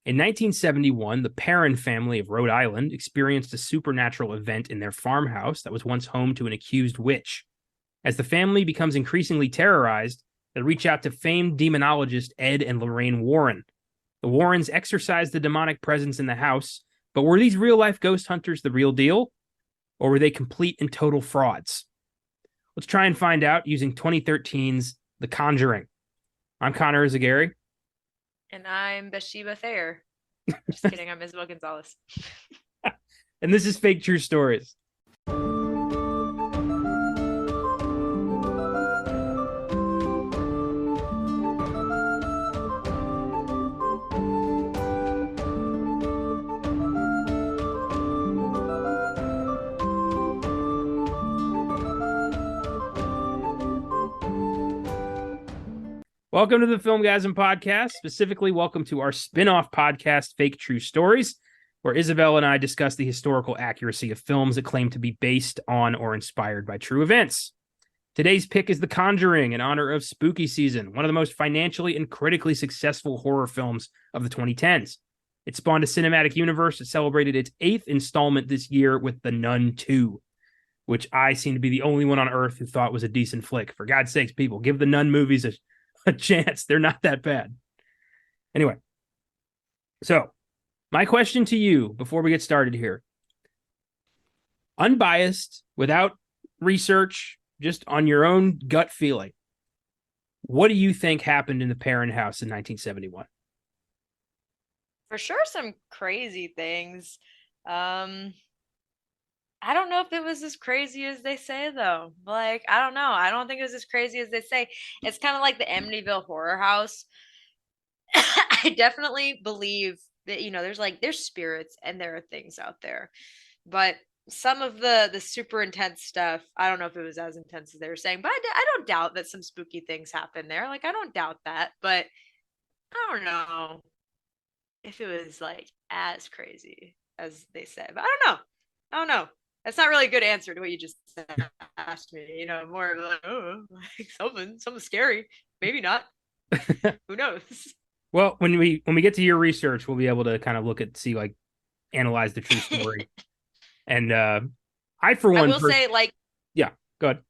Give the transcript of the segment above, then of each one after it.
In 1971, the Perrin family of Rhode Island experienced a supernatural event in their farmhouse that was once home to an accused witch. As the family becomes increasingly terrorized, they reach out to famed demonologist Ed and Lorraine Warren. The Warrens exorcised the demonic presence in the house, but were these real-life ghost hunters the real deal? Or were they complete and total frauds? Let's try and find out using 2013's The Conjuring. I'm Connor Eyzaguirre. And I'm Bathsheba Thayer. Just kidding, I'm Isabel Gonzalez. And this is Fake True Stories. Welcome to the Filmgazm podcast. Specifically, welcome to our spinoff podcast, Fake True Stories, where Isabel and I discuss the historical accuracy of films that claim to be based on or inspired by true events. Today's pick is The Conjuring in honor of spooky season, one of the most financially and critically successful horror films of the 2010s. It spawned a cinematic universe that celebrated its 8th installment this year with The Nun 2, which I seem to be the only one on earth who thought was a decent flick. For God's sakes, people, give the Nun movies a chance. They're not that bad. Anyway, so my question to you before we get started here, unbiased, without research, just on your own gut feeling, what do you think happened in the Perrin house in 1971? For sure, some crazy things. I don't know if it was as crazy as they say, though. Like, I don't know. I don't think it was as crazy as they say. It's kind of like the Amityville Horror House. I definitely believe that, there's spirits and there are things out there. But some of the super intense stuff, I don't know if it was as intense as they were saying, but I don't doubt that some spooky things happen there. Like, I don't doubt that, but I don't know if it was like as crazy as they said. But I don't know. I don't know. That's not really a good answer to what you just asked me. More of like, oh, like something scary. Maybe not. Who knows? Well, when we get to your research, we'll be able to kind of analyze the true story. And I, for one, I will say, like, yeah, go ahead.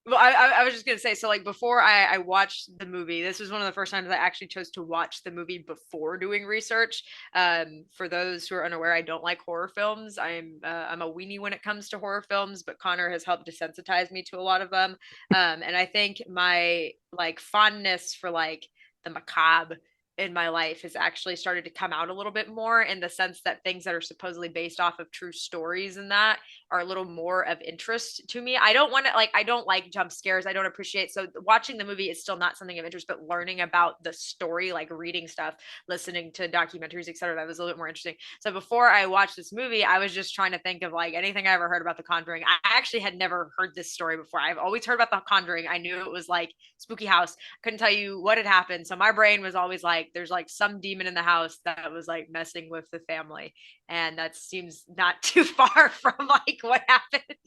Well, I was just gonna say, so like before I watched the movie, this was one of the first times I actually chose to watch the movie before doing research. For those who are unaware, I don't like horror films. I'm a weenie when it comes to horror films, but Connor has helped desensitize me to a lot of them. And I think my like fondness for like the macabre in my life has actually started to come out a little bit more, in the sense that things that are supposedly based off of true stories and that are a little more of interest to me. I don't like jump scares. I don't appreciate, so watching the movie is still not something of interest, but learning about the story, like reading stuff, listening to documentaries, etc., that was a little bit more interesting. So before I watched this movie, I was just trying to think of like anything I ever heard about The Conjuring. I actually had never heard this story before. I've always heard about The Conjuring. I knew it was like spooky house. Couldn't tell you what had happened. So my brain was always like, there's like some demon in the house that was like messing with the family. And that seems not too far from like what happened.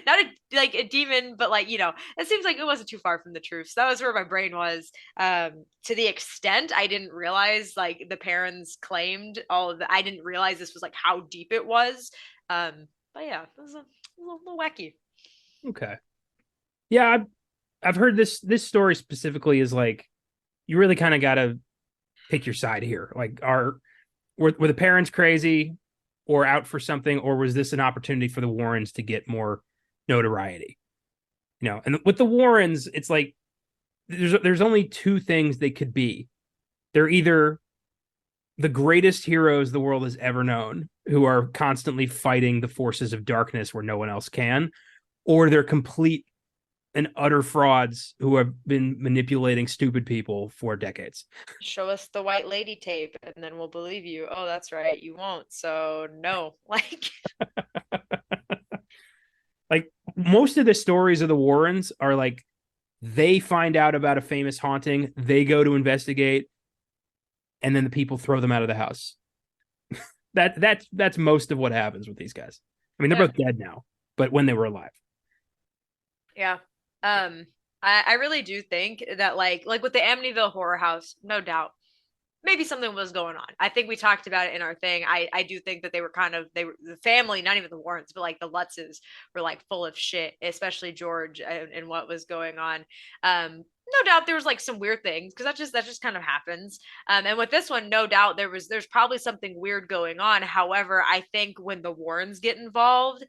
Not like a demon, but like, it seems like it wasn't too far from the truth. So that was where my brain was. To the extent I didn't realize, like, the parents claimed all of the, I didn't realize this was like how deep it was. But yeah, it was a little wacky. Okay. Yeah, I've heard this story specifically is like, you really kind of got to pick your side here. Like, were the parents crazy or out for something, or was this an opportunity for the Warrens to get more notoriety? And with the Warrens, it's like there's only two things they could be. They're either the greatest heroes the world has ever known, who are constantly fighting the forces of darkness where no one else can, or they're complete and utter frauds who have been manipulating stupid people for decades. Show us the white lady tape and then we'll believe you. Oh, that's right, you won't. So no. Like, most of the stories of the Warrens are like, they find out about a famous haunting, they go to investigate, and then the people throw them out of the house. That's most of what happens with these guys. I mean, they're both dead now, but when they were alive. Yeah. I really do think that like with the Amityville Horror House, no doubt, maybe something was going on. I think we talked about it in our thing. I do think that they were the family, not even the Warrens, but like the Lutzes were like full of shit, especially George and what was going on. No doubt there was like some weird things because that just kind of happens. And with this one, no doubt there's probably something weird going on. However, I think when the Warrens get involved,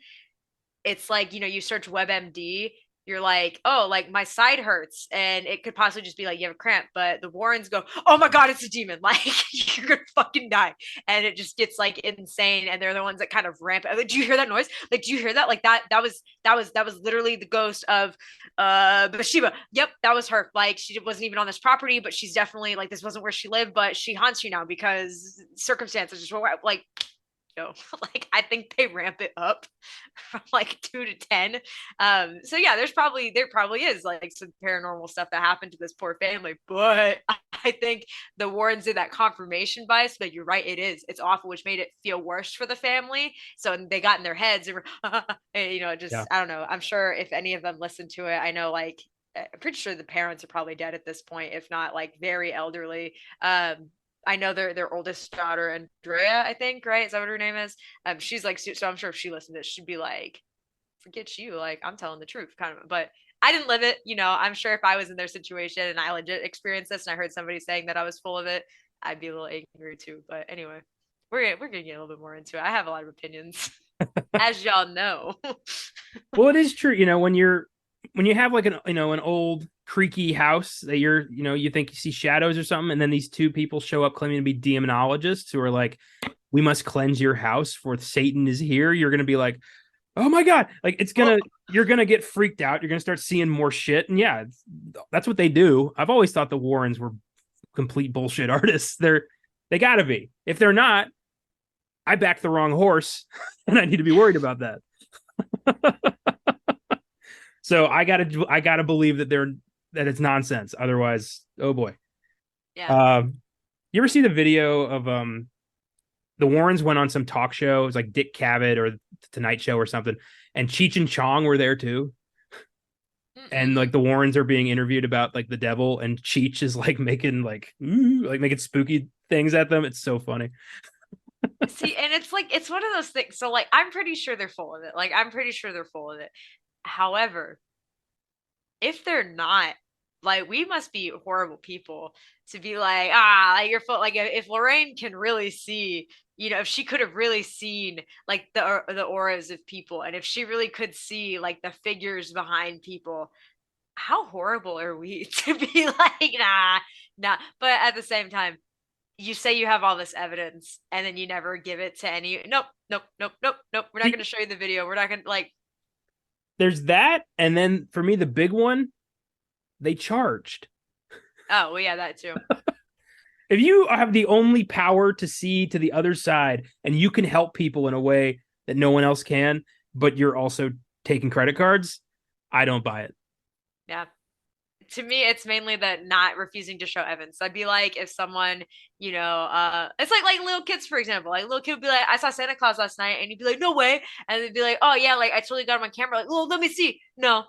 it's like, you search WebMD, you're like, oh, like my side hurts. And it could possibly just be like you have a cramp. But the Warrens go, oh my God, it's a demon. Like, you're going to fucking die. And it just gets like insane. And they're the ones that kind of ramp. Like, do you hear that noise? Like, do you hear that? Like that was literally the ghost of Bathsheba. Yep, that was her. Like, she wasn't even on this property, but she's definitely like, this wasn't where she lived, but she haunts you now because circumstances just like, like I think they ramp it up from like 2 to 10. So yeah, there probably is like some paranormal stuff that happened to this poor family, but I think the Warrens did that confirmation bias. But you're right, it's awful, which made it feel worse for the family. So they got in their heads and just Yeah. I don't know. I'm sure if any of them listened to it, I know like I'm pretty sure the parents are probably dead at this point, if not like very elderly. I know their oldest daughter, Andrea, I think, right? Is that what her name is? She's like, so I'm sure if she listened to this, she'd be like, forget you, like I'm telling the truth, kind of. But I didn't live it, I'm sure if I was in their situation and I legit experienced this and I heard somebody saying that I was full of it, I'd be a little angry too. But anyway, we're gonna get a little bit more into it. I have a lot of opinions, as y'all know. Well, it is true. When you have like an old creaky house that you think you see shadows or something, and then these two people show up claiming to be demonologists who are like, we must cleanse your house for Satan is here. You're gonna be like, oh my God, like you're gonna get freaked out. You're gonna start seeing more shit, and yeah, that's what they do. I've always thought the Warrens were complete bullshit artists. They gotta be. If they're not, I backed the wrong horse, and I need to be worried about that. So I gotta believe that it's nonsense. Otherwise, oh boy. Yeah. You ever see the video of the Warrens went on some talk show? It was like Dick Cavett or the Tonight Show or something, and Cheech and Chong were there too. And like the Warrens are being interviewed about like the devil, and Cheech is like making like making spooky things at them. It's so funny. See, and it's like it's one of those things. So like I'm pretty sure they're full of it. Like I'm pretty sure they're full of it. However, if they're not, like we must be horrible people to be like you're full. Like if Lorraine can really see, if she could have really seen like the auras of people, and if she really could see like the figures behind people, how horrible are we to be like nah. But at the same time, you say you have all this evidence and then you never give it to any. Nope. We're not going to show you the video. We're not going to like. There's that, and then for me, the big one, they charged. Oh, well, yeah, that too. If you have the only power to see to the other side and you can help people in a way that no one else can, but you're also taking credit cards, I don't buy it. Yeah. To me, it's mainly that not refusing to show evidence. I'd be like, if someone, it's like little kids, for example, like little kid would be like, I saw Santa Claus last night, and you'd be like, no way. And they'd be like, oh yeah, like I totally got him on camera. Like, well, let me see. No,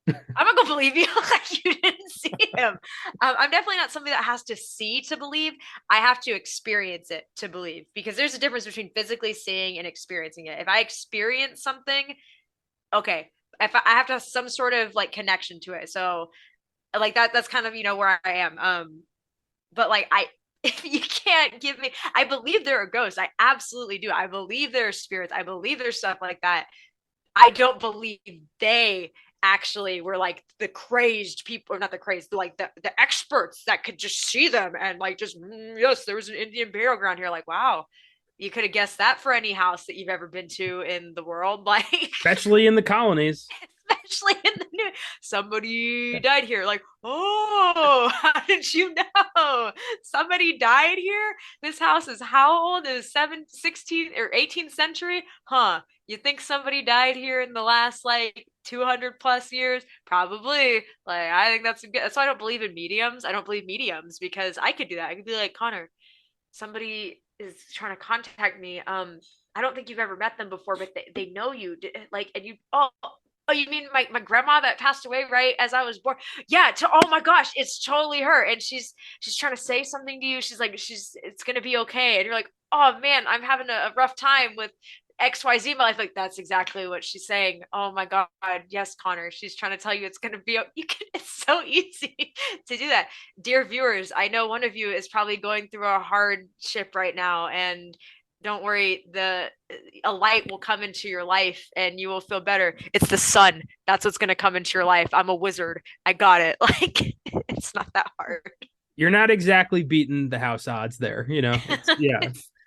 I'm not gonna believe you. Like you didn't see him. I'm definitely not somebody that has to see to believe. I have to experience it to believe, because there's a difference between physically seeing and experiencing it. If I experience something, okay, if I have to have some sort of like connection to it. So like that's kind of where I am. But like if you can't give me, I believe there are ghosts. I absolutely do. I believe there are spirits. I believe there's stuff like that. I don't believe they actually were like the crazed people, or not the crazed, like the experts that could just see them and like just yes, there was an Indian burial ground here. Like wow, you could have guessed that for any house that you've ever been to in the world. Like Especially in the colonies. especially in the news, somebody died here. Like, oh, how did you know somebody died here? This house is how old? Is 16th or 18th century? Huh? You think somebody died here in the last like 200 plus years? Probably. Like, I think that's why I don't believe in mediums. I don't believe mediums because I could do that. I could be like, Connor, somebody is trying to contact me. I don't think you've ever met them before, but they know you. Like, and you, oh, oh, you mean my grandma that passed away right as I was born? Yeah. Oh my gosh, it's totally her. And she's trying to say something to you. She's like, it's gonna be okay. And you're like, oh man, I'm having a rough time with XYZ in my life. Like, that's exactly what she's saying. Oh my God. Yes, Connor. She's trying to tell you it's gonna be it's so easy to do that. Dear viewers, I know one of you is probably going through a hardship right now, and don't worry, a light will come into your life and you will feel better. It's the sun. That's what's going to come into your life. I'm a wizard. I got it. Like, it's not that hard. You're not exactly beating the house odds there, yeah.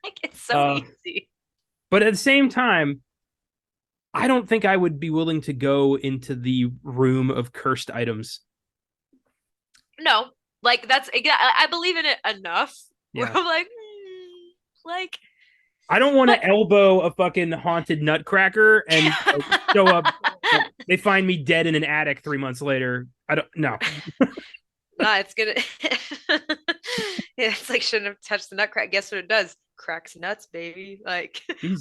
Like, it's so easy. But at the same time, I don't think I would be willing to go into the room of cursed items. No, like I believe in it enough. Yeah. Where I'm like, I don't want to elbow a fucking haunted nutcracker and show up. They find me dead in an attic 3 months later. I don't know. Nah, it's gonna. Yeah, it's like shouldn't have touched the nutcracker. Guess what it does? Cracks nuts, baby. Like, you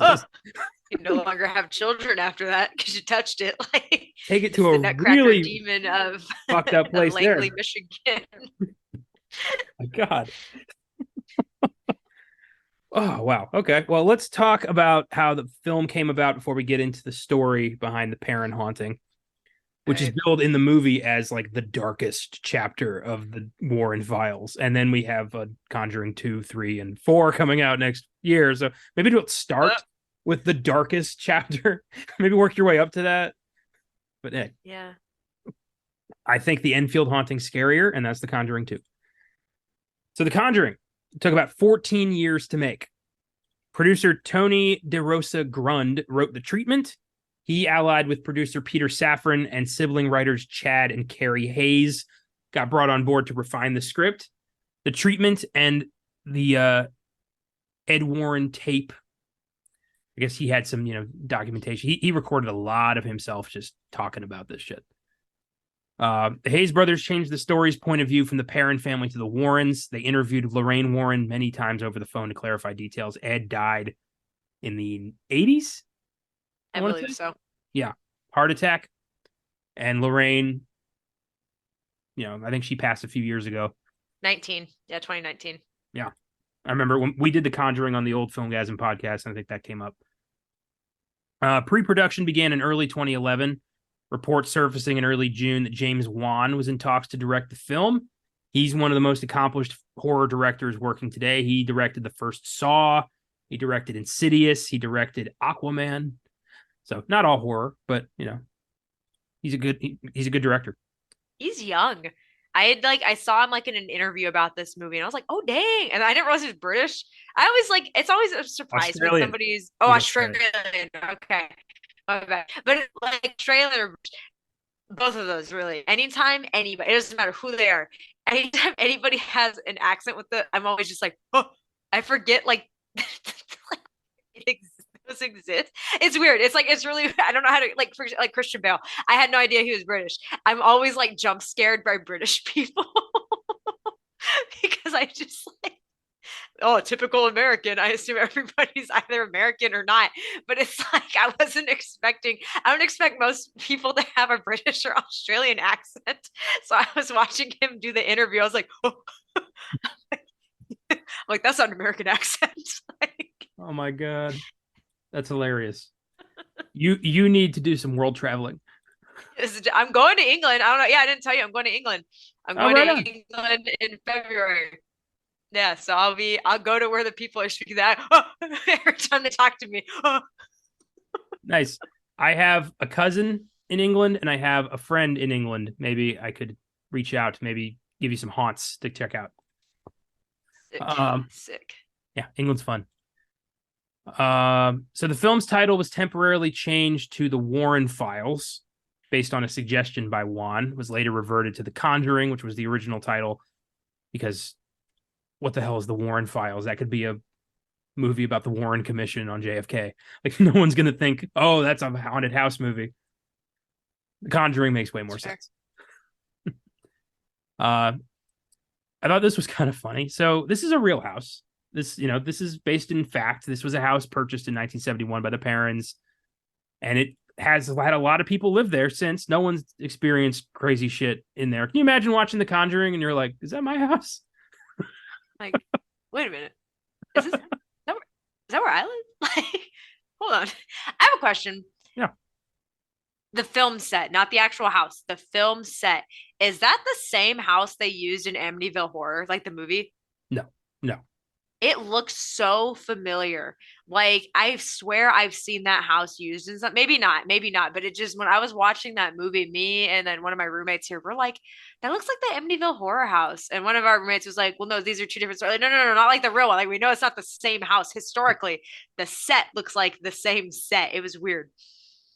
no longer have children after that because you touched it. Like, take it to a really demon of fucked up place there, Langley, Michigan. My God. Oh, wow. Okay. Well, let's talk about how the film came about before we get into the story behind the Perron haunting, which is billed in the movie as like the darkest chapter of the Warren files. And then we have Conjuring 2, 3, and 4 coming out next year. So maybe don't start with the darkest chapter. Maybe work your way up to that. But hey. Yeah. I think the Enfield haunting's scarier, and that's the Conjuring 2. So the Conjuring took about 14 years to make. Producer Tony DeRosa Grund wrote the treatment. He allied with producer Peter Safran and sibling writers Chad and Carrie Hayes got brought on board to refine the script. The treatment and the Ed Warren tape, I guess he had some, documentation. He recorded a lot of himself just talking about this shit. The Hayes brothers changed the story's point of view from the Perron family to the Warrens. They interviewed Lorraine Warren many times over the phone to clarify details. Ed died in the 80s. I believe so. Yeah. Heart attack. And Lorraine, I think she passed a few years ago. 2019. Yeah. I remember when we did the Conjuring on the old Filmgazm podcast, and I think that came up. Pre-production began in early 2011. Reports surfacing in early June that James Wan was in talks to direct the film. He's one of the most accomplished horror directors working today. He directed the first Saw. He directed Insidious. He directed Aquaman. So not all horror, but he's a good director. He's young. I saw him in an interview about this movie, and I was like, oh dang! And I didn't realize he was British. I always it's always a surprise when somebody's Australian. Okay. My bad. But Australian, both of those really. Anytime anybody, it doesn't matter who they are. Anytime anybody has an accent with I'm always just like, oh, I forget those exist. It's weird. It's really, I don't know how to for Christian Bale. I had no idea he was British. I'm always jump scared by British people because I just typical American. I assume everybody's either American or not, but it's I don't expect most people to have a British or Australian accent. So I was watching him do the interview. I was like, oh, that's not an American accent. Oh my God. That's hilarious. You need to do some world traveling. I'm going to England. I don't know. Yeah, I didn't tell you I'm going to England. I'm going to England in February. Yeah, so I'll go to where the people are speaking that every time they talk to me. Nice. I have a cousin in England and I have a friend in England. Maybe I could reach out, maybe give you some haunts to check out. Sick. Yeah, England's fun. So the film's title was temporarily changed to The Warren Files, based on a suggestion by Wan. It was later reverted to The Conjuring, which was the original title, because what the hell is The Warren Files? That could be a movie about the Warren Commission on JFK. No one's going to think, oh, that's a haunted house movie. The Conjuring makes way more sense. I thought this was kind of funny. So this is a real house. This is based in fact. This was a house purchased in 1971 by the Perrons, and it has had a lot of people live there since. No one's experienced crazy shit in there. Can you imagine watching The Conjuring and you're like, is that my house? Like, wait a minute. Is that where I live? Like, hold on. I have a question. Yeah. The film set, not the actual house, the film set. Is that the same house they used in Amityville Horror, like the movie? No. It looks so familiar. Like, I swear I've seen that house used in some, maybe not, but it just, when I was watching that movie, me and then one of my roommates here, we're like, that looks like the Amityville Horror house. And one of our roommates was like, well, no, these are two different stories. Like, no, not like the real one. Like, we know it's not the same house. Historically, the set looks like the same set. It was weird.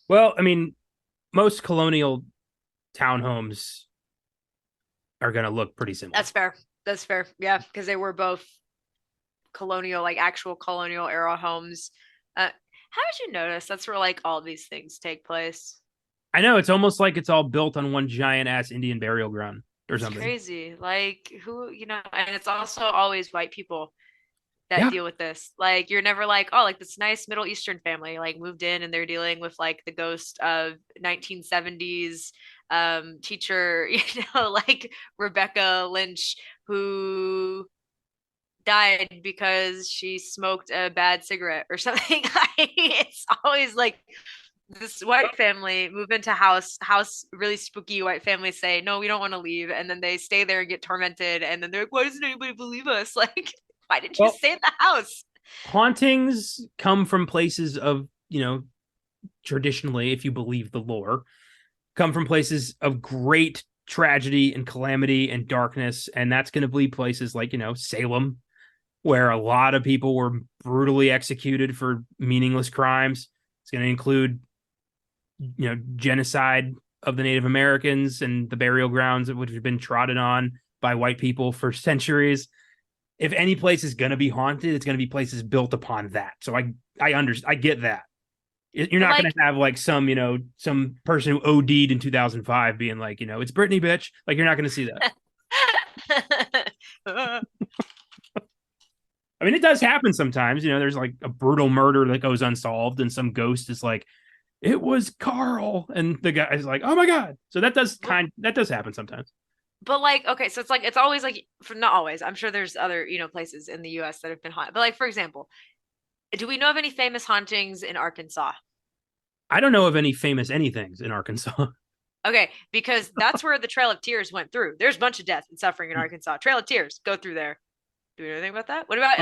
Well, I mean, most colonial townhomes are going to look pretty similar. That's fair. Yeah, because they were both colonial, like actual colonial era homes. How did you notice that's where like all these things take place? I know, it's almost like it's all built on one giant ass Indian burial ground or something. Crazy. Like, who, and it's also always white people that deal with this. Like, you're never like, oh, like this nice Middle Eastern family like moved in and they're dealing with like the ghost of 1970s teacher, like Rebecca Lynch, who died because she smoked a bad cigarette or something. It's always like this white family move into house, really spooky white families say, no, we don't want to leave. And then they stay there and get tormented. And then they're like, why doesn't anybody believe us? Like, why didn't you stay in the house? Hauntings come from places of, traditionally, if you believe the lore, come from places of great tragedy and calamity and darkness. And that's going to be places like, Salem, where a lot of people were brutally executed for meaningless crimes. It's going to include, genocide of the Native Americans and the burial grounds which have been trodden on by white people for centuries. If any place is going to be haunted, it's going to be places built upon that. So I get that. You're not going to have like some person who OD'd in 2005 being like, it's Britney, bitch. Like, you're not going to see that. I mean, it does happen sometimes. There's like a brutal murder that goes unsolved, and some ghost is like, "It was Carl," and the guy's like, "Oh my god!" So that does happen sometimes. But like, okay, so it's always like, not always. I'm sure there's other places in the U.S. that have been haunted. But like, for example, do we know of any famous hauntings in Arkansas? I don't know of any famous anythings in Arkansas. Okay, because that's where the Trail of Tears went through. There's a bunch of death and suffering in Arkansas. Trail of Tears, go through there. Do you know anything about that? What about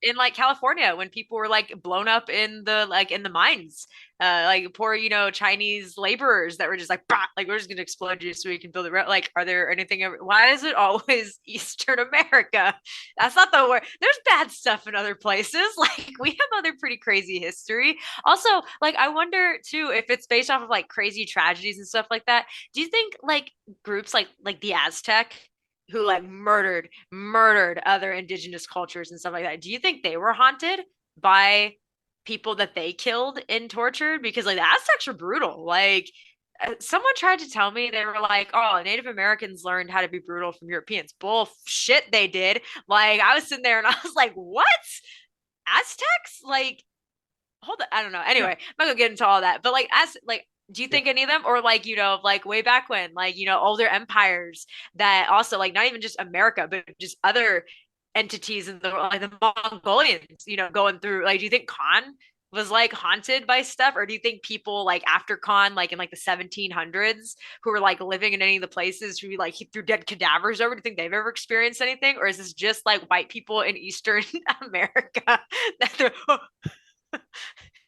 in California when people were like blown up in the mines? Like poor, Chinese laborers that were just like, bah, like we're just gonna explode you so we can build it. Like, are there anything? Why is it always Eastern America? That's not the word. There's bad stuff in other places. Like, we have other pretty crazy history. Also, like, I wonder too if it's based off of like crazy tragedies and stuff like that. Do you think like groups like the Aztec, who like murdered other indigenous cultures and stuff like that, do you think they were haunted by people that they killed and tortured? Because like the Aztecs were brutal. Like, someone tried to tell me, they were like, oh, Native Americans learned how to be brutal from Europeans. Bullshit, they did. Like, I was sitting there and I was like, what? Aztecs? Like, hold on, I don't know. Anyway, I'm not gonna get into all that, but like, do you think any of them, or like, like way back when, like, older empires that also like not even just America, but just other entities in the world, like the Mongolians, going through, like, do you think Khan was like haunted by stuff? Or do you think people like after Khan, like in like the 1700s, who were like living in any of the places who like he threw dead cadavers over, do you think they've ever experienced anything? Or is this just like white people in Eastern America that they're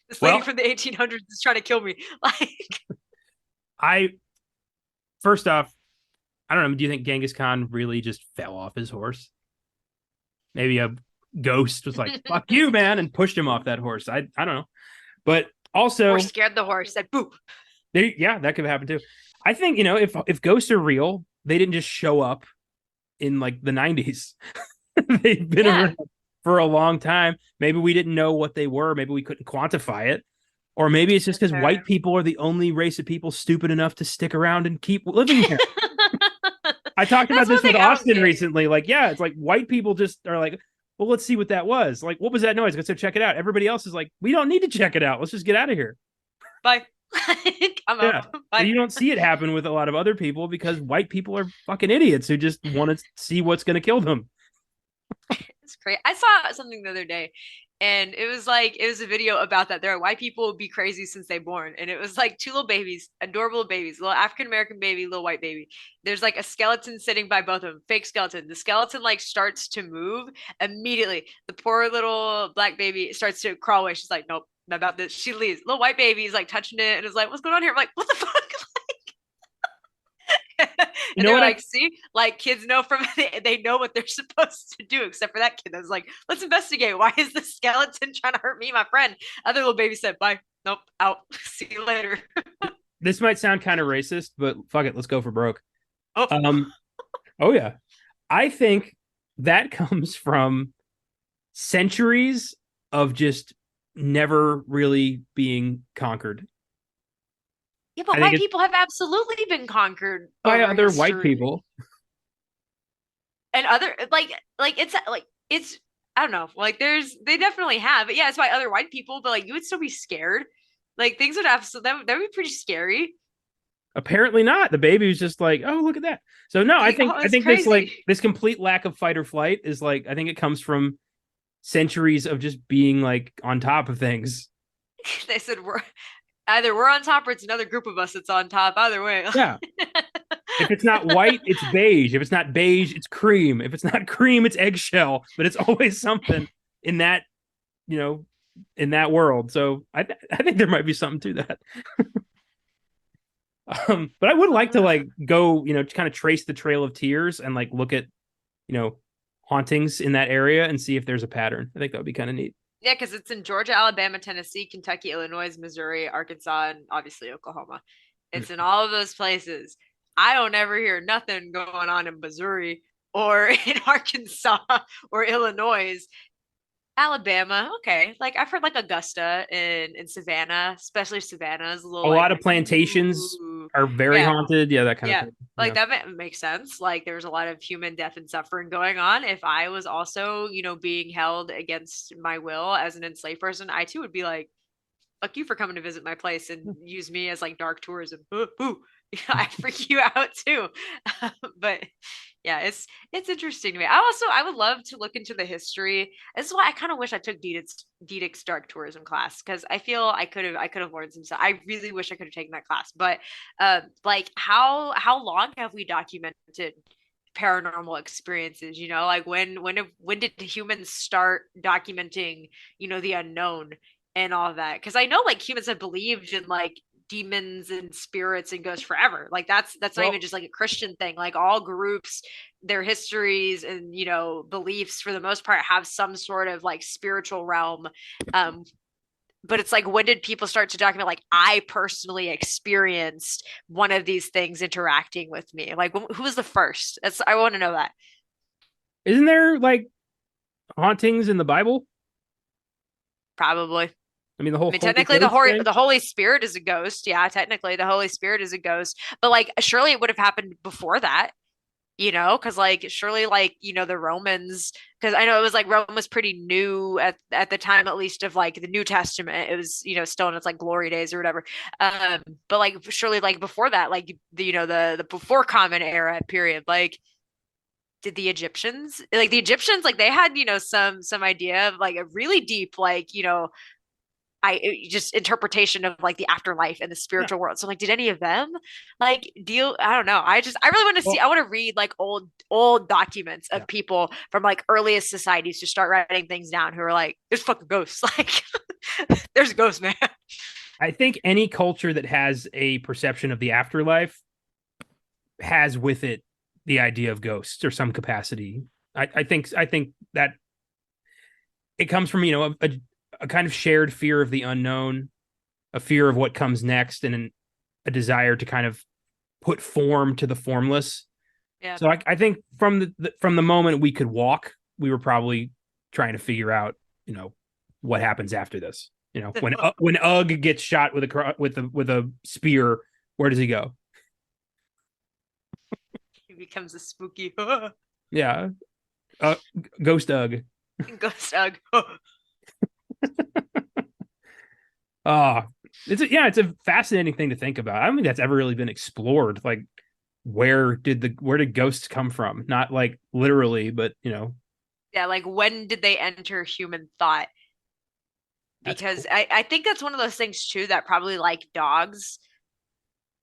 this lady from the 1800s is trying to kill me? Like, first off, I don't know. Do you think Genghis Khan really just fell off his horse? Maybe a ghost was like, fuck you, man, and pushed him off that horse. I don't know. But also, or scared the horse, said boop. Yeah, that could happen too. I think, if ghosts are real, they didn't just show up in like the 90s. They've been around for a long time. Maybe we didn't know what they were. Maybe we couldn't quantify it. Or maybe it's just because white people are the only race of people stupid enough to stick around and keep living here. I talked about this with Austin recently. Like, yeah, it's like white people just are like, well, let's see what that was. Like, what was that noise? Let's go check it out. Everybody else is like, we don't need to check it out. Let's just get out of here. Bye. Like, I'm Yeah. up. But Bye. you don't see it happen with a lot of other people because white people are fucking idiots who just want to see what's going to kill them. It's crazy. I saw something the other day, and it was like it was a video about that. There are white people who be crazy since they born, and it was like two little babies, adorable babies, little African American baby, little white baby. There's like a skeleton sitting by both of them, fake skeleton. The skeleton like starts to move immediately. The poor little black baby starts to crawl away. She's like, nope, not about this. She leaves. Little white baby is like touching it and is like, what's going on here? I'm like, what the fuck? You And know they're what? like, see, like kids know from they know what they're supposed to do, except for that kid that was like, let's investigate. Why is the skeleton trying to hurt me, my friend? Other little baby said, bye. Nope, out. See you later. This might sound kind of racist, but fuck it, let's go for broke. Oh, Um, oh yeah, I think that comes from centuries of just never really being conquered. yeah, I but think white it's people have absolutely been conquered by over other white history. people. And other it's I don't know, like they definitely have, but yeah, it's by other white people, but like you would still be scared. Like things would absolutely that would be pretty scary. Apparently not. The baby was just like, oh, look at that. So no, I think Oh, I it's think this like crazy. this complete lack of fight or flight is like I think it comes from centuries of just being like on top of things. They said we're on top or it's another group of us that's on top. Either way. Yeah. If it's not white, it's beige. If it's not beige, it's cream. If it's not cream, it's eggshell. But it's always something in that, you know, in that world. So I think there might be something to that. But I would like to like go, kind of trace the Trail of Tears and like look at, you know, hauntings in that area and see if there's a pattern. I think that would be kind of neat. Yeah, because it's in Georgia, Alabama, Tennessee, Kentucky, Illinois, Missouri, Arkansas, and obviously Oklahoma. It's in all of those places. I don't ever hear nothing going on in Missouri or in Arkansas or Illinois. Alabama, okay. Like I've heard like Augusta and Savannah, especially Savannah is a little A like, lot of plantations ooh. are very Yeah, haunted. Yeah, that kind of yeah. thing. Like that makes sense. Like there's a lot of human death and suffering going on. If I was also, being held against my will as an enslaved person, I too would be like, fuck you for coming to visit my place and use me as like dark tourism. Ooh, ooh. I freak you out too. But yeah, it's interesting to me. I would love to look into the history. This is why I kind of wish I took Didik's dark tourism class because I feel I could have learned some stuff. I really wish I could have taken that class. But like how long have we documented paranormal experiences? Like when did humans start documenting the unknown and all that? Because I know like humans have believed in like demons and spirits and ghosts forever. Like that's not even Well, just like a Christian thing. Like all groups, their histories and beliefs for the most part have some sort of like spiritual realm. um but it's like when did people start to document like I personally experienced one of these things interacting with me? Like who was the first? That's I want to know that. isn't there like hauntings in the Bible? Probably. I mean, the I whole mean, Holy technically, Ghost thing. The Holy Spirit is a ghost. Yeah, technically, the Holy Spirit is a ghost. But like, surely it would have happened before that, because like, surely like the Romans, because I know it was like Rome was pretty new at the time, at least of like the New Testament. It was still in its like glory days or whatever. But like, surely like before that, like the before Common Era period, like. Did the Egyptians like they had some idea of like a really deep like just interpretation of like the afterlife and the Yeah. spiritual world. So like, did any of them like deal? I don't know. I really want to see. Well, I want to read like old documents yeah. of people from like earliest societies to start writing things down who are like, there's fucking ghosts. Like, there's a ghost, man. I think any culture that has a perception of the afterlife has with it the idea of ghosts or some capacity. I think that it comes from a kind of shared fear of the unknown, a fear of what comes next, and a desire to kind of put form to the formless. Yeah. So I think from the moment we could walk, we were probably trying to figure out what happens after this. When Ugg gets shot with a spear, where does he go? He becomes a spooky Yeah, uh, Ghost Ugg. ghost. Ah, It's a fascinating thing to think about. I don't think that's ever really been explored. Like, where did ghosts come from? Not like literally, but Yeah, like when did they enter human thought? that's Because cool. I think that's one of those things too that probably like dogs,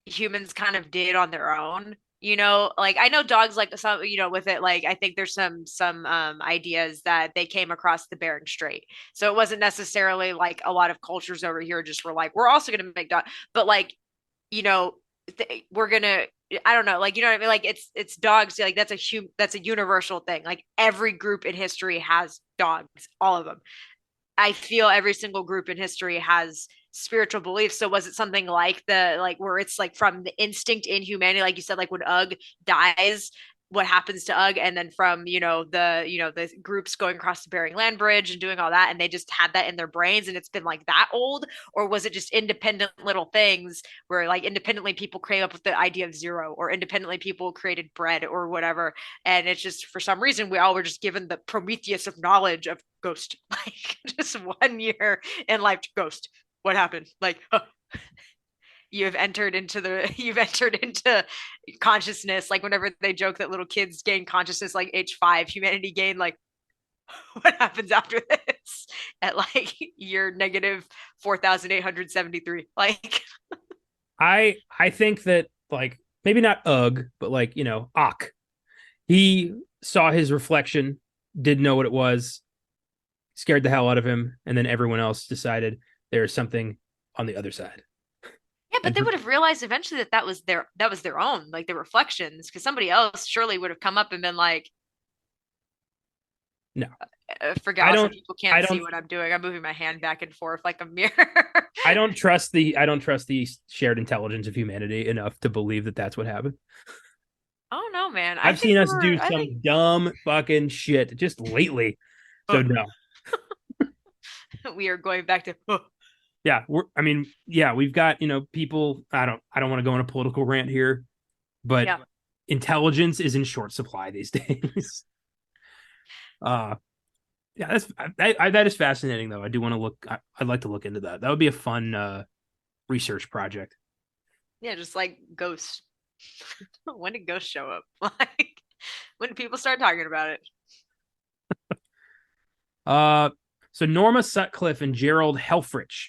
humans kind of did on their own. Like I know dogs like some, with it, like I think there's some ideas that they came across the Bering Strait. So it wasn't necessarily like a lot of cultures over here just were like, we're also gonna make dog, but like, you know, we're gonna I don't know, like what I mean? Like it's dogs, like that's a universal thing. Like every group in history has dogs, all of them. I feel every single group in history has spiritual beliefs. So was it something like where it's like from the instinct in humanity, like you said, like when Ugg dies, what happens to Ugg, and then from the groups going across the Bering Land Bridge and doing all that, and they just had that in their brains, and it's been like that old, or was it just independent little things where like independently people came up with the idea of zero, or independently people created bread or whatever, and it's just for some reason we all were just given the Prometheus of knowledge of ghost, like just 1 year in life to ghost. What happened? Like, you've entered into consciousness. Like whenever they joke that little kids gain consciousness like age 5, humanity gained like what happens after this at like year negative 4,873. Like, I think that, like, maybe not Ugg, but like, Ock. He saw his reflection, didn't know what it was, scared the hell out of him, and then everyone else decided there's something on the other side. yeah, but And they would have realized eventually that that was their own, like the reflections, because somebody else surely would have come up and been like, no, forget I also don't people I can't see don't what I'm doing. I'm moving my hand back and forth like a mirror. I don't trust the shared intelligence of humanity enough to believe that that's what happened. Oh no, man. I've seen us do some dumb fucking shit just lately. So no. We are going back to Yeah, we've got, people, I don't want to go on a political rant here, but yeah. intelligence is in short supply these days. uh yeah, that is fascinating though. I do want to I'd like to look into that. That would be a fun research project. Yeah, just like ghosts. When did ghosts show up? Like when did people start talking about it? Uh, so Norma Sutcliffe and Gerald Helfrich,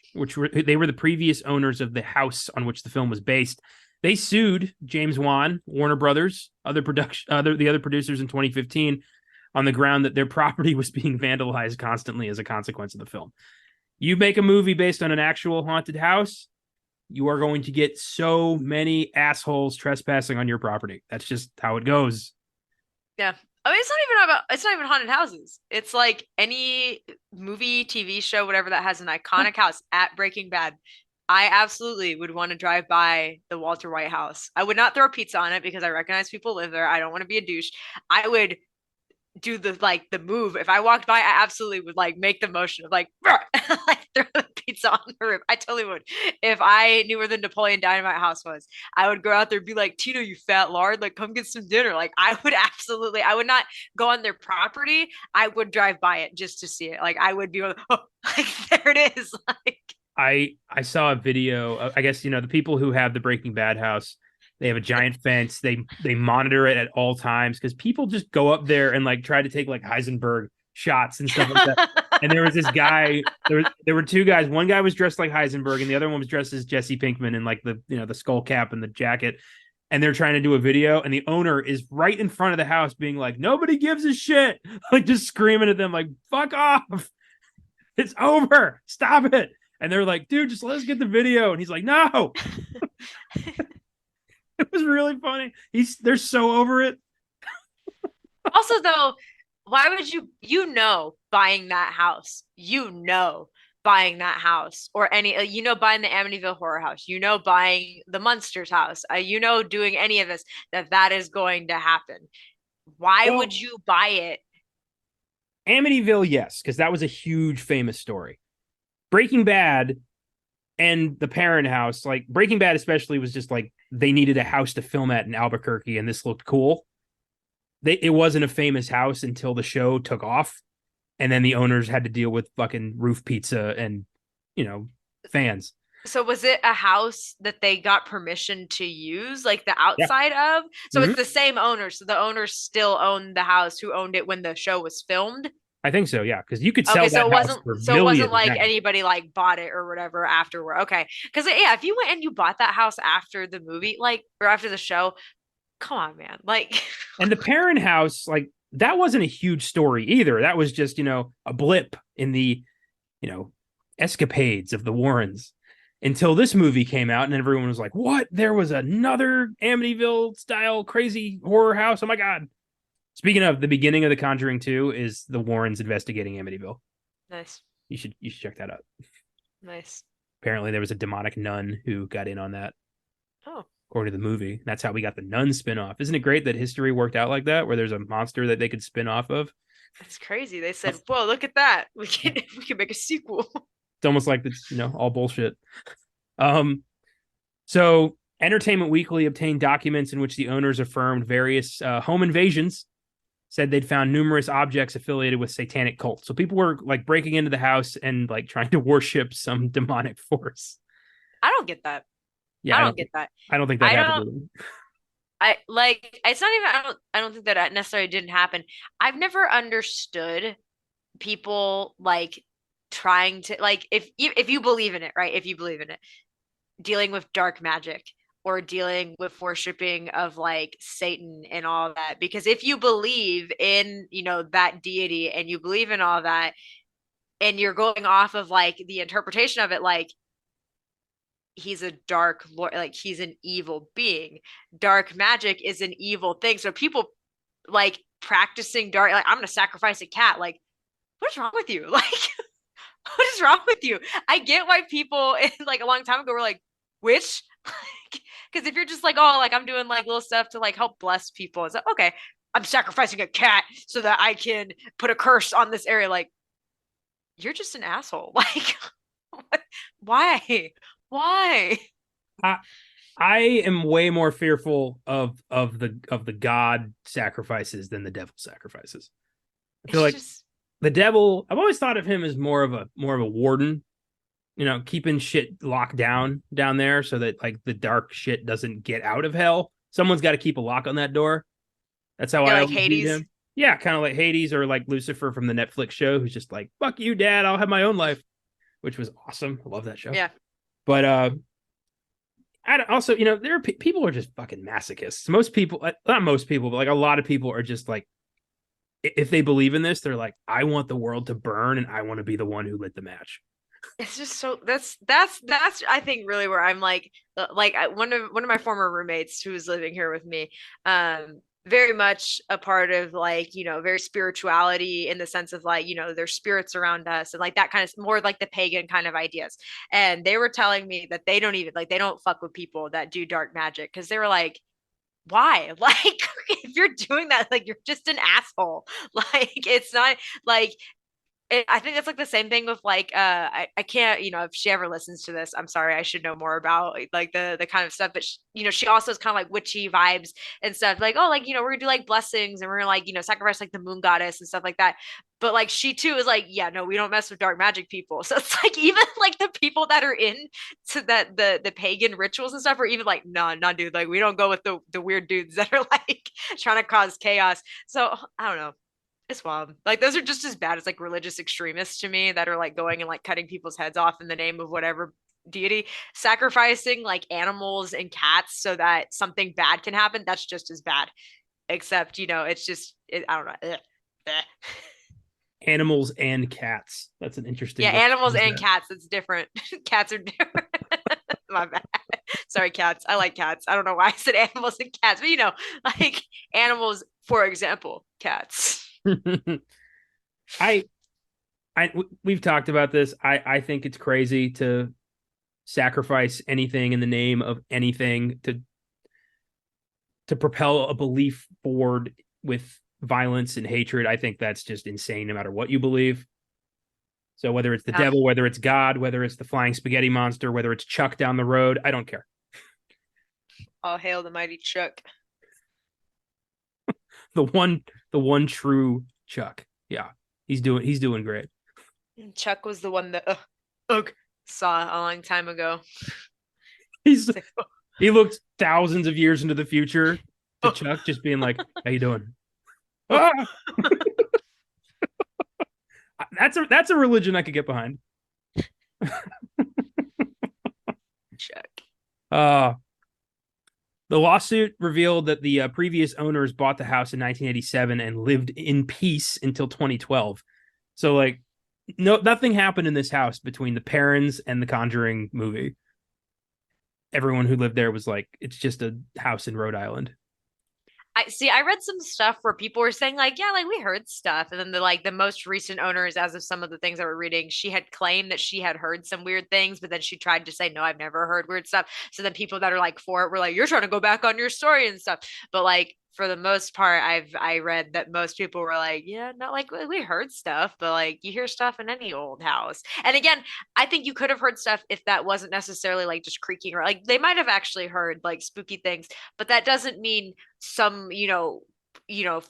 they were the previous owners of the house on which the film was based, they sued James Wan, Warner Brothers, the other producers in 2015 on the ground that their property was being vandalized constantly as a consequence of the film. You make a movie based on an actual haunted house, you are going to get so many assholes trespassing on your property. That's just how it goes. Yeah. I mean, it's not even haunted houses. It's like any movie, TV show, whatever that has an iconic house at Breaking Bad. I absolutely would want to drive by the Walter White house. I would not throw pizza on it because I recognize people live there. I don't want to be a douche. I would do the move. If I walked by, I absolutely would like make the motion of like, like throw the pizza on the roof. I totally would. If I knew where the Napoleon Dynamite house was, I would go out there and be like, Tito, you fat lard, like come get some dinner. Like I would absolutely, I would not go on their property. I would drive by it just to see it. Like I would be like, oh, like there it is. Like I saw a video. I guess the people who have the Breaking Bad house. They have a giant fence. They monitor it at all times because people just go up there and like try to take like Heisenberg shots and stuff like that. And there was this guy. There were two guys. One guy was dressed like Heisenberg, and the other one was dressed as Jesse Pinkman in like the skull cap and the jacket. And they're trying to do a video, and the owner is right in front of the house, being like, "Nobody gives a shit," like just screaming at them, like, "Fuck off! It's over! Stop it!" And they're like, "Dude, just let us get the video." And he's like, "No." It was really funny. They're so over it. also though, why would buying that house, buying that house or any buying the Amityville horror house, buying the Munsters house, doing any of this, that is going to happen. Why Well, would you buy it? Amityville, yes, because that was a huge famous story. Breaking Bad and the Parent House, like Breaking Bad especially, was just like they needed a house to film at in Albuquerque, and this looked cool. It wasn't a famous house until the show took off, and then the owners had to deal with fucking roof pizza and fans. So was it a house that they got permission to use, like the Yeah. outside of? So Hmm. it's the same owner. So the owners still own the house who owned it when the show was filmed. I think so. Yeah, because you could sell Okay, that house for so it wasn't millions like now. anybody like bought it or whatever afterward. Okay. Because yeah, if you went and you bought that house after the movie, like or after the show, come on, man. Like And the parent house, like that wasn't a huge story either. That was just, a blip in the, you know, escapades of the Warrens until this movie came out and everyone was like, what? There was another Amityville style crazy horror house. Oh my God. Speaking of, the beginning of The Conjuring 2 is the Warrens investigating Amityville. nice. You should check that out. Nice. Apparently there was a demonic nun who got in on that, Oh, according to the movie. That's how we got the Nun spinoff. Isn't it great that history worked out like that, where there's a monster that they could spin off of? that's crazy. They said, "Whoa, look at that. We can make a sequel." It's almost like it's all bullshit. Um, so Entertainment Weekly obtained documents in which the owners affirmed various home invasions. Said they'd found numerous objects affiliated with satanic cults. So people were like breaking into the house and like trying to worship some demonic force. I don't get that. Yeah, I don't get that. I don't think that I happened don't to them. I like it's not even I don't think that necessarily didn't happen. I've never understood people like trying to like if you believe in it, right? If you believe in it, dealing with dark magic or dealing with worshiping of like Satan and all that. Because if you believe in, that deity and you believe in all that and you're going off of like the interpretation of it, like he's a dark lord, like he's an evil being. Dark magic is an evil thing. So people like practicing dark, like I'm gonna sacrifice a cat. Like, what's wrong with you? Like, what is wrong with you? I get why people like a long time ago were like, witch. Because if you're just like, oh, like I'm doing like little stuff to like help bless people, it's like, okay, I'm sacrificing a cat so that I can put a curse on this area. Like, you're just an asshole. Like, why? Why? I, I am way more fearful of the god sacrifices than the devil sacrifices. I feel It's like just the devil, I've always thought of him as more of a warden, keeping shit locked down there so that like the dark shit doesn't get out of hell. Someone's got to keep a lock on that door. That's how yeah, I like always viewed Hades. him. Yeah, kind of like Hades or like Lucifer from the Netflix show, who's just like, fuck you, dad, I'll have my own life, which was awesome. I love that show. Yeah. But I also, there are people are just fucking masochists. Most people, not most people, but like a lot of people are just like, if they believe in this, they're like, I want the world to burn and I want to be the one who lit the match. It's just so that's I think really where I'm like one of my former roommates who was living here with me, very much a part of like very spirituality in the sense of like there's spirits around us and like that kind of more like the pagan kind of ideas. And they were telling me that they don't even like they don't fuck with people that do dark magic because they were like, why? Like, if you're doing that, like, you're just an asshole. Like, it's not like I think that's like the same thing with like I can't if she ever listens to this, I'm sorry, I should know more about like the kind of stuff, but she also is kind of like witchy vibes and stuff like, oh, like we're gonna do like blessings and we're gonna like sacrifice like the moon goddess and stuff like that. But like she too is like, yeah, no, we don't mess with dark magic people. So it's like even like the people that are in to that the pagan rituals and stuff are even like, nah, dude, like we don't go with the weird dudes that are like trying to cause chaos. So I don't know, it's wild. Like those are just as bad as like religious extremists to me that are like going and like cutting people's heads off in the name of whatever deity, sacrificing like animals and cats so that something bad can happen. That's just as bad. Except, it's just I don't know. Animals and cats. That's an interesting Yeah, way to animals use and that. cats. It's different. Cats are different. My bad. Sorry, cats. I like cats. I don't know why I said animals and cats, but like animals, for example, cats. I we've talked about this. I think it's crazy to sacrifice anything in the name of anything to propel a belief forward with violence and hatred. I think that's just insane no matter what you believe. So whether it's the Yeah. devil, whether it's God, whether it's the flying spaghetti monster, whether it's Chuck down the road, I don't care. All hail the mighty Chuck. The one true Chuck. Yeah. He's doing great. Chuck was the one that ugh. saw a long time ago. He's It's like, he looked thousands of years into the future to oh, Chuck, just being like, "How you doing?" oh, Ah! That's a religion I could get behind. Chuck. Uh the lawsuit revealed that the previous owners bought the house in 1987 and lived in peace until 2012. So like nothing happened in this house between the parents and the Conjuring movie. Everyone who lived there was like, it's just a house in Rhode Island. I see. I read some stuff where people were saying like, yeah, like we heard stuff, and then the most recent owners, as of some of the things I were reading, she had claimed that she had heard some weird things, but then she tried to say, no, I've never heard weird stuff. So then people that are like for it were like, you're trying to go back on your story and stuff. But like for the most part, I read that most people were like, yeah, not like we heard stuff, but like you hear stuff in any old house. And again, I think you could have heard stuff if that wasn't necessarily like just creaking, or like they might have actually heard like spooky things, but that doesn't mean some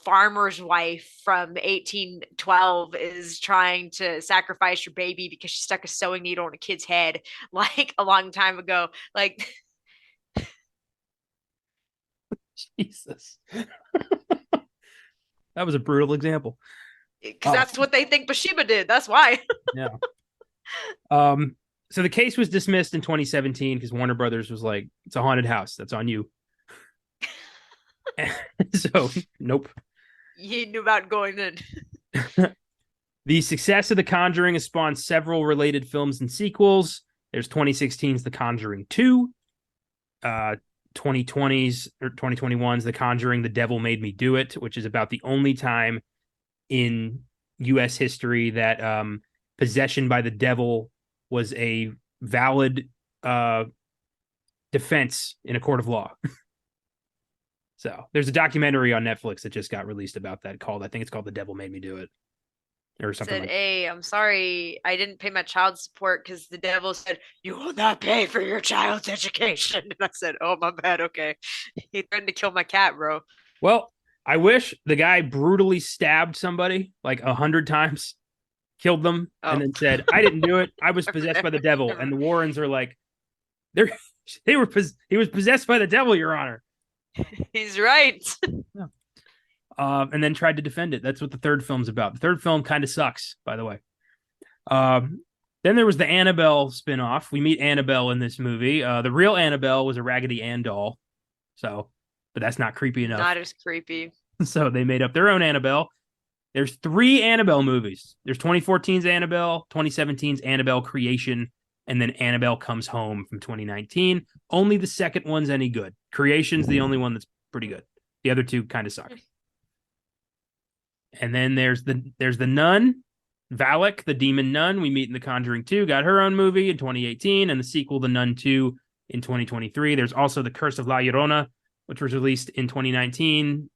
farmer's wife from 1812 is trying to sacrifice your baby because she stuck a sewing needle in a kid's head like a long time ago, like Jesus. That was a brutal example. because that's what they think Bathsheba did, that's why. Yeah. Um so the case was dismissed in 2017 because Warner Brothers was like, it's a haunted house, that's on you. So nope. He knew about going in. The success of The Conjuring has spawned several related films and sequels. There's 2016's The Conjuring 2, 2020's or 2021's The Conjuring, The Devil Made Me Do It, which is about the only time in U.S. history that possession by the devil was a valid defense in a court of law. So there's a documentary on Netflix that just got released about that I think it's called The Devil Made Me Do It or something Said, like that. hey, I'm sorry I didn't pay my child support because the devil said you will not pay for your child's education. And I said, oh, my bad, okay. He threatened to kill my cat, bro. Well, I wish the guy brutally stabbed somebody like 100 times, killed them, and Oh. then said, "I didn't do it. I was possessed by the devil." And the Warrens are like, "They're he was possessed by the devil, Your Honor." He's right. Yeah. And then tried to defend it. That's what the third film's about. The third film kind of sucks, by the way. Then there was the Annabelle spinoff. We meet Annabelle in this movie. The real Annabelle was a Raggedy Ann doll, but that's not creepy enough. Not as creepy. So they made up their own Annabelle. There's 3 Annabelle movies. There's 2014's Annabelle, 2017's Annabelle Creation, and then Annabelle Comes Home from 2019. Only the second one's any good. Creation's the only one that's pretty good. The other 2 kind of suck. And then there's the nun, Valak, the demon nun. We meet in The Conjuring 2, got her own movie in 2018, and the sequel, The Nun 2, in 2023. There's also The Curse of La Llorona, which was released in 2019,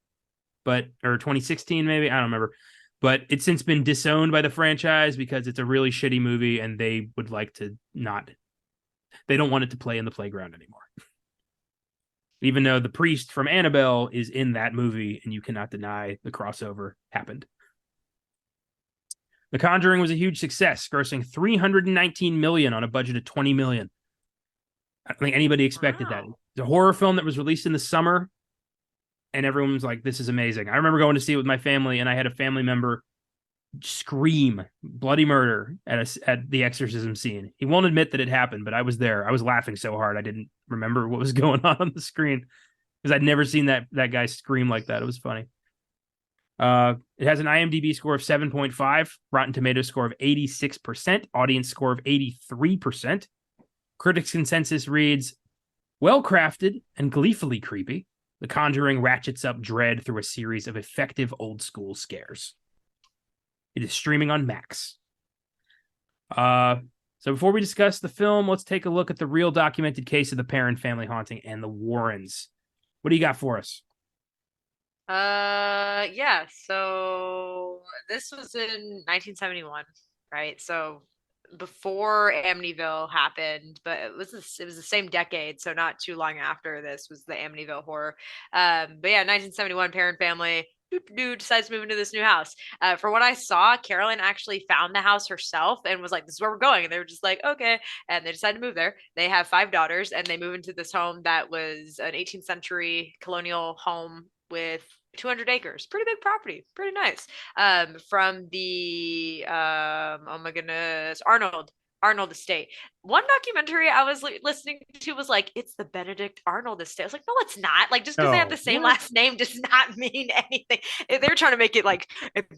or 2016 maybe, I don't remember. But it's since been disowned by the franchise because it's a really shitty movie, and they would like to they don't want it to play in the playground anymore. Even though the priest from Annabelle is in that movie, and you cannot deny the crossover happened. The Conjuring was a huge success, grossing $319 million on a budget of $20 million. I don't think anybody expected that. It's a horror film that was released in the summer, and everyone was like, this is amazing. I remember going to see it with my family, and I had a family member scream bloody murder at the exorcism scene. He won't admit that it happened, but I was there. I was laughing so hard I didn't remember what was going on the screen because I'd never seen that guy scream like that. It was funny. It has an IMDb score of 7.5, Rotten Tomatoes score of 86%, audience score of 83%. Critics' consensus reads, well crafted and gleefully creepy, The Conjuring ratchets up dread through a series of effective old school scares. It is streaming on Max. So before we discuss the film, let's take a look at the real documented case of the Perron family haunting and the Warrens. What do you got for us? Yeah. So this was in 1971, right? So before Amityville happened, but it was the same decade, so not too long after this was the Amityville horror. But yeah, 1971, Perron family. decides to move into this new house. For what I saw, Carolyn actually found the house herself and was like, "This is where we're going." And they were just like, "Okay," and they decided to move there. They have 5 daughters, and they move into this home that was an 18th century colonial home with 200 acres. Pretty big property, pretty nice. From the oh my goodness, Arnold estate. One documentary I was listening to was like, it's the Benedict Arnold estate. I was like, no, it's not. Like, just because they have the same last name does not mean anything. They're trying to make it like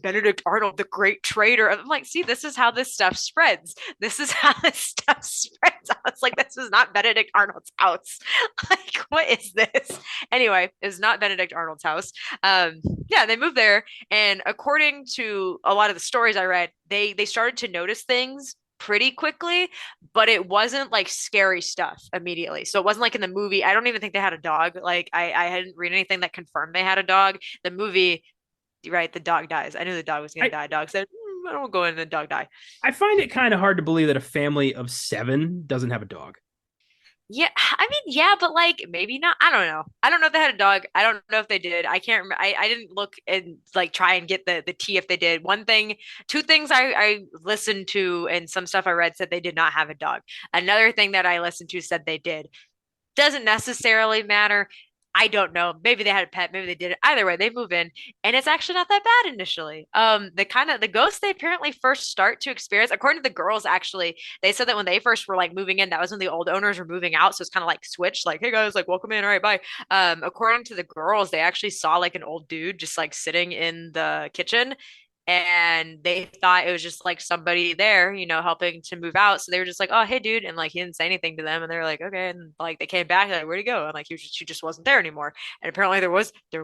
Benedict Arnold, the great trader. I'm like, see, this is how this stuff spreads. This is how this stuff spreads. I was like, this is not Benedict Arnold's house. Like, what is this? Anyway, it's not Benedict Arnold's house. Yeah, they moved there, and according to a lot of the stories I read, they started to notice things pretty quickly, but it wasn't like scary stuff immediately. So it wasn't like in the movie. I don't even think they had a dog. Like I hadn't read anything that confirmed they had a dog. The movie, right? The dog dies. I knew the dog was gonna die. Dog said, I don't go in, the dog die. I find it kind of hard to believe that a family of 7 doesn't have a dog. Yeah, I mean, yeah, but like maybe not. I don't know. I don't know if they had a dog. I don't know if they did. I can't remember. I didn't look and like try and get the tea if they did. One thing, two things I listened to and some stuff I read said they did not have a dog. Another thing that I listened to said they did. Doesn't necessarily matter. I don't know. Maybe they had a pet. Maybe they did it. Either way, they move in, and it's actually not that bad initially. The ghosts they apparently first start to experience, according to the girls, actually, they said that when they first were like moving in, that was when the old owners were moving out. So it's kind of like switched, like, hey guys, like welcome in. All right, bye. According to the girls, they actually saw like an old dude just like sitting in the kitchen, and they thought it was just like somebody there, helping to move out. So they were just like, "Oh, hey, dude," and like he didn't say anything to them, and they were like, "Okay," and like they came back, like, "Where'd he go?" And like she just wasn't there anymore. And apparently there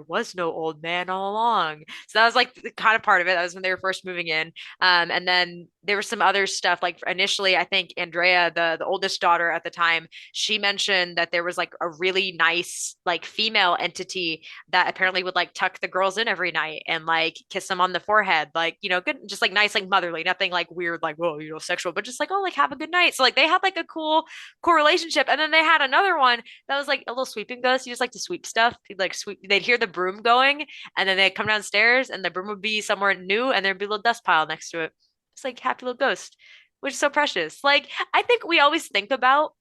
was no old man all along. So that was like the kind of part of it. That was when they were first moving in. And then there was some other stuff. Like initially, I think Andrea, the oldest daughter at the time, she mentioned that there was like a really nice like female entity that apparently would like tuck the girls in every night and like kiss them on the forehead, like, good, just like nice, like motherly, nothing like weird, like, whoa, sexual, but just like, oh, like have a good night. So like they had like a cool relationship. And then they had another one that was like a little sweeping ghost. You just like to sweep stuff. They'd hear the broom going, and then they'd come downstairs and the broom would be somewhere new and there'd be a little dust pile next to it. It's like happy little ghost, which is so precious. Like I think we always think about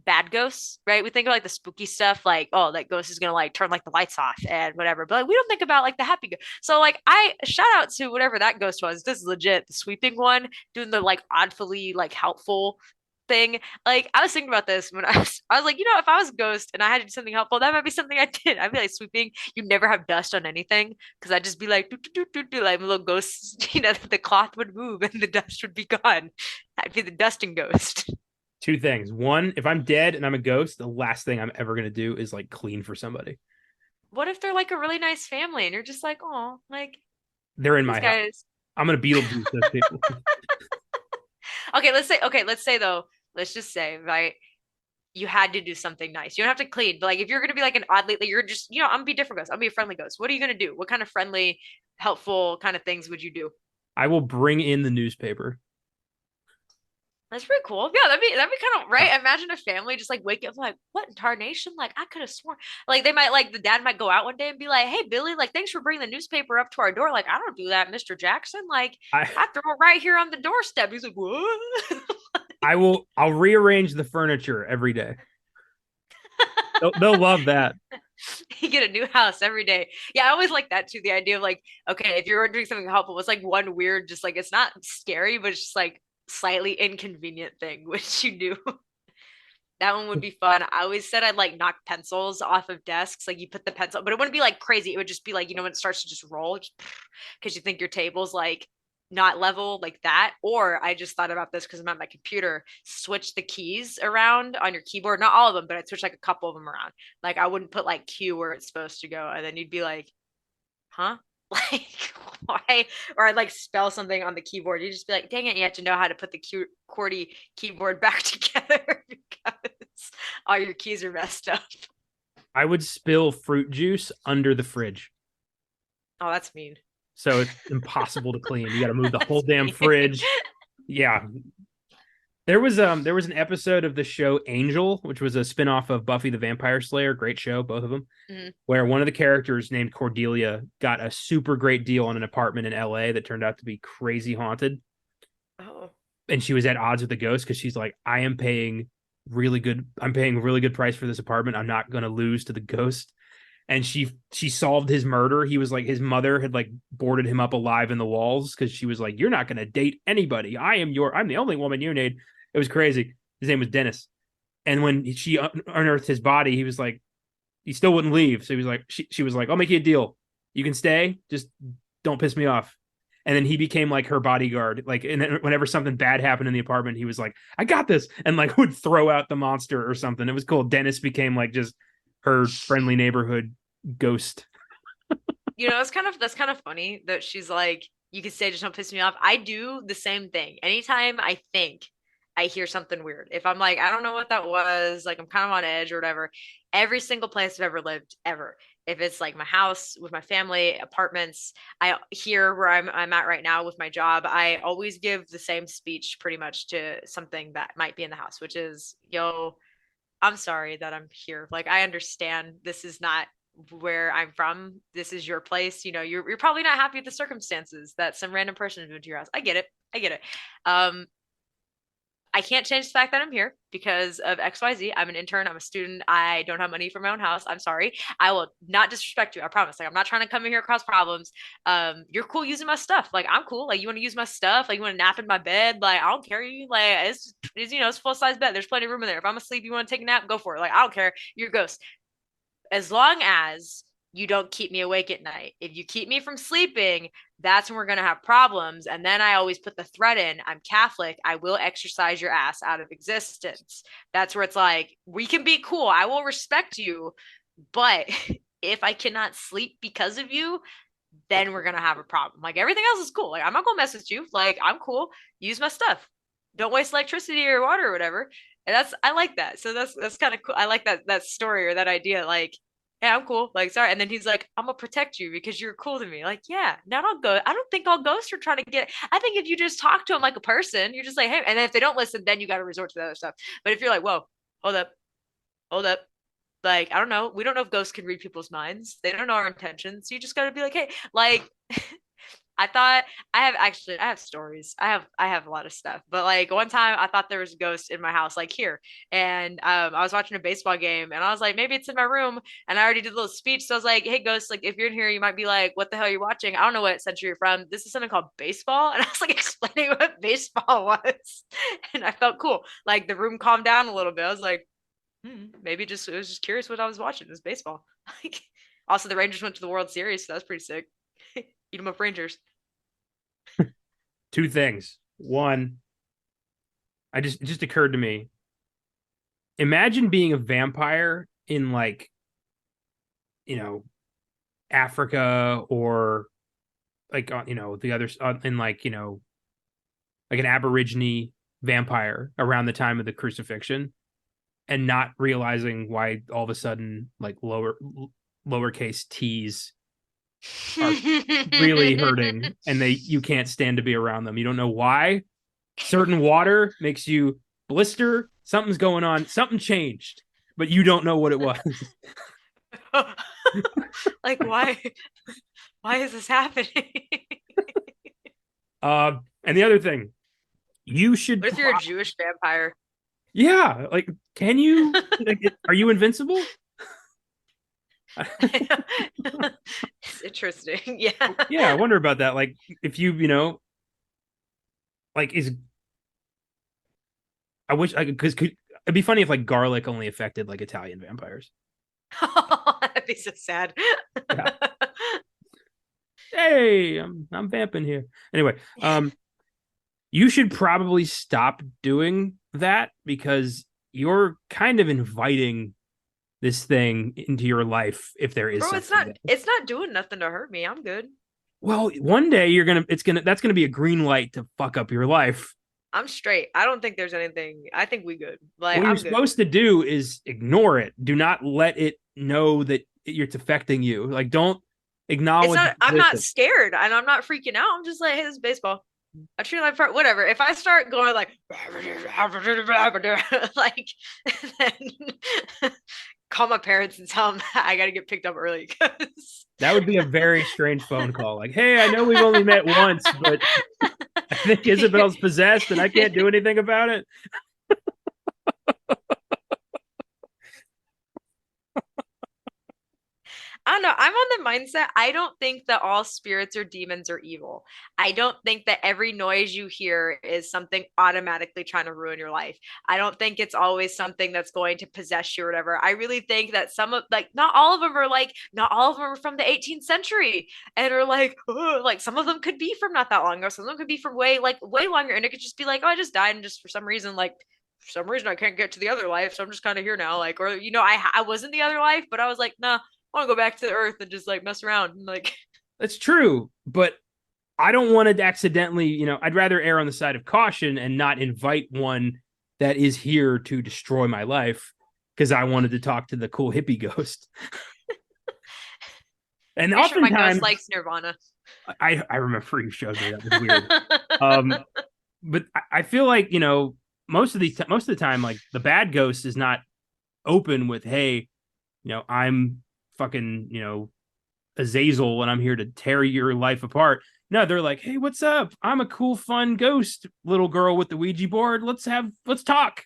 bad ghosts, right? We think of like the spooky stuff, like, oh, that ghost is gonna like turn like the lights off and whatever. But like we don't think about like the happy ghost. So like I shout out to whatever that ghost was. This is legit, the sweeping one, doing the like oddly like helpful thing. Like I was thinking about this when I was like, if I was a ghost and I had to do something helpful, that might be something I did. I'd be like sweeping. You never have dust on anything because I'd just be like do, do, do, do, like little ghosts, the cloth would move and the dust would be gone. I'd be the dusting ghost. 2 things. One, if I'm dead and I'm a ghost, the last thing I'm ever going to do is like clean for somebody. What if they're like a really nice family and you're just like, oh, like they're in my house. I'm going to Beetlejuice those people. Okay, let's say though, let's just say, right, you had to do something nice. You don't have to clean, but like if you're gonna be like an oddly, like you're just, I'm gonna be a different ghost. I'm gonna be a friendly ghost. What are you gonna do? What kind of friendly, helpful kind of things would you do? I will bring in the newspaper. That's pretty cool. Yeah, that'd be kind of right. Imagine a family just like wake up like, what in tarnation? Like I could have sworn. Like they might like the dad might go out one day and be like, "Hey Billy, like thanks for bringing the newspaper up to our door." Like I don't do that, Mr. Jackson. Like I throw it right here on the doorstep. He's like, "What?" I'll rearrange the furniture every day. They'll love that. You get a new house every day. Yeah, I always like that too. The idea of like, okay, if you're doing something helpful, it's like one weird, just like it's not scary, but it's just like slightly inconvenient thing which you do. That one would be fun. I always said I'd like knock pencils off of desks, like you put the pencil, but it wouldn't be like crazy. It would just be like, when it starts to just roll because you think your table's like not level, like that. Or I just thought about this because I'm at my computer, switch the keys around on your keyboard, not all of them, but I'd switch like a couple of them around. Like I wouldn't put like Q where it's supposed to go, and then you'd be like, huh? Like why? Or I'd like spell something on the keyboard. You just be like, dang it, you have to know how to put the QWERTY keyboard back together because all your keys are messed up. I would spill fruit juice under the fridge. Oh, that's mean. So it's impossible to clean. You got to move the whole damn fridge. Yeah. there was an episode of the show Angel, which was a spinoff of Buffy the Vampire Slayer. Great show, both of them. Mhm. Where one of the characters named Cordelia got a super great deal on an apartment in LA that turned out to be crazy haunted. Oh. And she was at odds with the ghost because she's like, I'm paying really good price for this apartment. I'm not gonna lose to the ghost. And she solved his murder. He was like, his mother had like boarded him up alive in the walls because she was like, you're not gonna date anybody. I'm the only woman you need. It was crazy. His name was Dennis. And when she unearthed his body, he was like, he still wouldn't leave. So he was like, she was like, I'll make you a deal. You can stay, just don't piss me off. And then he became like her bodyguard. Like, and then whenever something bad happened in the apartment, he was like, I got this, and like would throw out the monster or something. It was cool. Dennis became like just her friendly neighborhood ghost. That's kind of funny that she's like, you can say just don't piss me off. I do the same thing. Anytime I think I hear something weird, if I'm like, I don't know what that was, like I'm kind of on edge or whatever, every single place I've ever lived, ever. If it's like my house with my family, apartments, I here where I'm at right now with my job, I always give the same speech pretty much to something that might be in the house, which is, yo, I'm sorry that I'm here. Like I understand this is not where I'm from. This is your place. You're probably not happy with the circumstances that some random person moved to your house. I get it. I get it. Um, I can't change the fact that I'm here because of XYZ. I'm an intern. I'm a student. I don't have money for my own house. I'm sorry. I will not disrespect you. I promise. Like, I'm not trying to come in here across problems. You're cool using my stuff. Like, I'm cool. Like, you want to use my stuff? Like, you want to nap in my bed? Like, I don't care. You like, it's full size bed. There's plenty of room in there. If I'm asleep, you want to take a nap? Go for it. Like, I don't care. You're a ghost. As long as you don't keep me awake at night. If you keep me from sleeping, that's when we're going to have problems. And then I always put the threat in, I'm Catholic. I will exorcise your ass out of existence. That's where it's like, we can be cool. I will respect you. But if I cannot sleep because of you, then we're going to have a problem. Like everything else is cool. Like I'm not going to mess with you. Like I'm cool. Use my stuff. Don't waste electricity or water or whatever. And I like that. So that's kind of cool. I like that story or that idea. Like, yeah, I'm cool. Like, sorry. And then he's like, I'm gonna protect you because you're cool to me. Like, yeah, not all go. I don't think all ghosts are trying to get. I think if you just talk to them like a person, you're just like, hey, and then if they don't listen, then you got to resort to the other stuff. But if you're like, whoa, hold up, hold up. Like, I don't know. We don't know if ghosts can read people's minds. They don't know our intentions. So you just got to be like, hey, like, I thought I have stories. I have a lot of stuff. But like one time I thought there was a ghost in my house, like here. And I was watching a baseball game and I was like, maybe it's in my room. And I already did a little speech. So I was like, hey ghost, like if you're in here, you might be like, what the hell are you watching? I don't know what century you're from. This is something called baseball. And I was like explaining what baseball was. And I felt cool. Like the room calmed down a little bit. I was like, maybe just I was just curious what I was watching. It was baseball. Like also the Rangers went to the World Series, so that's pretty sick. Eat them up Rangers. Two things. One, it just occurred to me. Imagine being a vampire in like, you know, Africa or like the others in like like an Aborigine vampire around the time of the crucifixion, and not realizing why all of a sudden like lowercase t's are really hurting and you can't stand to be around them. You don't know why. Certain water makes you blister. Something's going on. Something changed, but you don't know what it was. Like why is this happening? And the other thing, you should. What if you're a Jewish vampire? Yeah, like, can you? Like, are you invincible? It's interesting. Yeah. Yeah, I wonder about that. Like, if like, I wish I could, because it'd be funny if like garlic only affected like Italian vampires. That'd be so sad. Yeah. Hey, I'm vamping here. Anyway, you should probably stop doing that because you're kind of inviting this thing into your life if there is Bro, something it's not doing nothing to hurt me. I'm good. well, one day that's gonna be a green light to fuck up your life. I'm straight. I don't think there's anything. I think we good. Like What you're I'm good. supposed to do is ignore it. Do not let it know that it's affecting you. Like, don't It's acknowledge not. I'm not existence. scared and I'm not freaking out. I'm just like, hey, this is baseball. a true life part, whatever. If I start going like like then call my parents and tell them I gotta get picked up early because That would be a very strange phone call. Like, hey, I know we've only met once, but I think Isabel's possessed and I can't do anything about it. I don't know. I'm on the mindset. I don't think that all spirits or demons are evil. I don't think that every noise you hear is something automatically trying to ruin your life. I don't think it's always something that's going to possess you or whatever. I really think that some of like not all of them are like not all of them are from the 18th century and are like some of them could be from not that long ago. Some of them could be from way longer, and it could just be like, oh, I just died and just for some reason I can't get to the other life, so I'm just kind of here now. Like, or I was in the other life, but I was like, nah, I want to go back to the earth and just like mess around and like. That's true, but I don't want to accidentally, I'd rather err on the side of caution and not invite one that is here to destroy my life because I wanted to talk to the cool hippie ghost. And Pretty sure my oftentimes ghost likes Nirvana. I remember you showed me that was weird. But I feel like, most of the time, like the bad ghost is not open with, hey, I'm fucking, Azazel and I'm here to tear your life apart. No, they're like, hey, what's up? I'm a cool, fun ghost little girl with the Ouija board. Let's talk.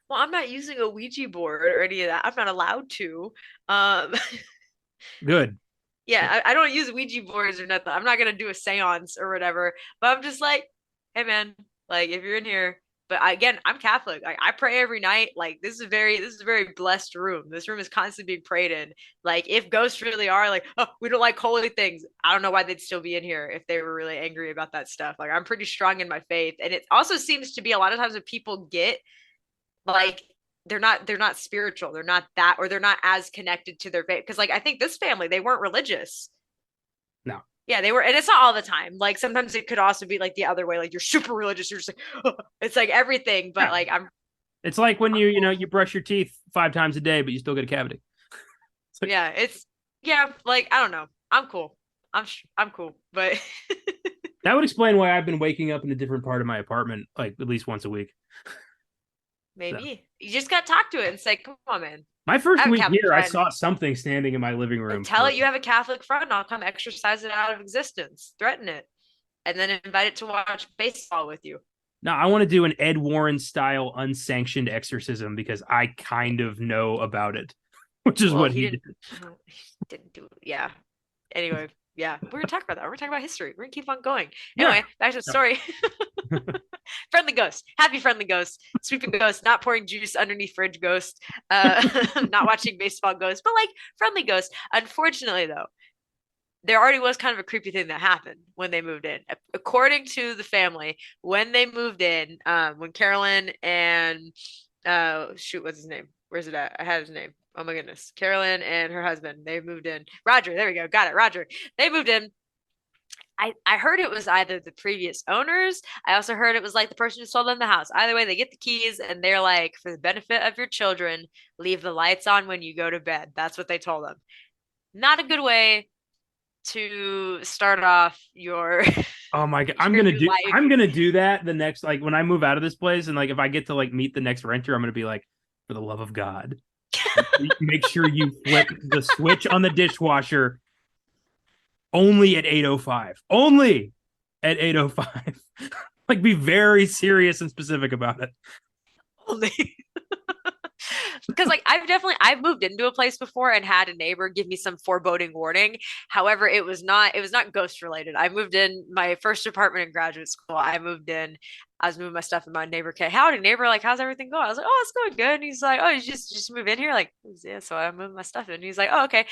Well, I'm not using a Ouija board or any of that. I'm not allowed to. Um, Good. yeah, I don't use Ouija boards or nothing. I'm not gonna do a seance or whatever. But I'm just like, hey man, like if you're in here. But again, I'm Catholic. Like I pray every night. Like this is a very blessed room. This room is constantly being prayed in. Like if ghosts really are like, oh, we don't like holy things. I don't know why they'd still be in here if they were really angry about that stuff. Like I'm pretty strong in my faith, and it also seems to be a lot of times when people get like they're not spiritual, they're not that, or they're not as connected to their faith, because like I think this family, they weren't religious. No. Yeah, they were, and it's not all the time. Like sometimes it could also be like the other way, like you're super religious, you're just like, oh, it's like everything, but like it's like when you brush your teeth 5 times a day but you still get a cavity. Like, yeah, like I don't know, I'm cool, I'm cool, but that would explain why I've been waking up in a different part of my apartment like at least once a week. maybe you just got to talk to it and say, come on, man. My first week here, I friend. saw something standing in my living room. Tell it you have a Catholic friend, and I'll come exorcise it out of existence. Threaten it, and then invite it to watch baseball with you. No, I want to do an Ed Warren style unsanctioned exorcism because I kind of know about it, which is what he did. He didn't do it. Yeah. Anyway, yeah, we're gonna talk about that. We're gonna talk about history. We're gonna keep on going. Anyway, back to the story. Friendly ghost, happy friendly ghost, sweeping ghost, not pouring juice underneath fridge ghost, not watching baseball ghost, but like friendly ghost. Unfortunately, though, there already was kind of a creepy thing that happened when they moved in. According to the family, when they moved in, when Carolyn and shoot, what's his name? Where's it at? I had his name. Oh my goodness. Carolyn and her husband, they moved in. Roger, there we go. Got it. Roger. They moved in. I heard it was either the previous owners. I also heard it was like the person who sold them the house. Either way, they get the keys and they're like, for the benefit of your children, leave the lights on when you go to bed. That's what they told them. Not a good way to start off your oh my god, I'm gonna do that the next, like when I move out of this place, and like if I get to like meet the next renter, I'm gonna be like, for the love of God, make sure you flip the switch on the dishwasher only at 8:05. Only at 8:05. Like be very serious and specific about it. Only. Because like I've moved into a place before and had a neighbor give me some foreboding warning. However, it was not ghost related. I moved in my first apartment in graduate school. I was moving my stuff, and my neighbor came, howdy neighbor, like how's everything going? I was like, oh, it's going good. And he's like, oh, you just move in here? Like, yeah, so I moved my stuff in. And he's like, oh, okay.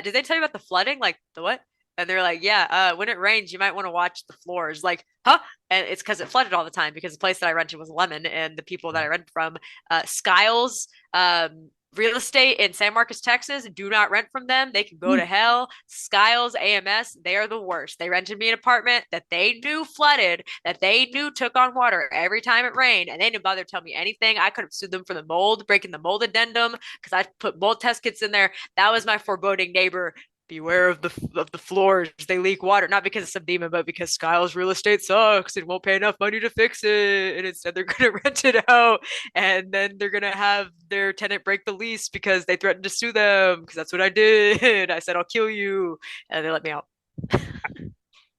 Did they tell you about the flooding? Like the what? And they're like, yeah, when it rains, you might want to watch the floors. Like, huh? And it's because it flooded all the time, because the place that I rented was Lemon, and the people that I rented from, Skiles, real estate in San Marcos, Texas, do not rent from them. They can go to hell. Skiles, AMS, they are the worst. They rented me an apartment that they knew flooded, that they knew took on water every time it rained, and they didn't bother to tell me anything. I could have sued them for the mold, breaking the mold addendum, because I put mold test kits in there. That was my foreboding neighbor beware of the floors, they leak water, not because of some demon, but because Skiles real estate sucks and won't pay enough money to fix it, and instead they're gonna rent it out, and then they're gonna have their tenant break the lease because they threatened to sue them, because that's what I did. I said I'll kill you, and they let me out.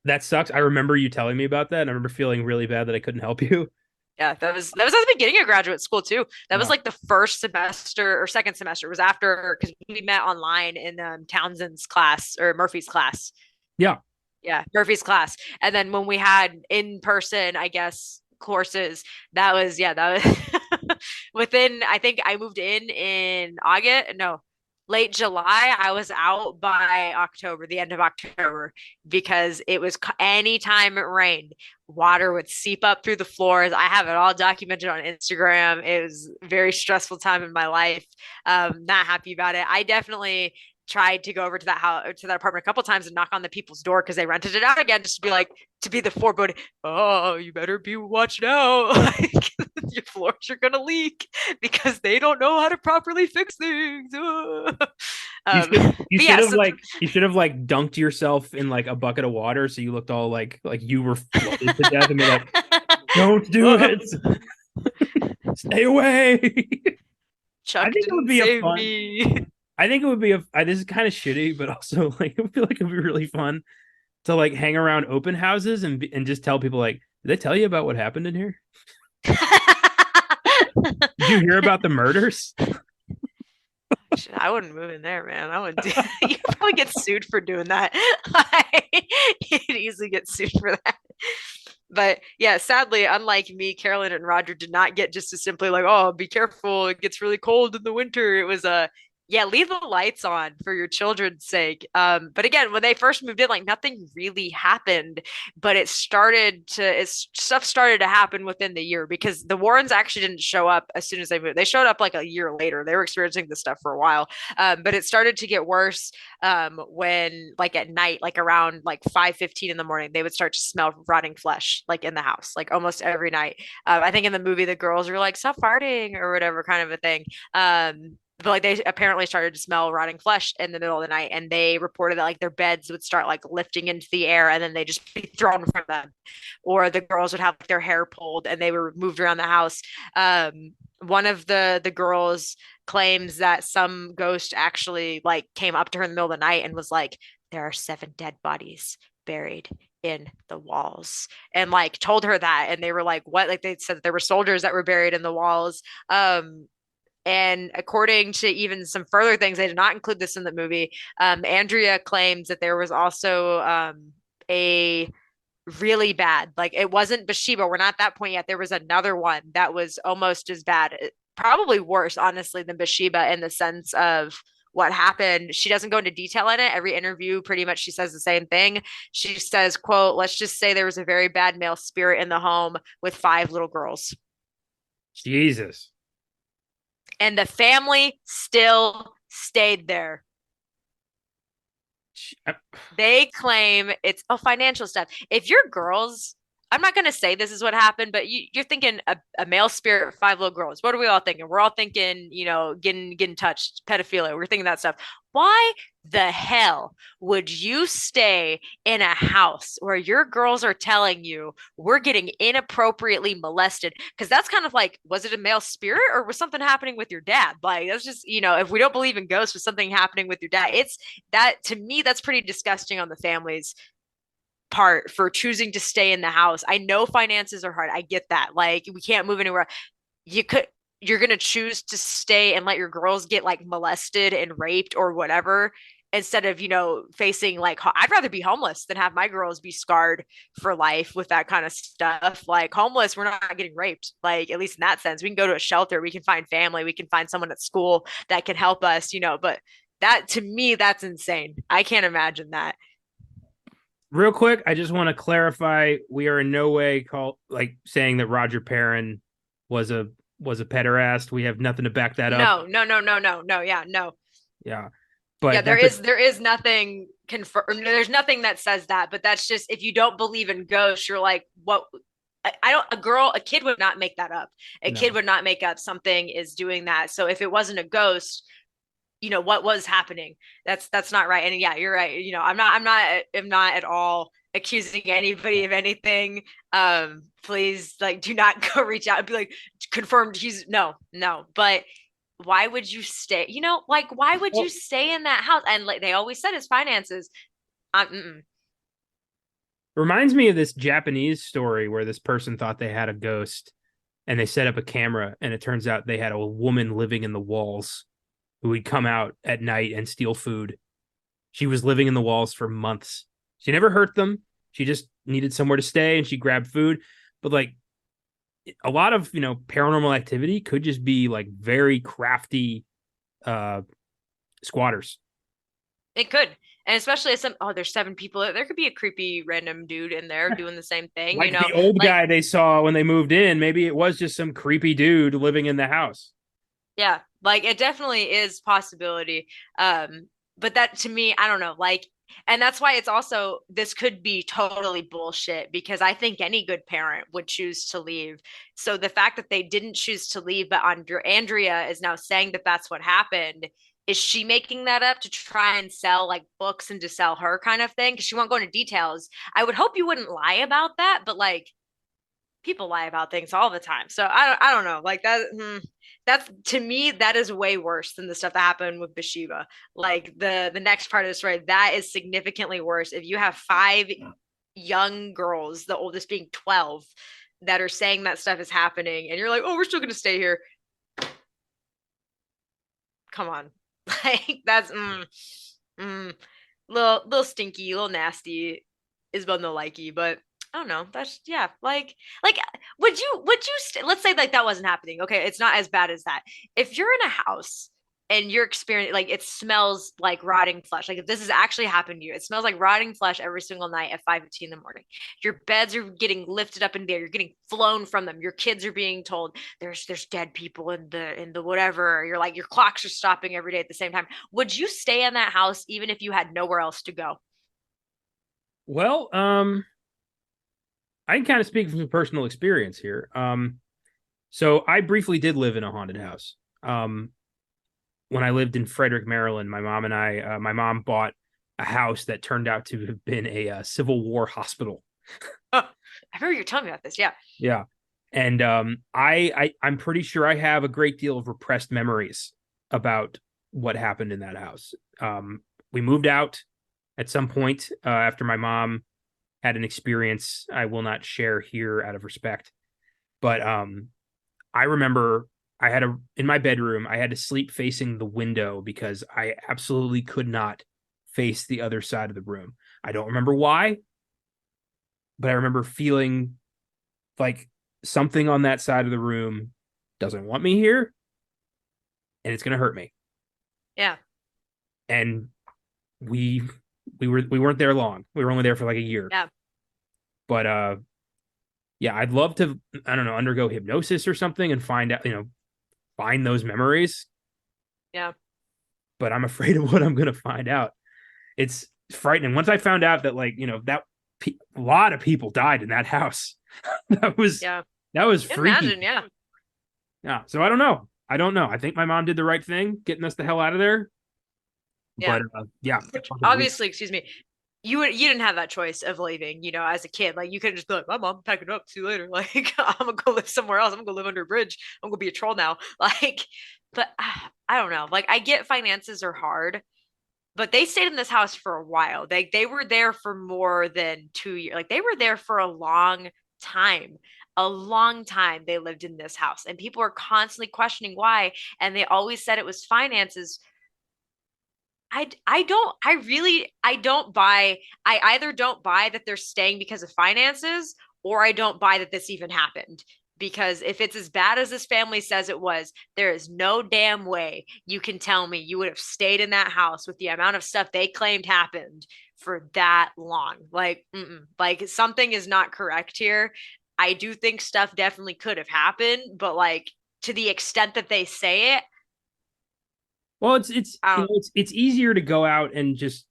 That sucks. I remember you telling me about that, and I remember feeling really bad that I couldn't help you. Yeah, that was at the beginning of graduate school too. That was No. like the first semester or second semester. It was after, because we met online in Townsend's class or Murphy's class. Yeah. Yeah, Murphy's class. And then when we had in person, I guess, courses, that was, yeah, that was within, I think I moved in August, no, late July. I was out by October, the end of October, because it was anytime it rained, water would seep up through the floors. I have it all documented on Instagram. It was a very stressful time in my life. Not happy about it. I definitely tried to go over to that house, to that apartment a couple times and knock on the people's door because they rented it out again, just to be like, to be the foreboding, oh, you better be watching out. Like, your floors are gonna leak because they don't know how to properly fix things. You should you But should yeah, have so like you should have like dunked yourself in like a bucket of water so you looked all like you were floated to death and be like, don't do it. Stay away. I Chuck think it would didn't be a save fun. me. I think it would be this is kind of shitty, but also like I feel like it would be really fun to like hang around open houses and just tell people like, did they tell you about what happened in here? Did you hear about the murders? I wouldn't move in there, man. I wouldn't do you probably get sued for doing that. You'd easily get sued for that. But yeah, sadly, unlike me, Carolyn and Roger did not get just as simply like, oh, be careful, it gets really cold in the winter. It was a yeah, leave the lights on for your children's sake. But again, when they first moved in, like nothing really happened, but stuff started to happen within the year because the Warrens actually didn't show up as soon as they moved. They showed up like a year later. They were experiencing this stuff for a while. But it started to get worse when like at night, like around like 5:15 in the morning, they would start to smell rotting flesh like in the house, like almost every night. I think in the movie the girls were like, stop farting or whatever kind of a thing. But like they apparently started to smell rotting flesh in the middle of the night, and they reported that like their beds would start like lifting into the air and then they just be thrown from them, or the girls would have like, their hair pulled and they were moved around the house. One of the girls claims that some ghost actually like came up to her in the middle of the night and was like, there are 7 dead bodies buried in the walls, and like told her that, and they were like, what? Like they said that there were soldiers that were buried in the walls. And according to even some further things, they did not include this in the movie. Andrea claims that there was also a really bad, like it wasn't Bathsheba. We're not at that point yet. There was another one that was almost as bad, probably worse, honestly, than Bathsheba in the sense of what happened. She doesn't go into detail in it. Every interview, pretty much, she says the same thing. She says, "quote Let's just say there was a very bad male spirit in the home with 5 little girls." Jesus. And the family still stayed there. They claim it's financial stuff. If your girls, I'm not going to say this is what happened, but you're thinking a male spirit, 5 little girls. What are we all thinking? We're all thinking, getting touched, pedophilia. We're thinking that stuff. Why the hell would you stay in a house where your girls are telling you we're getting inappropriately molested? Because that's kind of like, was it a male spirit or was something happening with your dad? Like, that's just, if we don't believe in ghosts, was something happening with your dad? It's that, to me, that's pretty disgusting on the family's part for choosing to stay in the house. I know finances are hard. I get that. Like, we can't move anywhere. You're going to choose to stay and let your girls get like molested and raped or whatever, instead of, facing like, I'd rather be homeless than have my girls be scarred for life with that kind of stuff. Like, homeless, we're not getting raped. Like, at least in that sense, we can go to a shelter, we can find family, we can find someone at school that can help us, but that, to me, that's insane. I can't imagine that. Real quick, I just want to clarify: we are in no way saying that Roger Perrin was a pederast. We have nothing to back that up. No. Yeah, no. Yeah, but yeah, there is nothing confirmed. There's nothing that says that, but that's just, if you don't believe in ghosts, you're like, what? I don't. A kid would not make that up. A kid would not make up something is doing that. So if it wasn't a ghost, what was happening. That's not right. And yeah, you're right. I'm not at all accusing anybody of anything. Please, like, do not go reach out and be like, confirmed he's no. But why would you stay? Like, why would you stay in that house? And like they always said, his finances. Reminds me of this Japanese story where this person thought they had a ghost and they set up a camera, and it turns out they had a woman living in the walls who would come out at night and steal food. She was living in the walls for months. She never hurt them. She just needed somewhere to stay, and she grabbed food. But like a lot of, paranormal activity could just be like very crafty squatters. It could. And especially as there's 7 people. There could be a creepy random dude in there doing the same thing. Like the old guy they saw when they moved in. Maybe it was just some creepy dude living in the house. Yeah, like it definitely is possibility. But that to me, I don't know, like, and that's why it's also, this could be totally bullshit, because I think any good parent would choose to leave. So the fact that they didn't choose to leave, but Andrea is now saying that that's what happened. Is she making that up to try and sell like books and to sell her kind of thing? Because she won't go into details. I would hope you wouldn't lie about that, but like people lie about things all the time. So I don't know. Like that's, to me, that is way worse than the stuff that happened with Bathsheba. Like the next part of the story, that is significantly worse. If you have 5 young girls, the oldest being 12, that are saying that stuff is happening, and you're like, oh, we're still gonna stay here. Come on. Like that's little stinky, little nasty. Isabel no likey, but I don't know. That's yeah. Like would you let's say like that wasn't happening. Okay, it's not as bad as that. If you're in a house and you're experiencing, like, it smells like rotting flesh. Like if this has actually happened to you, it smells like rotting flesh every single night at 5:15 in the morning. Your beds are getting lifted up in the air. You're getting flown from them. Your kids are being told there's dead people in the whatever. You're like, your clocks are stopping every day at the same time. Would you stay in that house even if you had nowhere else to go? Well, I can kind of speak from personal experience here. So I briefly did live in a haunted house. When I lived in Frederick, Maryland, my mom bought a house that turned out to have been a Civil War hospital. I remember you telling me about this. Yeah. Yeah. And I'm pretty sure I have a great deal of repressed memories about what happened in that house. We moved out at some point after my mom had an experience I will not share here out of respect. But I remember in my bedroom, I had to sleep facing the window because I absolutely could not face the other side of the room. I don't remember why, but I remember feeling like something on that side of the room doesn't want me here, and it's going to hurt me. Yeah. And we weren't there long. We were only there for like a year. Yeah. But yeah, I'd love to, I don't know, undergo hypnosis or something and find out, find those memories. Yeah. But I'm afraid of what I'm going to find out. It's frightening. Once I found out that, like, a lot of people died in that house. that was freaky. Imagine, yeah. Yeah. So I don't know. I think my mom did the right thing getting us the hell out of there. Yeah. But yeah. Obviously, excuse me. You didn't have that choice of leaving, as a kid. Like, you couldn't just be like, my mom, pack it up, see you later. Like, I'm gonna go live somewhere else. I'm gonna go live under a bridge. I'm gonna be a troll now. Like, but I don't know. Like, I get finances are hard, but they stayed in this house for a while. They were there for more than 2 years. Like, they were there for a long time. A long time they lived in this house. And people were constantly questioning why. And they always said it was finances. I don't buy. I either don't buy that they're staying because of finances, or I don't buy that this even happened. Because if it's as bad as this family says it was, there is no damn way you can tell me you would have stayed in that house with the amount of stuff they claimed happened for that long. Like, like, something is not correct here. I do think stuff definitely could have happened, but like, to the extent that they say it, well, it's easier to go out and just,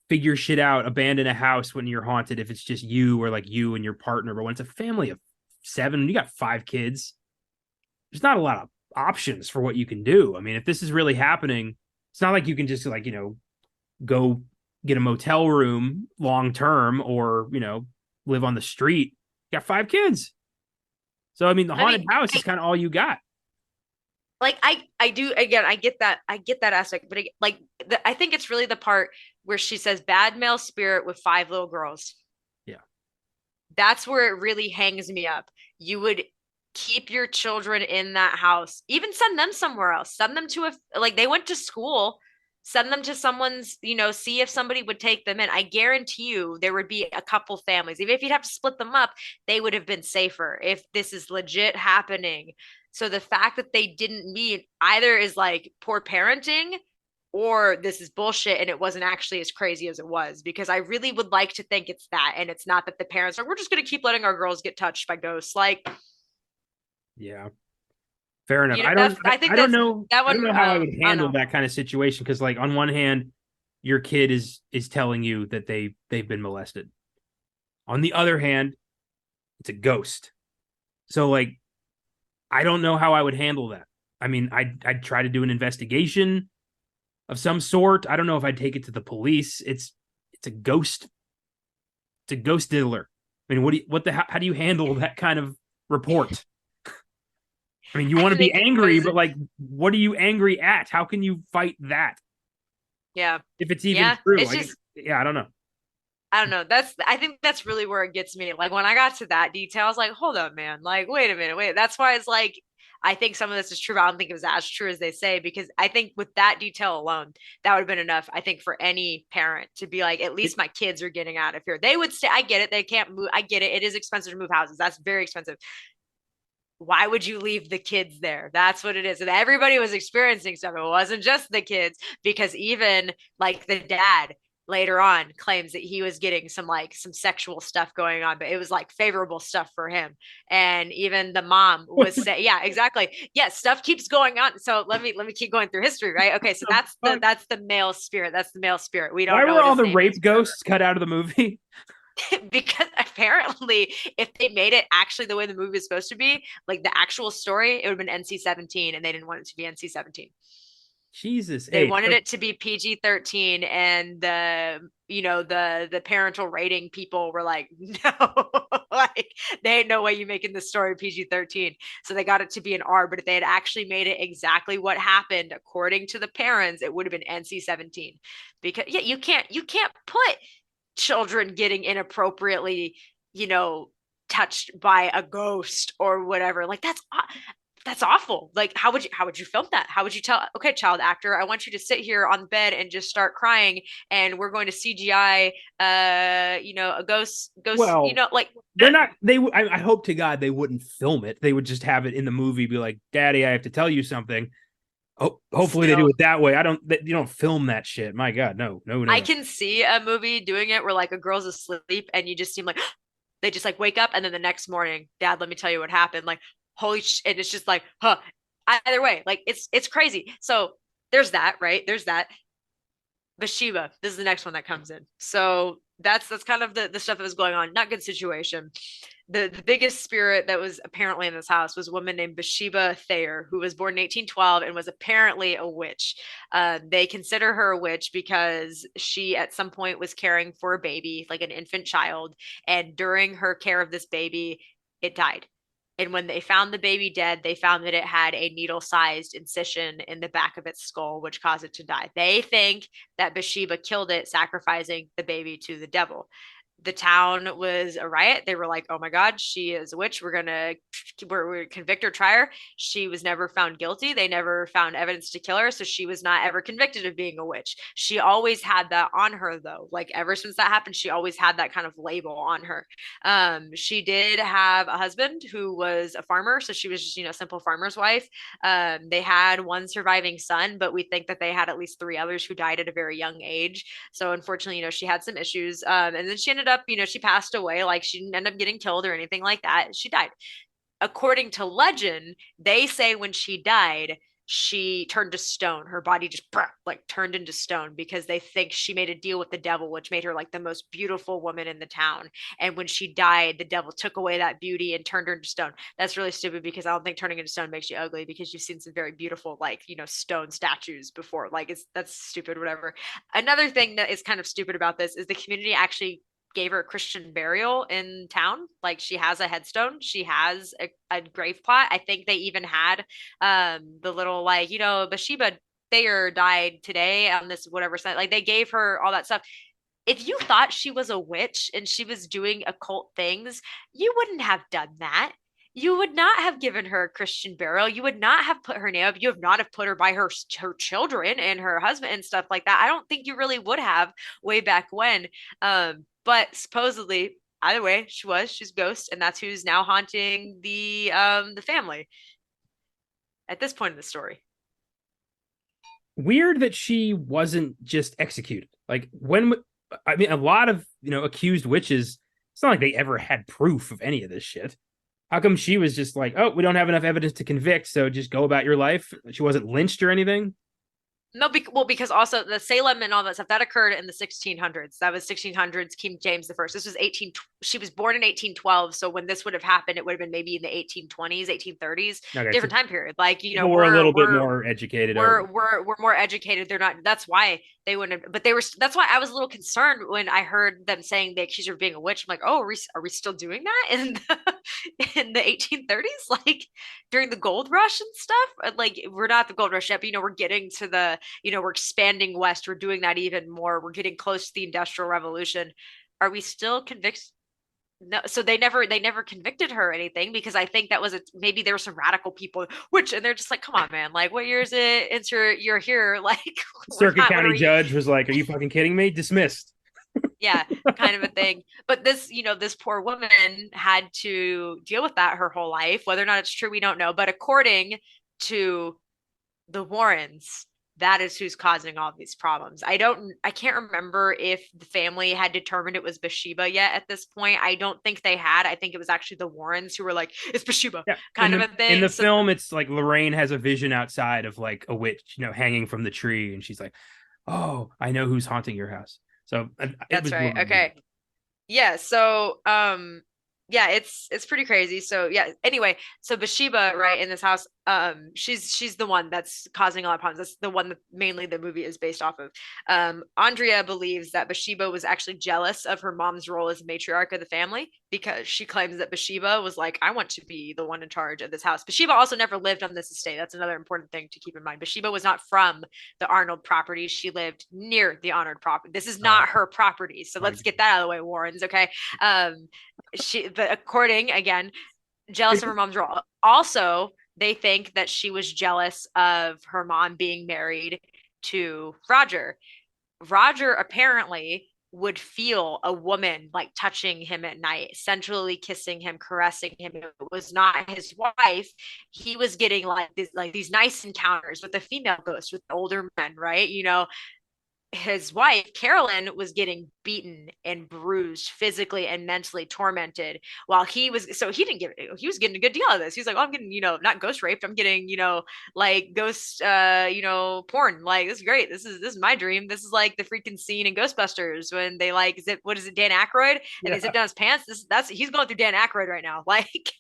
figure shit out, abandon a house when you're haunted if it's just you, or like you and your partner. But when it's a family of 7, you got 5 kids, there's not a lot of options for what you can do. I mean, if this is really happening, it's not like you can just like, go get a motel room long term or, live on the street. You got 5 kids. So, I mean, the haunted house is kind of all you got. Like I do, again, I get that aspect, but I think it's really the part where she says bad male spirit with 5 little girls. Yeah. That's where it really hangs me up. You would keep your children in that house, even send them somewhere else, send them to they went to school, send them to someone's, see if somebody would take them in. I guarantee you there would be a couple families, even if you'd have to split them up, they would have been safer if this is legit happening. So the fact that they didn't meet either is like poor parenting, or this is bullshit and it wasn't actually as crazy as it was, because I really would like to think it's that, and it's not that the parents are, we're just going to keep letting our girls get touched by ghosts. Like, yeah, fair enough. I don't know how I would handle that kind of situation, because like on one hand, your kid is telling you that they've been molested. On the other hand, it's a ghost. So like, I don't know how I would handle that. I mean, I'd try to do an investigation of some sort. I don't know if I'd take it to the police. It's a ghost. It's a ghost diddler. I mean, how do you handle that kind of report? I mean, you want to be angry, but like, what are you angry at? How can you fight that? Yeah. If it's even true. It's I don't know. I don't know. I think that's really where it gets me. Like when I got to that detail, I was like, hold up, man. Like, wait a minute, wait. That's why it's like, I think some of this is true, but I don't think it was as true as they say, because I think with that detail alone, that would have been enough, I think, for any parent to be like, at least my kids are getting out of here. They would stay. I get it. They can't move. I get it. It is expensive to move houses. That's very expensive. Why would you leave the kids there? That's what it is. And everybody was experiencing stuff. It wasn't just the kids, because even like the dad later on claims that he was getting some sexual stuff going on, but it was like favorable stuff for him. And even the mom was saying, yeah, exactly. Yeah, stuff keeps going on. So let me keep going through history, right? Okay, so that's the male spirit. That's the male spirit. We don't know. Why were all the rape ghosts cut out of the movie? Because apparently if they made it actually the way the movie is supposed to be, like the actual story, it would have been NC-17, and they didn't want it to be NC-17. Jesus. They wanted it to be PG-13, and the parental rating people were like, no, like they ain't no way you making this story PG-13. So they got it to be an R, but if they had actually made it exactly what happened according to the parents, it would have been NC-17. Because you can't put children getting inappropriately, touched by a ghost or whatever. Like that's awful. Like how would you film that? How would you tell, okay, child actor, I want you to sit here on the bed and just start crying, and we're going to CGI a ghost, well, they're not, I hope to God they wouldn't film it. They would just have it in the movie, be like, Daddy, I have to tell you something. Oh, hopefully they do it that way. You don't film that shit. My God, no. I can see a movie doing it where like a girl's asleep and you just seem like they just like wake up, and then the next morning, Dad, let me tell you what happened. Like, holy shit. And it's just like, huh. Either way, like it's crazy. So there's that, right? There's that. Bathsheba, this is the next one that comes in. So that's kind of the stuff that was going on. Not good situation. The biggest spirit that was apparently in this house was a woman named Bathsheba Thayer, who was born in 1812 and was apparently a witch. They consider her a witch because she at some point was caring for a baby, like an infant child, and during her care of this baby, it died. And when they found the baby dead, they found that it had a needle-sized incision in the back of its skull, which caused it to die. They think that Bathsheba killed it, sacrificing the baby to the devil. The town was a riot. They were like, oh my God, she is a witch. We're going to convict her, try her. She was never found guilty. They never found evidence to kill her. So she was not ever convicted of being a witch. She always had that on her though. Like ever since that happened, she always had that kind of label on her. She did have a husband who was a farmer. So she was just, a simple farmer's wife. They had one surviving son, but we think that they had at least 3 others who died at a very young age. So unfortunately, she had some issues. And then she ended up, she passed away. Like she didn't end up getting killed or anything like that. She died. According to legend, they say when she died, she turned to stone. Her body just like turned into stone because they think she made a deal with the devil, which made her like the most beautiful woman in the town. And when she died, the devil took away that beauty and turned her into stone. That's really stupid because I don't think turning into stone makes you ugly, because you've seen some very beautiful, like, stone statues before. Like, that's stupid, whatever. Another thing that is kind of stupid about this is the community actually gave her a Christian burial in town. Like, she has a headstone, she has a grave plot. I think they even had the little, like, Bathsheba Thayer died today on this whatever site. Like, they gave her all that stuff. If you thought she was a witch and she was doing occult things, you wouldn't have done that. You would not have given her a Christian burial. You would not have put her name up. You have not have put her by her children and her husband and stuff like that. I don't think you really would have way back when. But supposedly, either way, she's a ghost, and that's who's now haunting the family at this point in the story. Weird that she wasn't just executed. Like, a lot of accused witches, it's not like they ever had proof of any of this shit. How come she was just like, oh, we don't have enough evidence to convict, so just go about your life? She wasn't lynched or anything? No, because also the Salem and all that stuff that occurred in the 1600s. That was 1600s, King James the First. This was 18. She was born in 1812, so when this would have happened, it would have been maybe in the 1820s, 1830s, Okay, different time period. Like, we're a little bit more educated. We're more educated. They're not. That's why they wouldn't. But they were. That's why I was a little concerned when I heard them saying they accused her of being a witch. I'm like, oh, are we still doing that in the 1830s, like during the gold rush and stuff? Like, we're not the gold rush yet, but we're getting to the. We're expanding west. We're doing that even more. We're getting close to the Industrial Revolution. Are we still convicted? No, so they never convicted her or anything, because I think that was maybe there were some radical people, and they're just like, come on, man, like, what year is it? You're here, like, Circuit County judge was like, are you fucking kidding me? Dismissed. Yeah, kind of a thing. But this poor woman had to deal with that her whole life. Whether or not it's true, we don't know. But according to the Warrens, that is who's causing all these problems. I can't remember if the family had determined it was Bathsheba yet at this point. I don't think they had. I think it was actually the Warrens who were like, it's Bathsheba, kind of a thing. In the film, it's like Lorraine has a vision outside of like a witch, hanging from the tree, and she's like, oh, I know who's haunting your house. So that's right. Okay. Yeah. So, yeah, it's pretty crazy. So yeah, anyway, so Bathsheba, right, in this house, she's the one that's causing a lot of problems. That's the one that mainly the movie is based off of. Andrea believes that Bathsheba was actually jealous of her mom's role as matriarch of the family, because she claims that Bathsheba was like, I want to be the one in charge of this house. Bathsheba also never lived on this estate. That's another important thing to keep in mind. Bathsheba was not from the Arnold property. She lived near the Arnold property. This is not her property. So let's get that out of the way, Warrens. Okay. But according, again, jealous of her mom's role. Also, they think that she was jealous of her mom being married to Roger. Roger apparently would feel a woman like touching him at night, sensually kissing him, caressing him. It was not his wife. He was getting like these nice encounters with the female ghost, with older men, right? His wife, Carolyn, was getting beaten and bruised, physically and mentally tormented, while he was getting a good deal of this. He's like, oh, I'm getting, not ghost raped. I'm getting, like ghost, porn. Like, this is great. This is my dream. This is like the freaking scene in Ghostbusters when they like, what is it, Dan Aykroyd? And they zip down his pants. He's going through Dan Aykroyd right now. Like,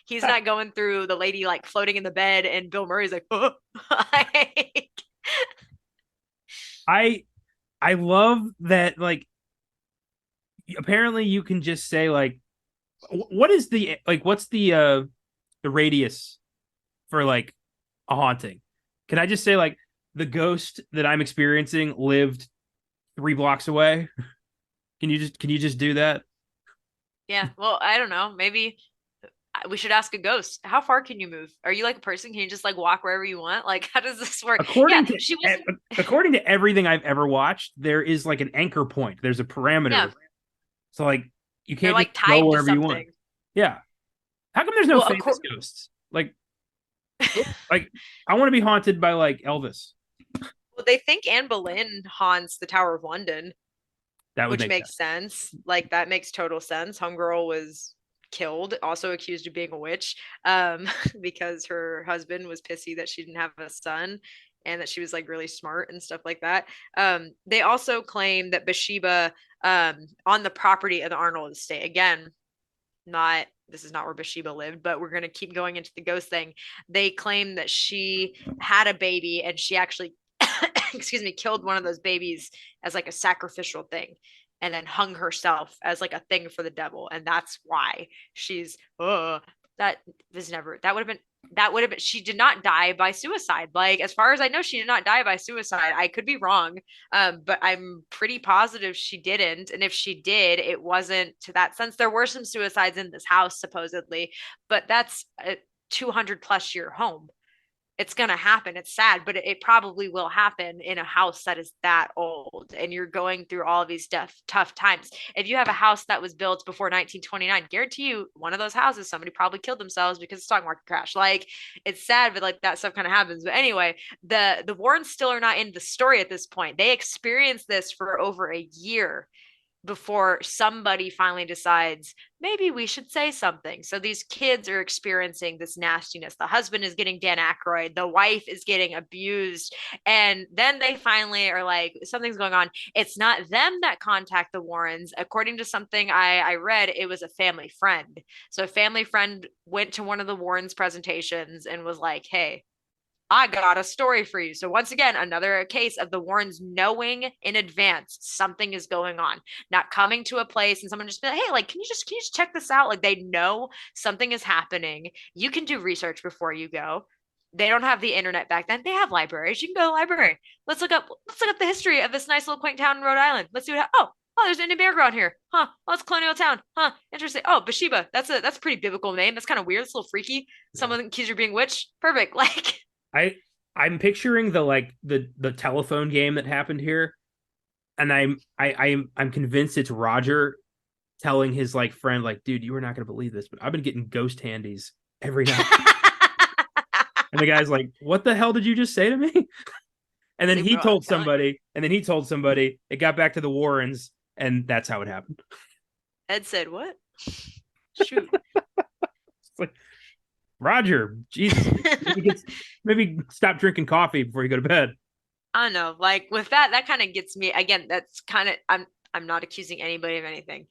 he's not going through the lady like floating in the bed and Bill Murray's like, oh. Like, I love that, like, apparently you can just say like, what's the radius for like a haunting? Can I just say like the ghost that I'm experiencing lived 3 blocks away? Can you just do that? Yeah, well, I don't know. Maybe we should ask a ghost. How far can you move? Are you like a person? Can you just like walk wherever you want? Like, how does this work? According to everything I've ever watched, there is like an anchor point. There's a parameter. Yeah. So like you can't like just go wherever you want. Yeah. How come there's no famous ghosts? Like I want to be haunted by like Elvis. Well, they think Anne Boleyn haunts the Tower of London. Which makes sense. Like, that makes total sense. Homegirl was killed, also accused of being a witch, because her husband was pissy that she didn't have a son and that she was like really smart and stuff like that. They also claim that Bathsheba, on the property of the Arnold estate, again, not this is not where Bathsheba lived, but we're going to keep going into the ghost thing. They claim that she had a baby and she actually, excuse me, killed one of those babies as like a sacrificial thing and then hung herself as like a thing for the devil. And that's why she's, that was never, that would have been, she did not die by suicide. Like, as far as I know, she did not die by suicide. I could be wrong, but I'm pretty positive she didn't. And if she did, it wasn't to that sense. There were some suicides in this house, supposedly, but that's a 200+ year home. It's going to happen. It's sad, but it probably will happen in a house that is that old and you're going through all of these tough times. If you have a house that was built before 1929, guarantee you one of those houses, somebody probably killed themselves because the stock market crashed. Like, it's sad, but like that stuff kind of happens. But anyway, the Warrens still are not in the story at this point. They experienced this for over a year before somebody finally decides maybe we should say something. So these kids are experiencing this nastiness. The husband is getting Dan Aykroyd. The wife is getting abused. And then they finally are like, something's going on. It's not them that contact the Warrens. According to something I read, it was a family friend. So a family friend went to one of the Warrens presentations and was like, hey, I got a story for you. So once again, another case of the Warrens knowing in advance something is going on, not coming to a place and someone just be like, hey, like, can you just check this out? Like, they know something is happening. You can do research before you go. They don't have the internet back then. They have libraries. You can go to the library. Let's look up the history of this nice little quaint town in Rhode Island. Let's see what there's an Indian burial ground here. Huh. Oh, it's colonial town. Huh. Interesting. Oh, Bathsheba. That's a pretty biblical name. That's kind of weird. It's a little freaky. Someone accused you of being witch. Perfect. Like, I'm picturing the telephone game that happened here, and I'm convinced it's Roger telling his like friend, like, dude, you were not gonna believe this, but I've been getting ghost handies every night. And the guy's like, what the hell did you just say to me? And then he told somebody, it got back to the Warrens, and that's how it happened. Ed said, what? Shoot. It's like, Roger, Jesus, maybe stop drinking coffee before you go to bed. I don't know. Like, with that kind of gets me again. That's kind of, I'm not accusing anybody of anything,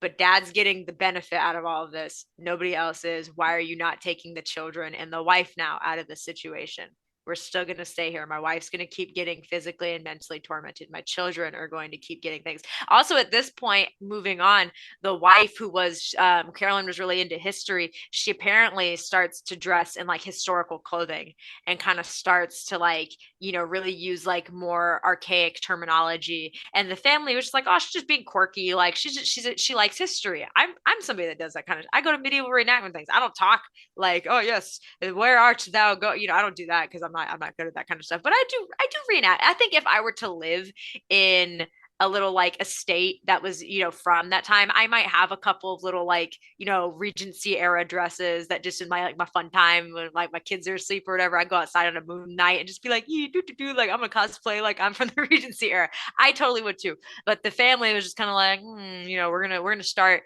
but dad's getting the benefit out of all of this. Nobody else is. Why are you not taking the children and the wife now out of the situation? We're still going to stay here. My wife's going to keep getting physically and mentally tormented. My children are going to keep getting things. Also, at this point, moving on, the wife who was, Carolyn was really into history. She apparently starts to dress in like historical clothing and kind of starts to like, really use like more archaic terminology. And the family was just like, oh, she's just being quirky. Like she likes history. I'm somebody that does that kind of, I go to medieval reenactment things. I don't talk like, oh yes, where art thou go? I don't do that because I'm not good at that kind of stuff, but I do reenact. I think if I were to live in a little like estate that was, from that time, I might have a couple of little like, Regency era dresses that just in my fun time when like my kids are asleep or whatever, I go outside on a moon night and just be like, like I'm gonna cosplay like I'm from the Regency era. I totally would too. But the family was just kind of like, we're gonna start.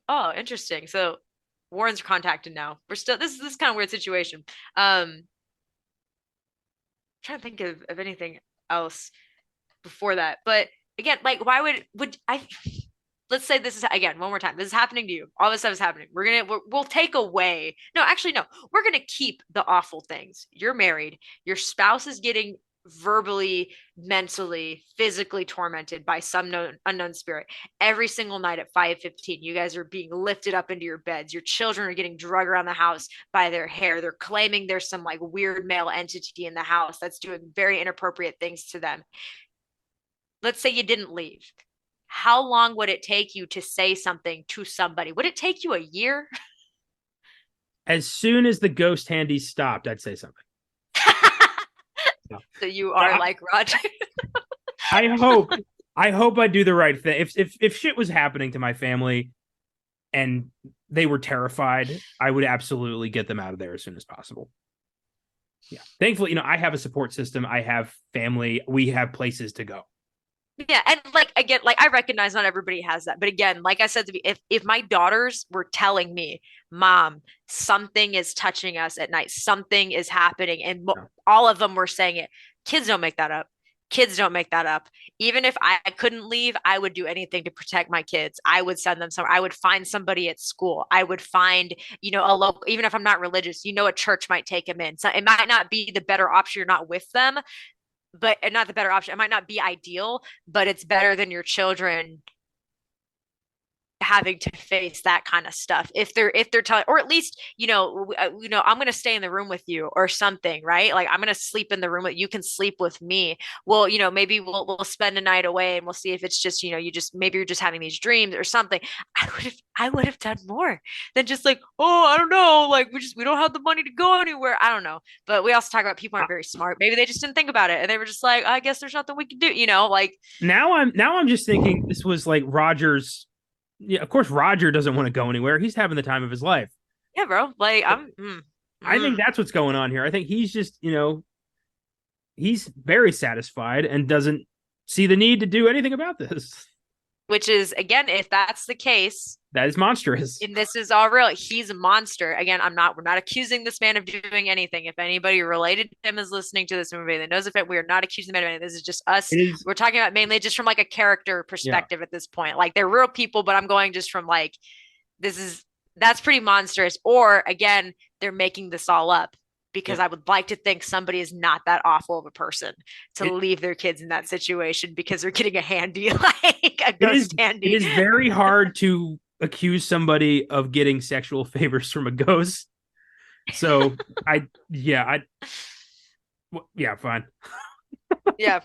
Oh, interesting. So Warren's contacted now. We're still this is kind of weird situation. Trying to think of anything else before that, but again, like, why would I? Let's say this is again one more time. This is happening to you. All this stuff is happening. We'll take away. No, actually, no. We're gonna keep the awful things. You're married. Your spouse is getting verbally, mentally, physically tormented by some unknown spirit every single night at 5:15. You guys are being lifted up into your beds. Your children are getting dragged around the house by their hair. They're claiming there's some like weird male entity in the house that's doing very inappropriate things to them. Let's say you didn't leave. How long would it take you to say something to somebody? Would it take you a year? As soon as the ghost handies stopped, I'd say something. No. So you are like Roger. I hope I do the right thing. If shit was happening to my family and they were terrified, I would absolutely get them out of there as soon as possible. Yeah. Thankfully, I have a support system. I have family. We have places to go. Yeah, and like again, like I recognize not everybody has that, but again, like I said to me, if my daughters were telling me, "Mom, something is touching us at night, something is happening," and No. all of them were saying it, kids don't make that up. Kids don't make that up. Even if I couldn't leave, I would do anything to protect my kids. I would send them somewhere. I would find somebody at school. I would find, a local, even if I'm not religious, a church might take them in. So it might not be the better option. You're not with them, but and not the better option. It might not be ideal, but it's better than your children having to face that kind of stuff if they're telling, or at least I'm going to stay in the room with you or something, right? Like I'm going to sleep in the room, you can sleep with me. Well, maybe we'll spend a night away and we'll see if it's just, maybe you're just having these dreams or something. I would have done more than just like, oh, I don't know, like we don't have the money to go anywhere. I don't know. But we also talk about people aren't very smart. Maybe they just didn't think about it and they were just like, I guess there's nothing we can do, like. Now I'm just thinking this was like Roger's. Yeah, of course Roger doesn't want to go anywhere. He's having the time of his life. Yeah, bro. Like I think that's what's going on here. I think he's just, he's very satisfied and doesn't see the need to do anything about this. which is again, if that's the case, That is monstrous. and this is all real, he's a monster. Again, we're not accusing this man of doing anything. If anybody related to him is listening to this movie that knows of it, we are not accusing the man of anything. This is just us. It is, We're talking about mainly just from like a character yeah. perspective at this point. Like they're real people, but I'm going just from like, that's pretty monstrous. Or again, they're making this all up because Yeah. I would like to think somebody is not that awful of a person to It, leave their kids in that situation because they're getting a handy, like a ghost handy. It is very hard to accuse somebody of getting sexual favors from a ghost. So yeah, fine. Yeah.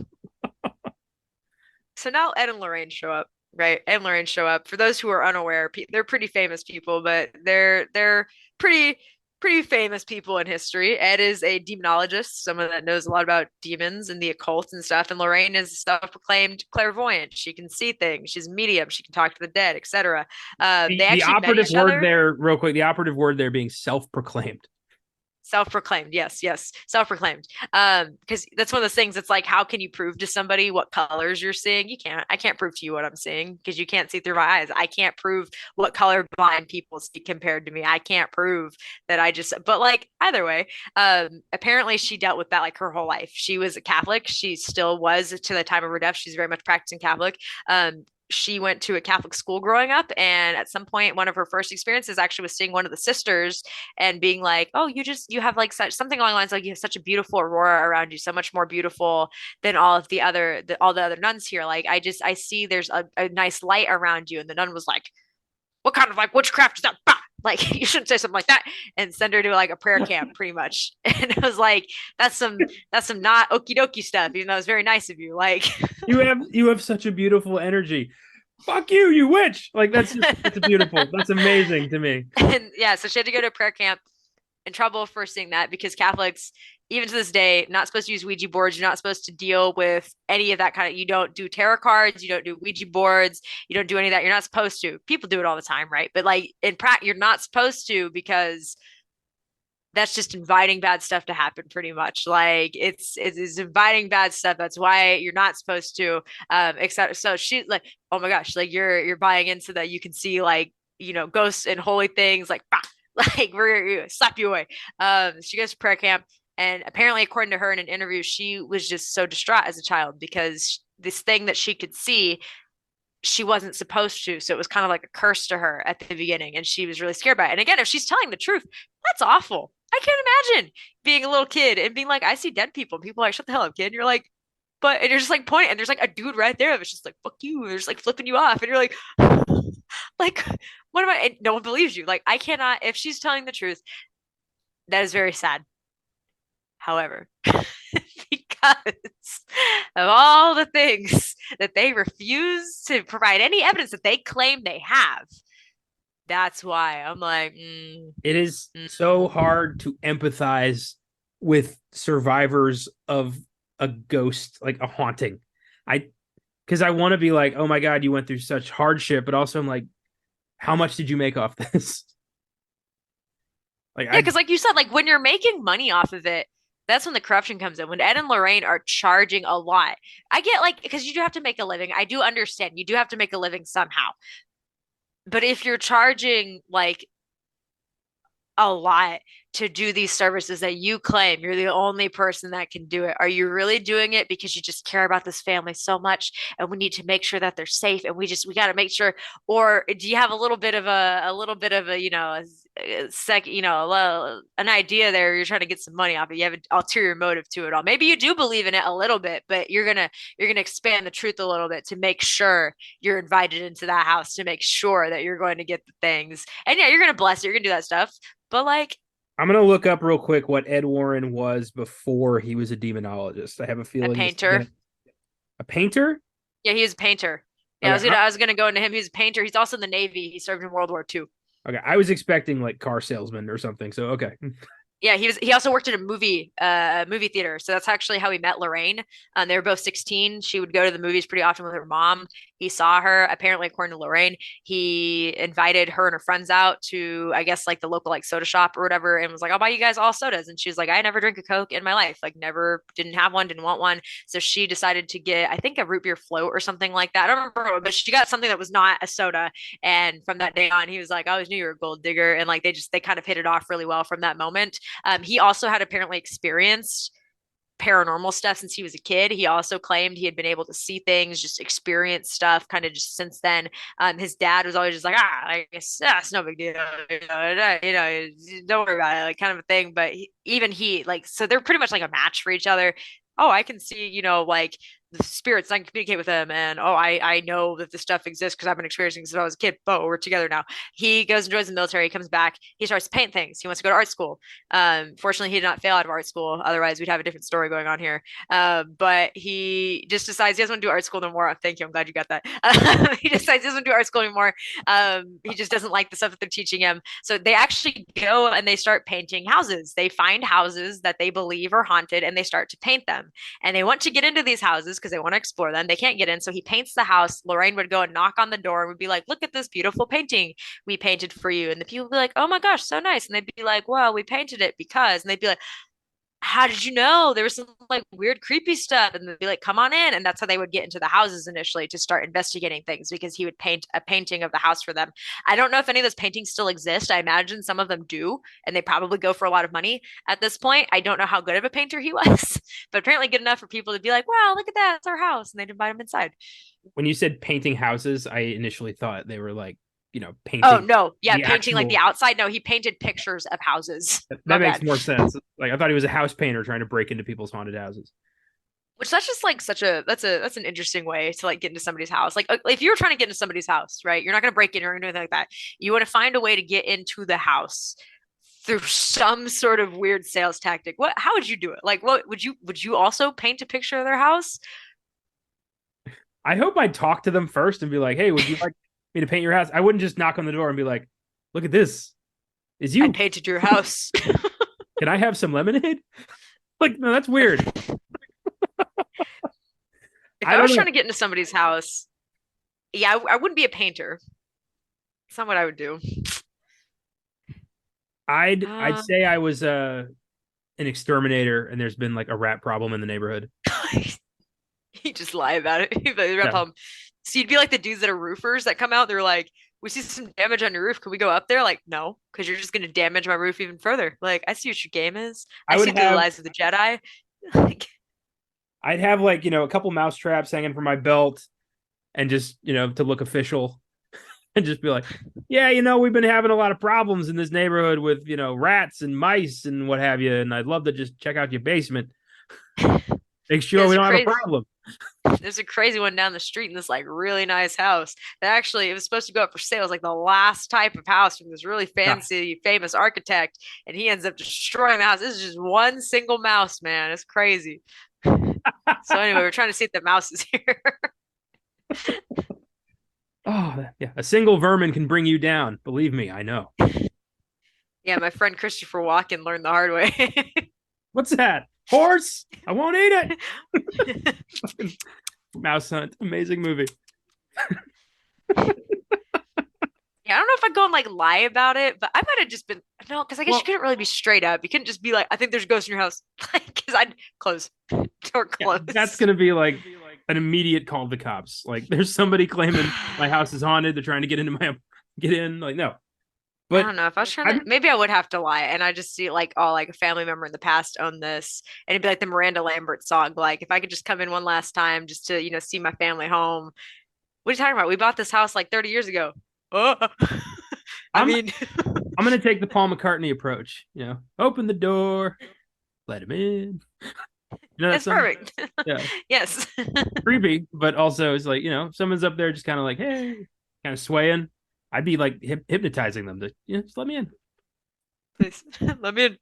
So now Ed and Lorraine show up, right? Ed and Lorraine show up. For those who are unaware, they're pretty famous people, but they're pretty famous people in history. Ed is a demonologist, someone that knows a lot about demons and the occult and stuff. And Lorraine is a self-proclaimed clairvoyant. She can see things. She's a medium. She can talk to the dead, etc. They The actually met operative each word other. there, real quick, the operative word there being self-proclaimed. Self-proclaimed, yes, self-proclaimed. Because that's one of those things. It's like, how can you prove to somebody what colors you're seeing? You can't. I can't prove to you what I'm seeing because you can't see through my eyes. I can't prove what color blind people see compared to me. I can't prove that I just. But like either way, apparently she dealt with that like her whole life. She was a Catholic. She still was to the time of her death. She's very much practicing Catholic. She went to a Catholic school growing up, and at some point, one of her first experiences actually was seeing one of the sisters and being like, "Oh, you have like such something along the lines like you have such a beautiful aurora around you, so much more beautiful than all the other nuns here. Like I see there's a nice light around you." And the nun was like, "What kind of like witchcraft is that?" Bah! Like you shouldn't say something like that, and send her to like a prayer camp, pretty much. And it was like, that's some not okie dokie stuff, even though it's very nice of you. Like You have such a beautiful energy. Fuck you, you witch. Like that's beautiful. That's amazing to me. and yeah, so she had to go to a prayer camp, in trouble for seeing that because Catholics, even to this day, not supposed to use Ouija boards. You're not supposed to deal with any of that kind of. You don't do tarot cards. You don't do Ouija boards. You don't do any of that. You're not supposed to. People do it all the time, right? But like in practice, you're not supposed to because that's just inviting bad stuff to happen. Pretty much, like it's inviting bad stuff. That's why you're not supposed to. Etc. So she's like, oh my gosh, like you're buying into that. You can see like ghosts and holy things like. Bah! Like we're slap you away. She goes to prayer camp, and apparently, according to her in an interview, she was just so distraught as a child because this thing that she could see, she wasn't supposed to. So it was kind of like a curse to her at the beginning, and she was really scared by it. And again, if she's telling the truth, that's awful. I can't imagine being a little kid and being like, I see dead people. And people are like, shut the hell up, kid. And you're like, but and you're just like pointing, and there's like a dude right there that's just like, fuck you. And they're just like flipping you off, and you're like, like, what am I? And no one believes you. Like, I cannot. If she's telling the truth, that is very sad. However, because of all the things that they refuse to provide any evidence that they claim they have, that's why I'm like, It is so hard to empathize with survivors of a ghost, like a haunting. Because I want to be like, oh my God, you went through such hardship, but also I'm like, how much did you make off this? Like, yeah, because like you said, like when you're making money off of it, That's when the corruption comes in. When Ed and Lorraine are charging a lot. I get like, because you do have to make a living. I do understand. You do have to make a living somehow. But if you're charging like a lot to do these services that you claim you're the only person that can do it, are you really doing it because you just care about this family so much and we need to make sure that they're safe and we got to make sure, or do you have a little bit of a an idea there, you're trying to get some money off it, you have an ulterior motive to it all, maybe you do believe in it a little bit, but you're gonna expand the truth a little bit to make sure you're invited into that house, to make sure that you're going to get the things, and yeah, you're gonna bless it, you're gonna do that stuff, but like, I'm gonna look up real quick what Ed Warren was before he was a demonologist. I have a a feeling painter. a painter. Yeah, he was a painter. Yeah, Okay, I was gonna go into him. He's a painter. He's also in the Navy. He served in World War II. okay. I was expecting like car salesman or something. So okay. Yeah, he also worked at a movie theater. So that's actually how he met Lorraine. They were both 16. She would go to the movies pretty often with her mom. He saw her. Apparently, according to Lorraine, he invited her and her friends out to, I guess, like the local like soda shop or whatever, and was like, "I'll buy you guys all sodas." And she was like, "I never drink a Coke in my life. Like, never, didn't have one, didn't want one." So she decided to get, I think, a root beer float or something like that. I don't remember, but she got something that was not a soda. And from that day on, he was like, "I always knew you were a gold digger." And like they kind of hit it off really well from that moment. He also had apparently experienced paranormal stuff since he was a kid. He also claimed he had been able to see things, just experience stuff kind of just since then. His dad was always just like, I guess that's no big deal, don't worry about it, like kind of a thing. But he like, so they're pretty much like a match for each other. Oh, I can see, like the spirits, I can communicate with them, and oh, I know that this stuff exists because I've been experiencing since I was a kid. Oh, we're together now. He goes and joins the military. He comes back. He starts to paint things. He wants to go to art school. Fortunately, he did not fail out of art school. Otherwise, we'd have a different story going on here. But he just decides he doesn't want to do art school no more. Thank you. I'm glad you got that. He decides he doesn't want to do art school anymore. He just doesn't like the stuff that they're teaching him. So they actually go and they start painting houses. They find houses that they believe are haunted and they start to paint them. And they want to get into these houses because they want to explore them. They can't get in. So he paints the house. Lorraine would go and knock on the door and would be like, "Look at this beautiful painting we painted for you." And the people would be like, "Oh my gosh, so nice." And they'd be like, "Well, we painted it because," and they'd be like, "How did you know?" There was some like weird, creepy stuff. And they'd be like, "Come on in." And that's how they would get into the houses initially, to start investigating things, because he would paint a painting of the house for them. I don't know if any of those paintings still exist. I imagine some of them do, and they probably go for a lot of money at this point. I don't know how good of a painter he was, but apparently good enough for people to be like, "Wow, look at that. It's our house." And they'd invite him inside. When you said painting houses, I initially thought they were like, painting. Oh, no. Yeah, the painting like the actual. outside. No, he painted pictures of houses. My That makes bad. more sense. Like I thought he was a house painter trying to break into people's haunted houses. Which that's just like that's an interesting way to like get into somebody's house. Like if you're trying to get into somebody's house, right? You're not gonna break in or anything like that. You want to find a way to get into the house through some sort of weird sales tactic. How would you do it? Like what would you also paint a picture of their house? I hope I'd talk to them first and be like, "Hey, would you like me to paint your house?" I wouldn't just knock on the door and be like, "Look at this. Is I you? painted your house. Can I have some lemonade?" Like, no, that's weird. If I I don't was know. trying to get into somebody's house, yeah, I wouldn't be a painter. It's not what I would do. I'd Uh, say I was an exterminator, and there's been like a rat problem in the neighborhood. he just lie about it. He'd be like, Yeah, so you'd be like the dudes that are roofers that come out. They're like, "We see some damage on your roof. Can we go up there?" Like, no, because you're just gonna damage my roof even further. Like, I see what your game is. I I would see through the have lies of the Jedi. Like, I'd have like a couple mouse traps hanging from my belt, and just to look official, and just be like, "Yeah, we've been having a lot of problems in this neighborhood with rats and mice and what have you, and I'd love to just check out your basement, make sure there's we a don't have a crazy, problem." there's a crazy one down the street in this like really nice house that actually it was supposed to go up for sale. It was like the last type of house from this really Yeah. fancy, famous architect, and he ends up destroying the house. This is just one single mouse, man. It's crazy. So anyway, we're trying to see if the mouse is here. Oh, yeah. A single vermin can bring you down. Believe me, I know. Yeah, my friend Christopher Walken learned the hard way. What's that? Horse? I won't eat it. Mouse Hunt. Amazing movie. Yeah, Yeah, I don't know if I'd go and like lie about it, but I might have just been no, because I guess you Well, couldn't really be straight up. You couldn't just be like, I think there's ghosts in your house. Like, because I'd close door yeah, that's close. gonna be like an immediate call to the cops. Like, there's somebody claiming my house is haunted. They're trying to get in. Like, no. I But don't know if I was trying to, I'm maybe I would have to lie. And I just see like, oh, like a family member in the past owned this. And it'd be like the Miranda Lambert song. Like, if I could just come in one last time just to, see my family home. What are you talking about? We bought this house like 30 years ago. Oh, I I'm mean, I'm gonna take the Paul McCartney approach. Open the door, let him in. You know that it's song? perfect. Yeah, Yes. creepy, but also it's like if someone's up there just kind of like, hey, kind of swaying. I'd be like hypnotizing them to just let me in. Please let me in.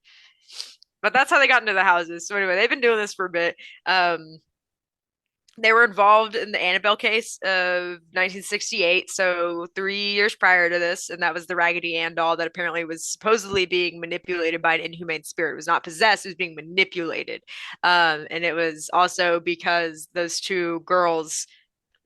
But that's how they got into the houses. So anyway, they've been doing this for a bit. They were involved in the Annabelle case of 1968, so 3 years prior to this, and that was the Raggedy Ann doll that apparently was supposedly being manipulated by an inhumane spirit. It was not possessed; it was being manipulated, and it was also because those two girls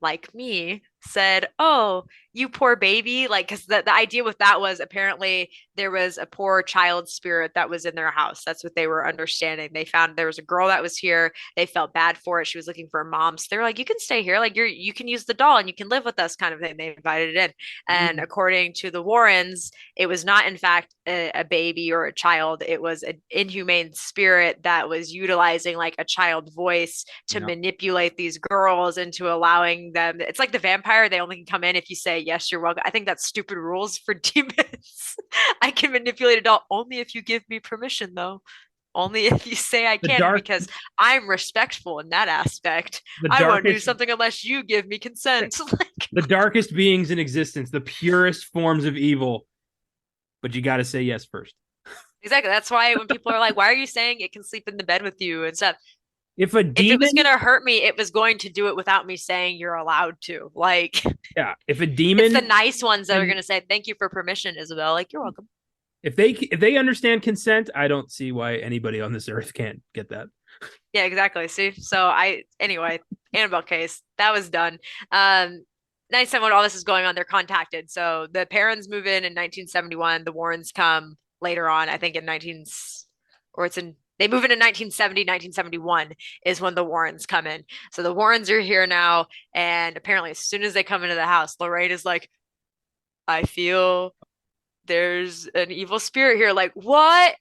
like me said, "Oh, you poor baby." Like, because the idea with that was apparently there was a poor child spirit that was in their house. That's what they were understanding. They found there was a girl that was here. They felt bad for it. She was looking for a mom. So they were like, you can stay here. Like, you can use the doll and you can live with us, kind of thing. They invited it in. And Mm. according to the Warrens, it was not, in fact, a baby or a child. It was an inhumane spirit that was utilizing like a child voice to Yeah. manipulate these girls into allowing them. It's like the vampire. They only can come in if you say, yes, you're welcome. I think that's stupid rules for demons. I can manipulate a doll only if you give me permission, though. Only if you say I The can, dark, because I'm respectful in that aspect. the I won't do darkest, something unless you give me consent. Like, the darkest beings in existence, the purest forms of evil. But you got to say yes first. exactly. That's why when people are like, why are you saying it can sleep in the bed with you and stuff? If a If it was demon, going to hurt me, it was going to do it without me saying you're allowed to. Like, yeah, if a it's the demon nice ones that are and going to say, thank you for permission, Isabel. Like, you're welcome. if they understand consent, I don't see why anybody on this earth can't get that. Yeah, exactly. See, so anyway, Annabelle case that was done. Nice time when all this is going on, they're contacted. So the parents move in 1971. The Warrens come later on, I think in 19, or it's in, they move in 1970, 1971 is when the Warrens come in. So the Warrens are here now. And apparently, as soon as they come into the house, Lorraine is like, I feel there's an evil spirit here. Like, what?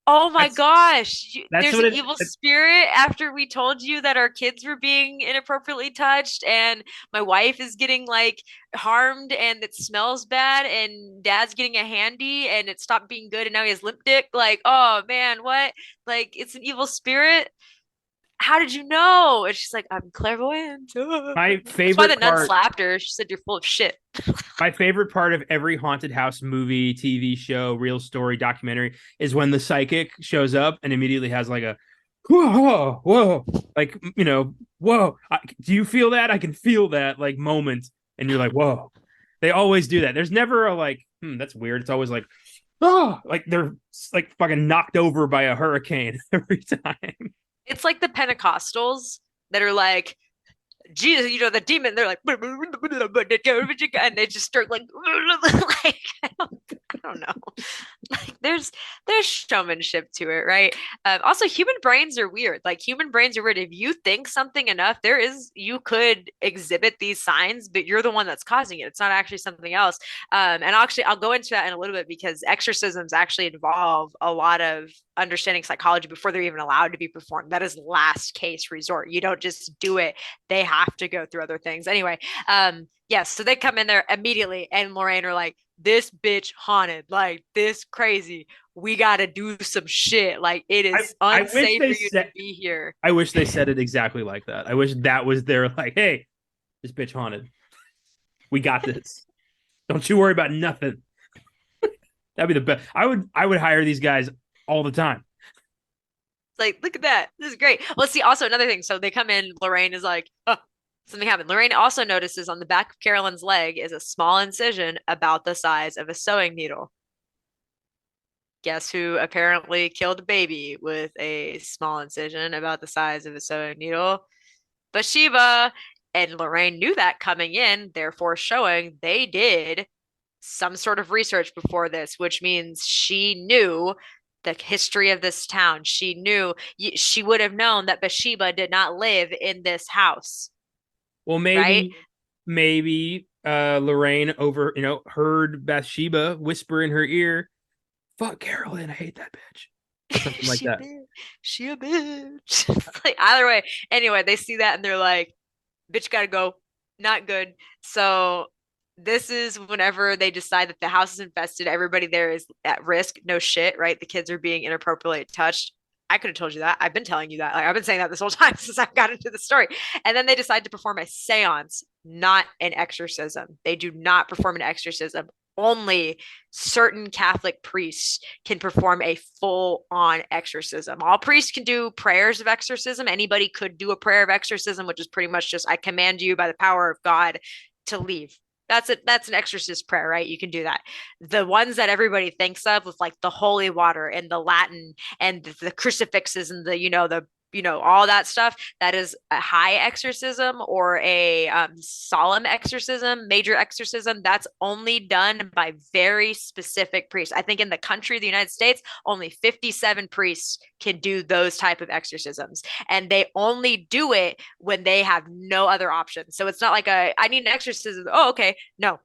Oh my That's gosh, that's there's what an it. evil spirit after we told you that our kids were being inappropriately touched and my wife is getting like harmed and it smells bad and dad's getting a handy and it stopped being good and now he has limp dick. Like, oh man, what? Like, it's an evil spirit. How did you know? And she's like, I'm clairvoyant. My That's why the favorite nun part. slapped her. She said, you're full of shit. My favorite part of every haunted house movie, TV show, real story, documentary is when the psychic shows up and immediately has like a whoa, whoa, like whoa. Do you feel that? I can feel that like moment, and you're like, whoa. They always do that. There's never a like, that's weird. It's always like, oh, like they're like fucking knocked over by a hurricane every time. It's like the Pentecostals that are like, Jesus, the demon. They're like, and they just start like, like I don't know. Like, there's showmanship to it, right? Also, human brains are weird. Like, human brains are weird. If you think something enough, you could exhibit these signs, but you're the one that's causing it. It's not actually something else. And I'll go into that in a little bit because exorcisms actually involve a lot of understanding psychology before they're even allowed to be performed. That is last case resort. You don't just do it. They have to go through other things. Anyway, yes, so they come in there immediately and Lorraine are like, this bitch haunted, like this crazy. We gotta do some shit. Like, it I is I wish unsafe they for you to said be here. I wish they said it exactly like that. I wish that was their like, hey, this bitch haunted. We got this. Don't you worry about nothing. That'd be the best. I would hire these guys all the time. It's like, look at that. This is great. Well, see, also another thing. So they come in, Lorraine is like, oh, something happened. Lorraine also notices on the back of Carolyn's leg is a small incision about the size of a sewing needle. Guess who apparently killed a baby with a small incision about the size of a sewing needle? Bathsheba. And Lorraine knew that coming in, therefore showing they did some sort of research before this, which means she knew the history of this town. She knew, she would have known that Bathsheba did not live in this house, Well, right? maybe Lorraine heard Bathsheba whisper in her ear, "Fuck Carolyn, I hate that bitch," or something like she a that. bitch. She a bitch. Like either way. Anyway, they see that and they're like, bitch gotta go. Not good. So this is whenever they decide that the house is infested, everybody there is at risk. No shit, right? The kids are being inappropriately touched. I could have told you that. I've been telling you that. Like, I've been saying that this whole time since I got into the story. And then they decide to perform a seance, not an exorcism. They do not perform an exorcism. Only certain Catholic priests can perform a full on exorcism. All priests can do prayers of exorcism. Anybody could do a prayer of exorcism, which is pretty much just, I command you by the power of God to leave. That's it. That's an exorcist prayer, right? You can do that. The ones that everybody thinks of with like the holy water and the Latin and the crucifixes and all that stuff, that is a high exorcism or a solemn exorcism, major exorcism. That's only done by very specific priests. I think in the country of the United States, only 57 priests can do those type of exorcisms, and they only do it when they have no other option. So it's not like I need an exorcism. Oh, okay. No,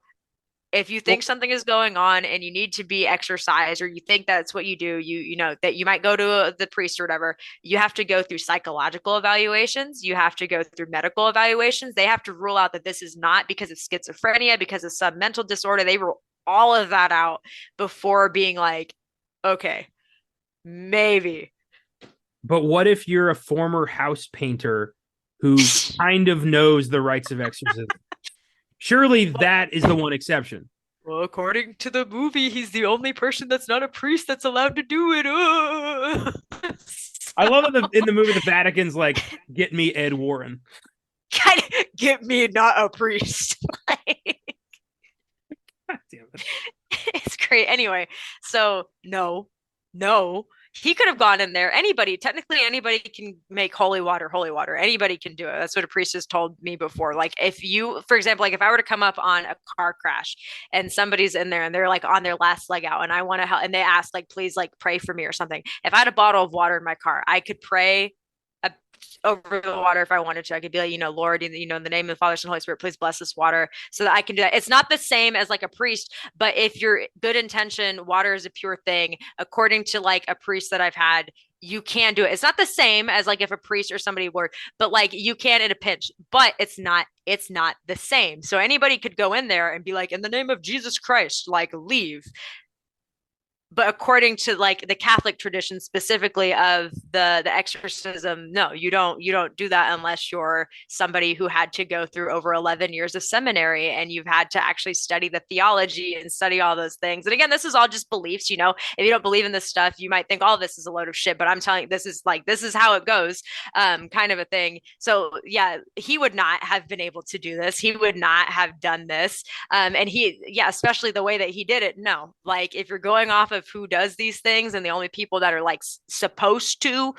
if you think Well, something is going on and you need to be exercised, or you think that's what you do, you know that you might go to the priest or whatever, you have to go through psychological evaluations, you have to go through medical evaluations. They have to rule out that this is not because of schizophrenia, because of some mental disorder. They rule all of that out before being like, okay, maybe. but what if you're a former house painter who kind of knows the rites of exorcism? Surely that is the one exception. Well, according to the movie, he's the only person that's not a priest that's allowed to do it. I love that in the movie the Vatican's like, "Get me Ed Warren." Kind of get me not a priest. God damn it. It's great. Anyway, so no, he could have gone in there. Technically, anybody can make holy water holy water. Anybody can do it. That's what a priest has told me before. Like if you, for example, like if I were to come up on a car crash and somebody's in there and they're like on their last leg out and I want to help and they ask like, please like pray for me or something. If I had a bottle of water in my car, I could pray over the water if I wanted to. I could be like, Lord, in the name of the Father, Son, Holy Spirit, please bless this water so that I can do that. It's not the same as like a priest, but if you're good intention, water is a pure thing. According to like a priest that I've had, you can do it. It's not the same as like if a priest or somebody were, but like you can in a pinch, but it's not the same. So anybody could go in there and be like, in the name of Jesus Christ, like leave. But according to like the Catholic tradition specifically of the exorcism, no, you don't do that unless you're somebody who had to go through over 11 years of seminary and you've had to actually study the theology and study all those things. And again, this is all just beliefs. If you don't believe in this stuff, you might think all this is a load of shit, but I'm telling you, this is how it goes, kind of a thing. So yeah, he would not have been able to do this. He would not have done this. And especially the way that he did it. No, like if you're going off of who does these things and the only people that are like supposed to,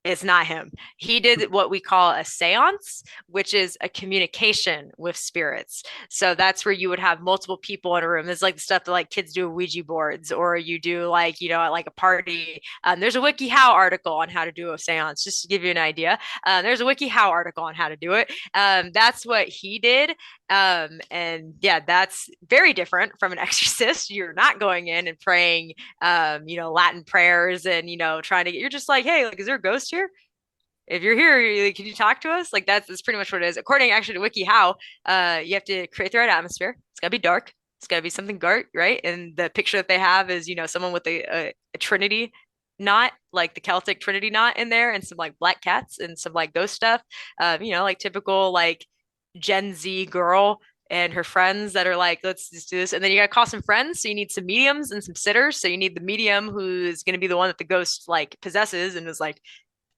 it's not him. He did what we call a seance, which is a communication with spirits. So that's where you would have multiple people in a room. It's like the stuff that like kids do with Ouija boards, or you do like, at like a party. There's a WikiHow article on how to do a seance, just to give you an idea. There's a WikiHow article on how to do it. That's what he did. And yeah, that's very different from an exorcist. You're not going in and praying, Latin prayers and, trying to you're just like, hey, like, is there a ghost here? If you're here, can you talk to us? Like that's pretty much what it is. According actually to WikiHow, you have to create the right atmosphere. It's gotta be dark. It's gotta be something dark, right? And the picture that they have is, someone with a Trinity knot, like the Celtic Trinity knot in there, and some like black cats and some like ghost stuff. Like typical like Gen Z girl and her friends that are like, let's just do this. And then you got to call some friends. So you need some mediums and some sitters. So you need the medium who's going to be the one that the ghost like possesses and is like,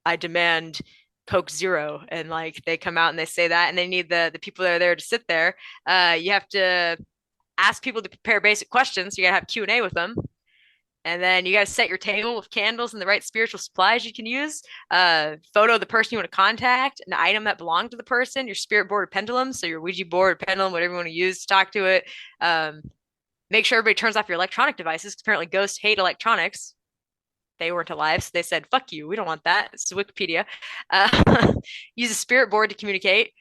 I demand Coke Zero. And like they come out and they say that. And they need the people that are there to sit there. You have to ask people to prepare basic questions. So you got to have Q&A with them. And then you got to set your table with candles and the right spiritual supplies you can use. Photo of the person you want to contact, an item that belonged to the person, your spirit board or pendulum. So your Ouija board, pendulum, whatever you want to use to talk to it. Make sure everybody turns off your electronic devices. Apparently, ghosts hate electronics. They weren't alive, so they said, "Fuck you, we don't want that." It's Wikipedia. Use a spirit board to communicate,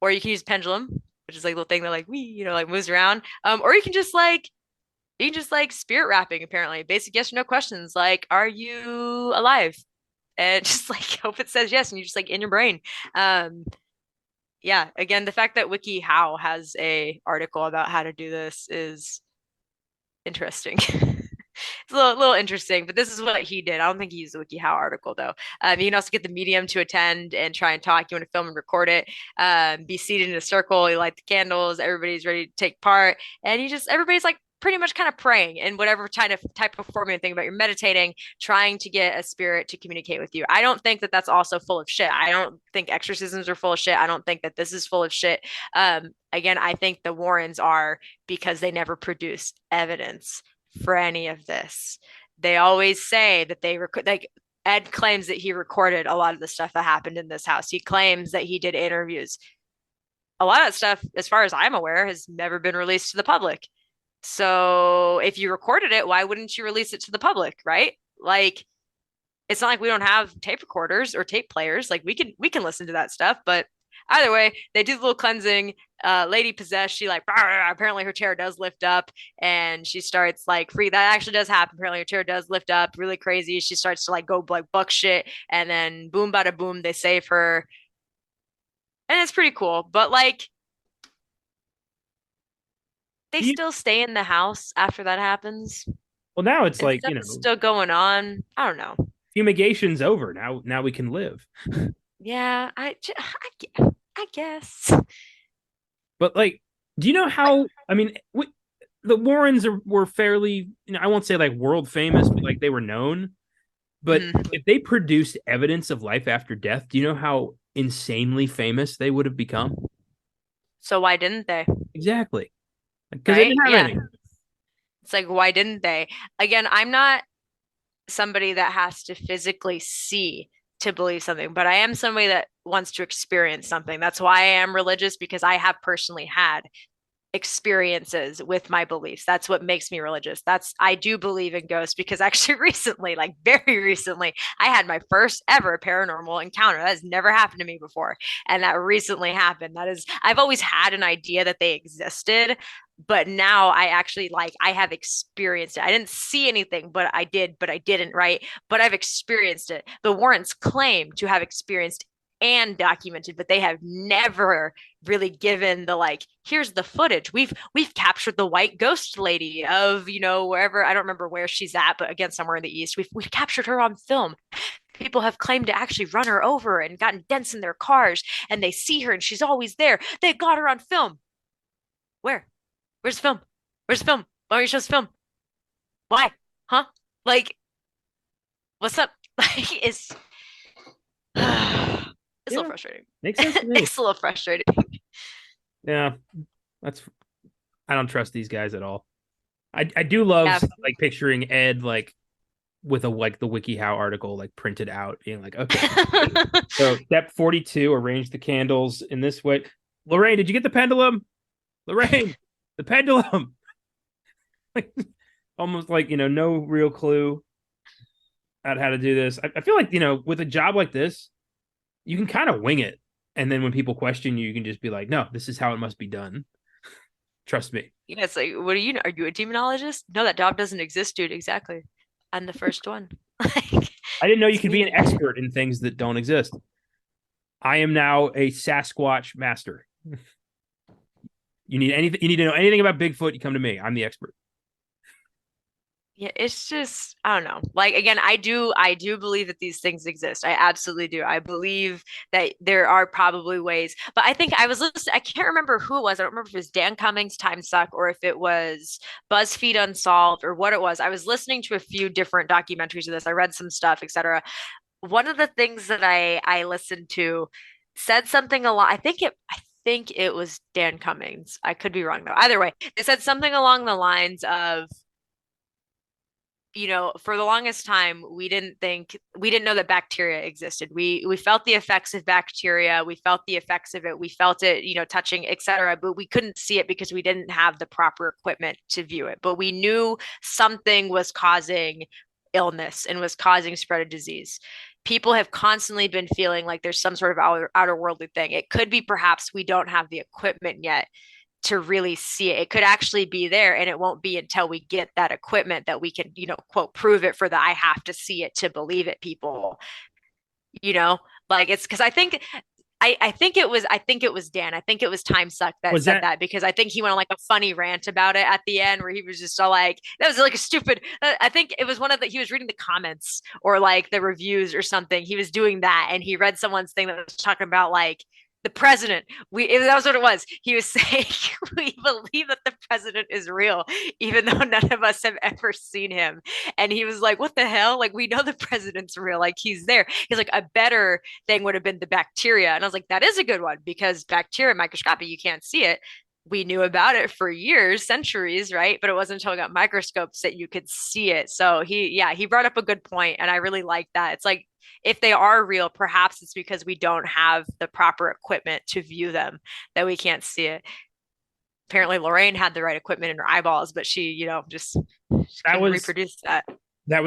or you can use pendulum, which is like a little thing that like like moves around. Or you can just like spirit rapping. Apparently, basic yes or no questions like, "Are you alive?" And just like hope it says yes, and you just like in your brain. Um, yeah. Again, the fact that WikiHow has a article about how to do this is interesting. It's a little interesting, but this is what he did. I don't think he used the WikiHow article though. You can also get the medium to attend and try and talk. You want to film and record it. Be seated in a circle. You light the candles. Everybody's ready to take part, and everybody's like pretty much kind of praying and whatever type of formula thing about you're meditating, trying to get a spirit to communicate with you. I don't think that that's also full of shit. I don't think exorcisms are full of shit. I don't think that this is full of shit. Again, I think the Warrens are because they never produce evidence for any of this. They always say that like Ed claims that he recorded a lot of the stuff that happened in this house. He claims that he did interviews. A lot of stuff, as far as I'm aware, has never been released to the public. So if you recorded it, why wouldn't you release it to the public, right? Like it's not like we don't have tape recorders or tape players. Like we can listen to that stuff, but either way, they do the little cleansing. Lady possessed, she like apparently her chair does lift up and she starts like free. That actually does happen. Apparently her chair does lift up really crazy. She starts to like go like buck shit, and then boom bada boom, they save her. And it's pretty cool. But like they You- still stay in the house after that happens. well, now it's And like, stuff is still going on. I don't know. fumigation's over. Now we can live. Yeah, I guess. But like, do you know how? I mean, the Warrens were fairly, I won't say like world famous, but like they were known. But Mhm. if they produced evidence of life after death, do you know how insanely famous they would have become? So why didn't they? Exactly, because they Right? didn't have Yeah. any. It's like, why didn't they? Again, I'm not somebody that has to physically see to believe something, but I am somebody that wants to experience something. That's why I am religious, because I have personally had experiences with my beliefs. That's what makes me religious. I do believe in ghosts because actually recently, like very recently, I had my first ever paranormal encounter. That has never happened to me before. And that recently happened. I've always had an idea that they existed, but now I actually I have experienced it. I didn't see anything, but I did, but I didn't, right? But I've experienced it. The Warrens claim to have experienced and documented, but they have never really given the here's the footage. We've captured the white ghost lady of wherever. I don't remember where she's at, but again somewhere in the east. We've captured her on film. People have claimed to actually run her over and gotten dents in their cars, and they see her and she's always there. They got her on film. Where? Where's the film? Where's the film? Why don't you show us film? Why? Huh? Like, what's up? It's it's a little Yeah, frustrating. makes sense to me. It's a little frustrating. Yeah, that's. I don't trust these guys at all. I do love Yeah. like picturing Ed like with a like the WikiHow article like printed out, being like, okay, so step 42, arrange the candles in this way. Lorraine, did you get the pendulum? Lorraine, the pendulum. Like, almost like no real clue at how to do this. I feel like with a job like this, you can kind of wing it, and then when people question you, you can just be like, no, this is how it must be done. Trust me. Yeah, it's like, what are you? Are you a demonologist? No, that job doesn't exist, dude. Exactly. I'm the first one. Like, I didn't know you it's could be an me. expert in things that don't exist. I am now a Sasquatch master. You need anything, you need to know anything about Bigfoot, you come to me. I'm the expert. Yeah, it's just I don't know. Like again, I do believe that these things exist. I absolutely do. I believe that there are probably ways. But I think I was listening, I can't remember who it was. I don't remember if it was Dan Cummings' Time Suck or if it was BuzzFeed Unsolved or what it was. I was listening to a few different documentaries of this. I read some stuff, etc. One of the things that I listened to said something a lot. I think it was Dan Cummings. I could be wrong though. Either way, they said something along the lines of for the longest time, we didn't know that bacteria existed. We felt the effects of bacteria. We felt the effects of it. We felt it, touching, etc. But we couldn't see it because we didn't have the proper equipment to view it. But we knew something was causing illness and was causing spread of disease. People have constantly been feeling like there's some sort of outer worldly thing. It could be perhaps we don't have the equipment yet to really see it. It could actually be there, and it won't be until we get that equipment that we can, quote, prove it for the I have to see it to believe it people. Like it's because I think it was Dan. I think it was Time Suck that said that because I think he went on like a funny rant about it at the end where he was just all like, that was like a stupid. I think it was he was reading the comments or like the reviews or something. He was doing that and he read someone's thing that was talking about like the president. That was what it was. He was saying we believe that the president is real, even though none of us have ever seen him. And he was like, what the hell? Like, we know the president's real. Like, he's there. He's like, a better thing would have been the bacteria. And I was like, that is a good one because bacteria, microscopic, you can't see it. We knew about it for years, centuries, right? But it wasn't until we got microscopes that you could see it. So he brought up a good point, and I really like that. It's like, if they are real, perhaps it's because we don't have the proper equipment to view them, that we can't see it. Apparently Lorraine had the right equipment in her eyeballs, but she couldn't reproduce that.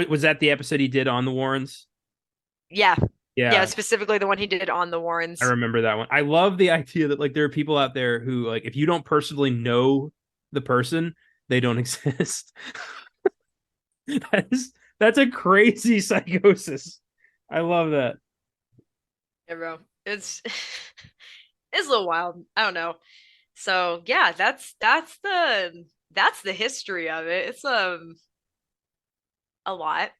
Was that the episode he did on the Warrens? Yeah. Yeah, specifically the one he did on the Warrens. I remember that one. I love the idea that like there are people out there who like if you don't personally know the person, they don't exist. That's a crazy psychosis. I love that. Yeah, bro. It's a little wild. I don't know. So yeah, that's the history of it. It's a lot.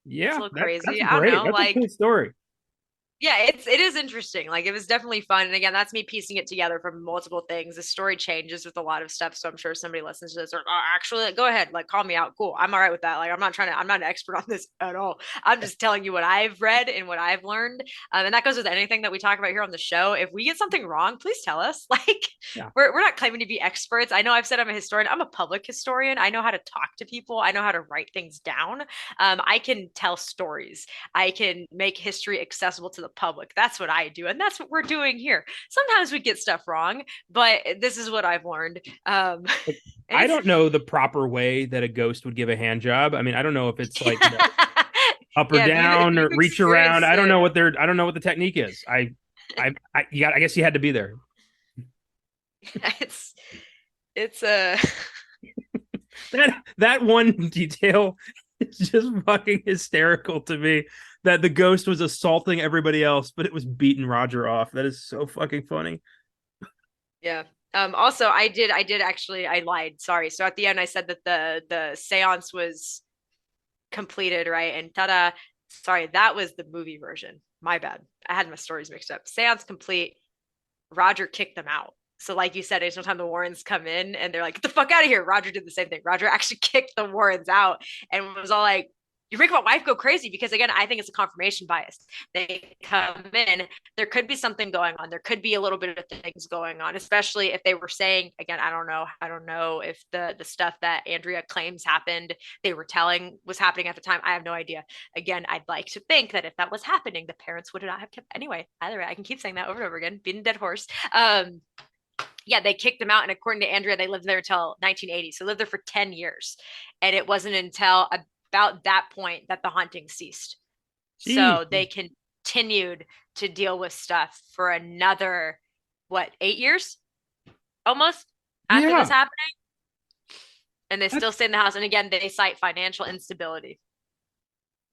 Yeah, it's a little crazy. I don't know. That's like a cool story. Yeah, it is interesting. Like it was definitely fun. And again, that's me piecing it together from multiple things. The story changes with a lot of stuff. So I'm sure somebody listens to this or actually like, go ahead, like call me out. Cool. I'm all right with that. Like I'm not an expert on this at all. I'm just telling you what I've read and what I've learned. And that goes with anything that we talk about here on the show. If we get something wrong, please tell us. Like we're not claiming to be experts. I know I've said I'm a historian. I'm a public historian. I know how to talk to people. I know how to write things down. I can tell stories. I can make history accessible to the public. That's what I do, and that's what we're doing here. Sometimes we get stuff wrong, but this is what I've learned. I don't know the proper way that a ghost would give a hand job. I mean, I don't know if it's like up or down or reach around. I don't know what the technique is. I guess you had to be there. It's a that one detail is just fucking hysterical to me. That the ghost was assaulting everybody else, but it was beating Roger off. That is so fucking funny. Yeah. Also, I lied. Sorry. So at the end, I said that the seance was completed, right? And ta-da. Sorry, that was the movie version. My bad. I had my stories mixed up. Seance complete. Roger kicked them out. So like you said, anytime the Warrens come in and they're like, get the fuck out of here. Roger did the same thing. Roger actually kicked the Warrens out and was all like, you make my wife go crazy because again, I think it's a confirmation bias. They come in, there could be something going on. There could be a little bit of things going on, especially if they were saying, again, I don't know if the stuff that Andrea claims happened, they were telling was happening at the time. I have no idea. Again, I'd like to think that if that was happening, the parents would not have kept anyway. Either way, I can keep saying that over and over again, beating a dead horse. Yeah, they kicked them out. And according to Andrea, they lived there until 1980. So lived there for 10 years. And it wasn't until about that point that the haunting ceased. Jeez. So they continued to deal with stuff for another, 8 years? Almost after this happening. And they still stay in the house. And again, they cite financial instability.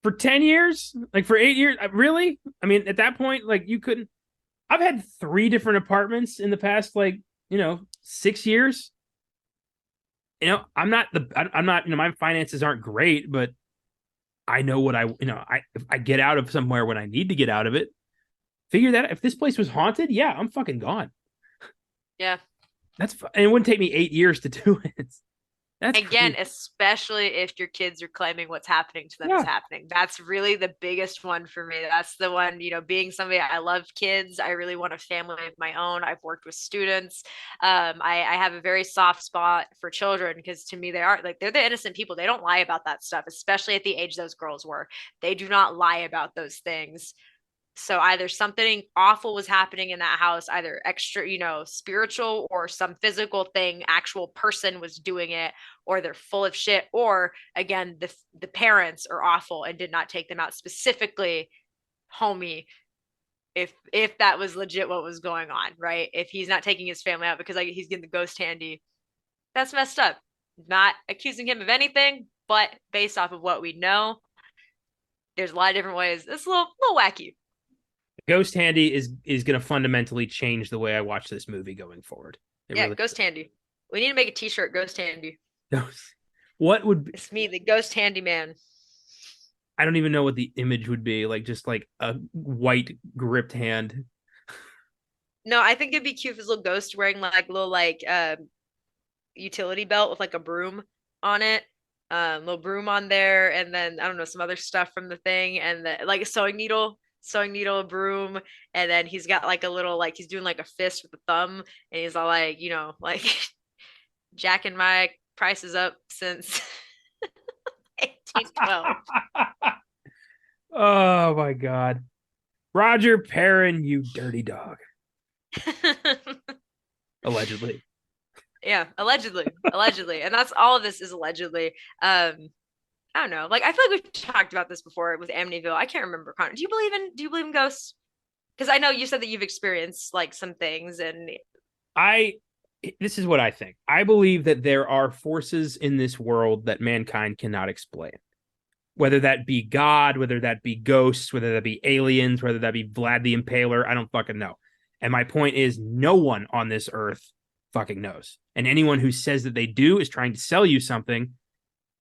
For 10 years? Like for 8 years? Really? I mean, at that point, like you couldn't. I've had 3 different apartments in the past, 6 years. I'm not, my finances aren't great, but I know what if I get out of somewhere when I need to get out of it, figure that if this place was haunted, yeah, I'm fucking gone. Yeah. And it wouldn't take me 8 years to do it. That's Again, crazy. especially if your kids are claiming what's happening to them is Yeah. happening. That's really the biggest one for me. That's the one, being somebody, I love kids. I really want a family of my own. I've worked with students. I have a very soft spot for children because to me, they're the innocent people. They don't lie about that stuff, especially at the age those girls were. They do not lie about those things. So either something awful was happening in that house, either extra, spiritual or some physical thing, actual person was doing it, or they're full of shit, or again, the parents are awful and did not take them out specifically, homie. If that was legit what was going on, right? If he's not taking his family out because like he's getting the ghost handy, that's messed up. Not accusing him of anything, but based off of what we know, there's a lot of different ways. It's a little wacky. Ghost Handy is going to fundamentally change the way I watch this movie going forward. It Yeah, really Ghost Handy. We need to make a t-shirt, Ghost Handy. does. What would be, It's me, the Ghost Handyman. I don't even know what the image would be, like just like a white gripped hand. No, I think it'd be cute if his little ghost wearing like a little like utility belt with like a broom on it. Little broom on there, and then I don't know, some other stuff from the thing, and like a sewing needle, a broom, and then he's got like a little like he's doing like a fist with a thumb, and he's all like, like jacking my prices up since 1812. Oh my god. Roger Perrin, you dirty dog. Allegedly. Yeah, allegedly, and that's all of this is allegedly. I don't know. Like I feel like we've talked about this before with Amityville. I can't remember. Connor, do you believe in ghosts? Because I know you said that you've experienced like some things, and I this is what I think. I believe that there are forces in this world that mankind cannot explain. Whether that be God, whether that be ghosts, whether that be aliens, whether that be Vlad the Impaler, I don't fucking know. And my point is, no one on this earth fucking knows. And anyone who says that they do is trying to sell you something.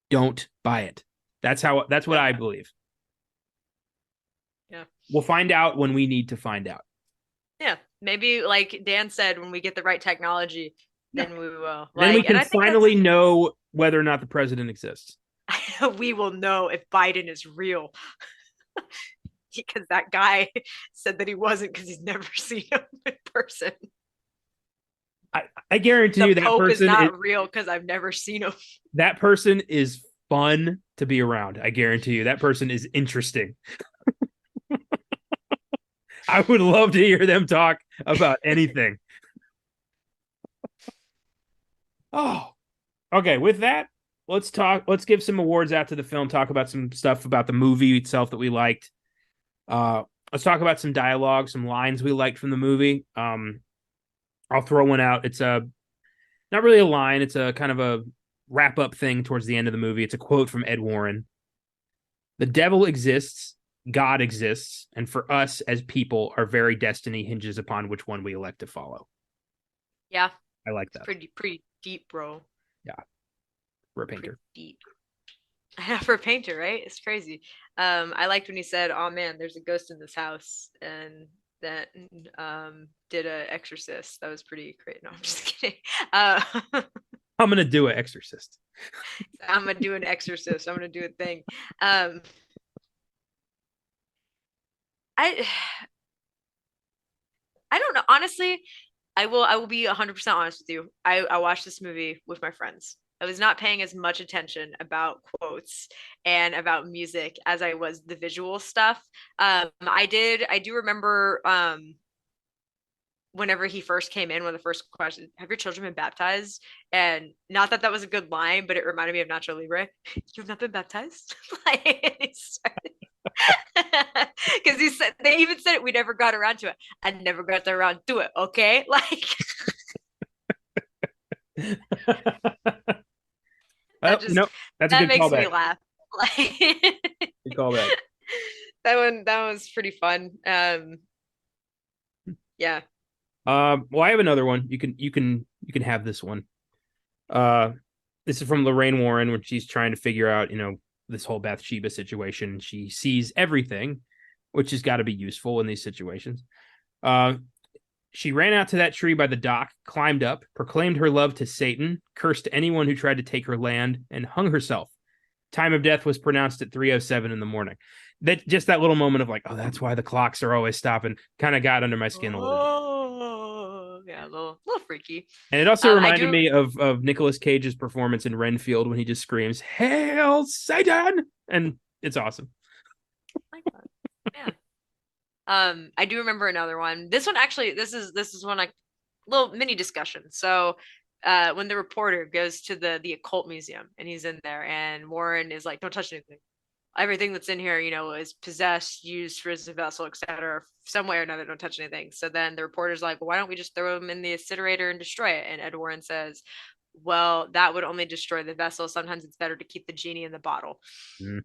Don't buy it. That's what I believe. yeah, We'll find out when we need to find out. yeah, maybe like Dan said, when we get the right technology, Yeah. then we will. Then we Like, and can I think finally know whether or not the president exists. we will know if Biden is real. Because that guy said that he wasn't because he's never seen him in person. I guarantee The you that Pope is person not real because I've never seen him. that person is fun to be around. I guarantee you that person is interesting. I would love to hear them talk about anything. Oh, okay. With that, let's talk. Let's give some awards out to the film. Talk about some stuff about the movie itself that we liked. Let's talk about some dialogue, some lines we liked from the movie. I'll throw one out. It's not really a line. It's a kind of a wrap up thing towards the end of the movie. It's a quote from Ed Warren. The devil exists, God exists, and for us as people, our very destiny hinges upon which one we elect to follow. Yeah, I like it's that. pretty deep, bro. Yeah, for a painter. Pretty deep. For a painter, right? It's crazy. I liked when he said, "Oh man, there's a ghost in this house," and then did a exorcist. That was pretty great. No, I'm just kidding. I'm gonna do an exorcist. I'm gonna do an exorcist. I'm gonna do a thing. I I don't know. Honestly, I will be 100% honest with you. I watched this movie with my friends. I was not paying as much attention about quotes and about music as I was the visual stuff. I do remember whenever he first came in, one of the first questions, have your children been baptized? And not that that was a good line, but it reminded me of Nacho Libre. You've not been baptized? Because he said, they even said it, we never got around to it. I never got around to it. Okay. Like, that just, that's a that good makes callback. me laugh. Like, Good callback. that was pretty fun. Yeah. Well, I have another one. You can have this one. This is from Lorraine Warren when she's trying to figure out, this whole Bathsheba situation. She sees everything, which has got to be useful in these situations. She ran out to that tree by the dock, climbed up, proclaimed her love to Satan, cursed anyone who tried to take her land, and hung herself. Time of death was pronounced at 3:07 in the morning. That just that little moment of like, oh, that's why the clocks are always stopping, kind of got under my skin a little bit. Oh, yeah, a little freaky. And it also I reminded do me of Nicolas Cage's performance in Renfield when he just screams, "Hail Satan!" And it's awesome. like that. Yeah. I do remember another one. This one actually, this is one like little mini discussion. So when the reporter goes to the occult museum and he's in there and Warren is like, don't touch anything. Everything that's in here, is possessed, used for as a vessel, etc. Some way or another, don't touch anything. So then the reporter's like, well, why don't we just throw them in the incinerator and destroy it? And Ed Warren says, well, that would only destroy the vessel. Sometimes it's better to keep the genie in the bottle. Mm,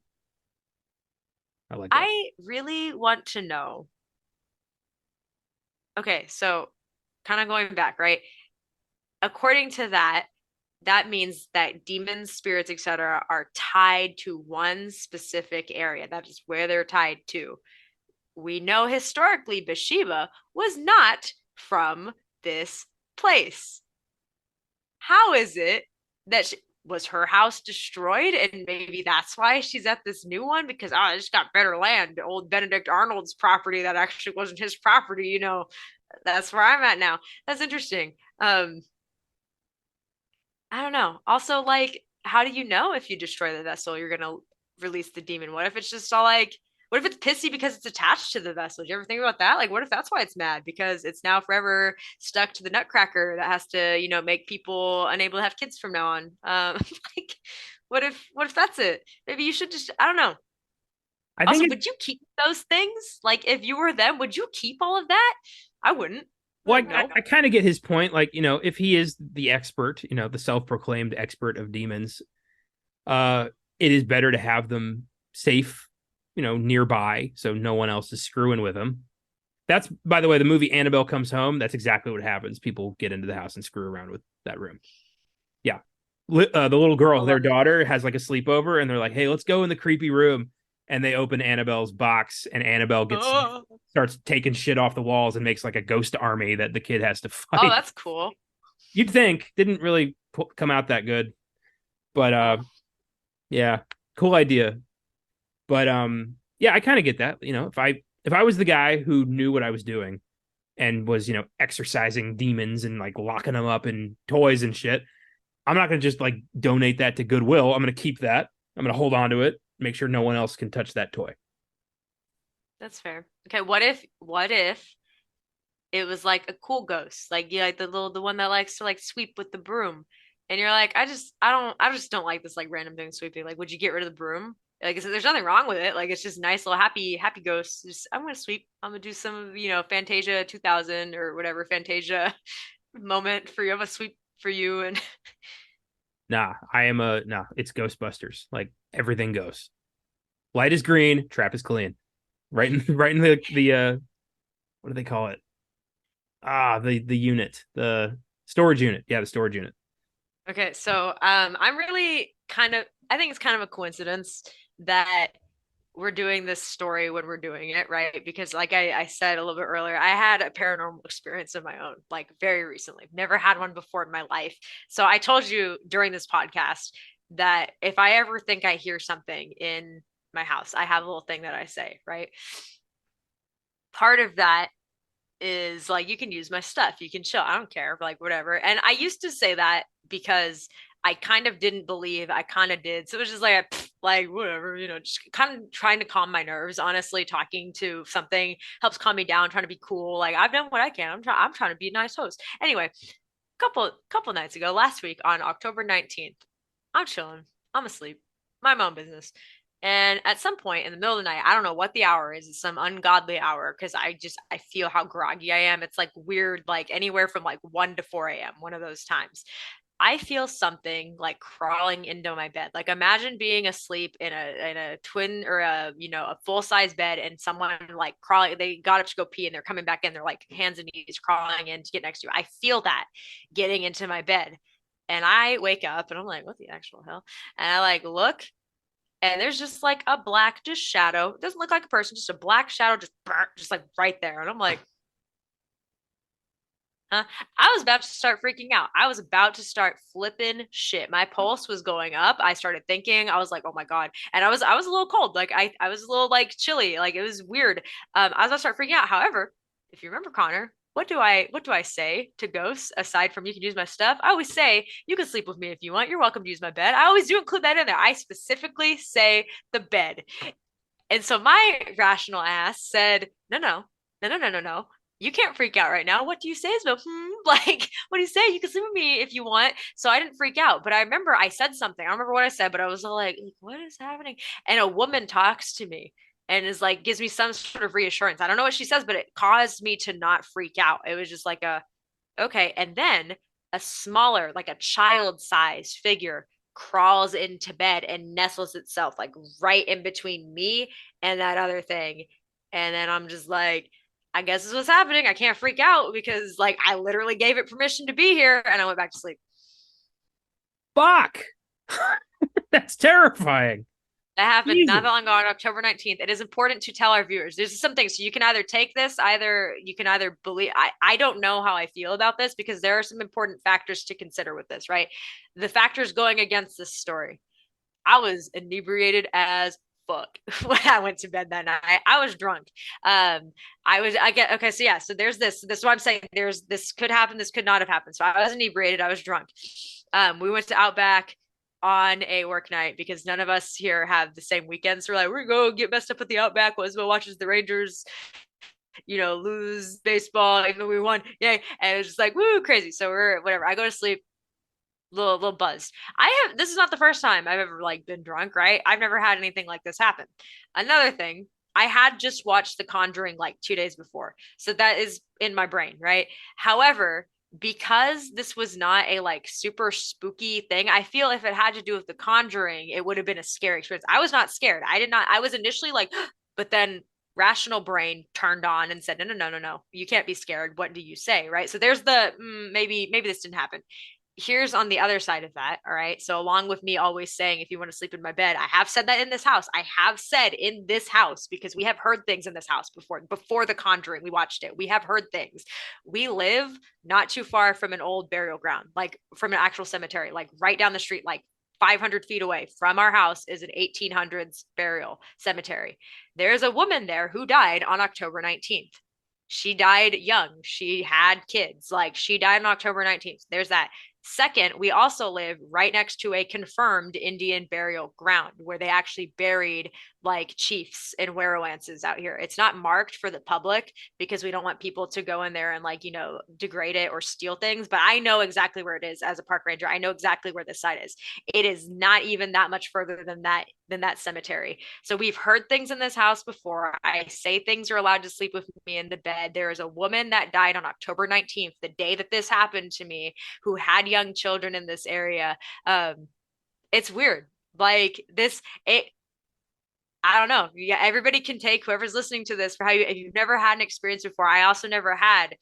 I like that. I really want to know. Okay, so kind of going back, right? According to that, that means that demons, spirits, etc., are tied to one specific area. That is where they're tied to. We know historically Bathsheba was not from this place. How is it that was her house destroyed and maybe that's why she's at this new one? Because I just got better land, old Benedict Arnold's property that actually wasn't his property. That's where I'm at now. That's interesting. I don't know. Also, like, how do you know if you destroy the vessel, you're gonna release the demon? What if it's just all like, what if it's pissy because it's attached to the vessel? Do you ever think about that? Like, what if that's why it's mad? Because it's now forever stuck to the nutcracker that has to, make people unable to have kids from now on. Like, what if that's it? Maybe you should just, I don't know. I Also, think would you keep those things? Like, if you were them, would you keep all of that? I wouldn't. well, No. I kind of get his point. Like, if he is the expert, the self-proclaimed expert of demons, it is better to have them safe, nearby, so no one else is screwing with them. That's, by the way, the movie Annabelle Comes Home. That's exactly what happens. People get into the house and screw around with that room. Yeah. The little girl, their daughter, has like a sleepover, and they're like, "Hey, let's go in the creepy room." And they open Annabelle's box, and Annabelle starts taking shit off the walls and makes like a ghost army that the kid has to fight. Oh, that's cool. You'd think didn't really come out that good, but yeah, cool idea. But yeah, I kind of get that. If I was the guy who knew what I was doing and was exercising demons and like locking them up in toys and shit, I'm not gonna just like donate that to Goodwill. I'm gonna keep that. I'm gonna hold on to it. Make sure no one else can touch that toy. That's fair. Okay, what if it was like a cool ghost, like like the one that likes to like sweep with the broom, and you're like, I just don't like this like random thing sweeping. Like, would you get rid of the broom? Like, there's nothing wrong with it. Like, it's just nice little happy ghost. Just I'm gonna sweep. I'm gonna do some of Fantasia 2000 or whatever Fantasia moment for you. I'm gonna sweep for you and Nah, nah. It's Ghostbusters. Like everything goes. Light is green, trap is clean. Right in right in the what do they call it? The unit, the storage unit. Yeah, the storage unit. Okay, so I'm really I think it's kind of a coincidence that we're doing this story when we're doing it, right? Because like I said a little bit earlier, I had a paranormal experience of my own, like very recently. Never had one before in my life. So I told you during this podcast that if I ever think I hear something in my house, I have a little thing that I say, right? Part of that is like, you can use my stuff, you can chill, I don't care, like whatever. And I used to say that because I kind of didn't believe, I kind of did. So it was just like, like whatever, just kind of trying to calm my nerves. Honestly, talking to something helps calm me down, trying to be cool. Like, I've done what I can. I'm trying to be a nice host. Anyway, couple nights ago, last week on October 19th, I'm chilling, I'm asleep, my own business. And at some point in the middle of the night, I don't know what the hour is. It's some ungodly hour because I feel how groggy I am. It's like weird, like anywhere from like 1 to 4 a.m., one of those times. I feel something like crawling into my bed. Like, imagine being asleep in a twin or a full size bed, and someone like crawling. They got up to go pee and they're coming back in. They're like hands and knees crawling in to get next to you. I feel that getting into my bed, and I wake up and I'm like, what the actual hell? And I like look, and there's just like a black just shadow. It doesn't look like a person, just a black shadow, just like right there. And I'm like, I was about to start freaking out. I was about to start flipping shit. My pulse was going up. I started thinking, I was like, oh my God. And I was a little cold. Like I was a little like chilly. Like it was weird. I was about to start freaking out. However, if you remember, Connor, what do I say to ghosts aside from you can use my stuff? I always say you can sleep with me if you want. You're welcome to use my bed. I always do include that in there. I specifically say the bed. And so my rational ass said, no, no, no, no, no, no, no. You can't freak out right now. What do you say, Isabel? Like, what do you say? You can sleep with me if you want. So I didn't freak out. But I remember I said something. I don't remember what I said, but I was all like, what is happening? And a woman talks to me and is like, gives me some sort of reassurance. I don't know what she says, but it caused me to not freak out. It was just like okay. And then a smaller, like a child-sized figure crawls into bed and nestles itself like right in between me and that other thing. And then I'm just like, I guess this is what's happening. I can't freak out because like I literally gave it permission to be here and I went back to sleep. Fuck. That's terrifying. That happened Jesus. not that long ago on October 19th. It is important to tell our viewers. There's some things. So you can either take this, you can either believe. I don't know how I feel about this because there are some important factors to consider with this, right? The factors going against this story. I was inebriated as fuck when I went to bed that night. I was drunk. I get okay. So yeah, so there's this. This is what I'm saying. This could happen. This could not have happened. So I was inebriated. I was drunk. We went to Outback on a work night because none of us here have the same weekends. So we're like, we're gonna go get messed up at the Outback while Isabel watches the Rangers, lose baseball, even though we won. Yay. And it was just like, woo, crazy. So we're whatever. I go to sleep, little buzzed. This is not the first time I've ever like been drunk, right? I've never had anything like this happen. Another thing, I had just watched The Conjuring like 2 days before. So that is in my brain, right? However, because this was not a like super spooky thing, I feel if it had to do with The Conjuring, it would have been a scary experience. I was not scared. I was initially like, but then rational brain turned on and said, no, no, no, no, no, you can't be scared. What do you say? Right. So there's the maybe this didn't happen. Here's on the other side of that. All right. So along with me always saying, if you want to sleep in my bed, I have said that in this house. I have said in this house, because we have heard things in this house before The Conjuring, we watched it. We have heard things. We live not too far from an old burial ground, like from an actual cemetery, like right down the street, like 500 feet away from our house is an 1800s burial cemetery. There's a woman there who died on October 19th. She died young. She had kids. Like she died on October 19th. There's that. Second, we also live right next to a confirmed Indian burial ground where they actually buried like chiefs and werowances out here. It's not marked for the public because we don't want people to go in there and like, degrade it or steal things. But I know exactly where it is as a park ranger. I know exactly where this site is. It is not even that much further than that cemetery. So we've heard things in this house before. I say things are allowed to sleep with me in the bed. There is a woman that died on October 19th, the day that this happened to me, who had young children in this area. It's weird. Like I don't know. Yeah, everybody can take whoever's listening to this for how if you've never had an experience before. I also never had.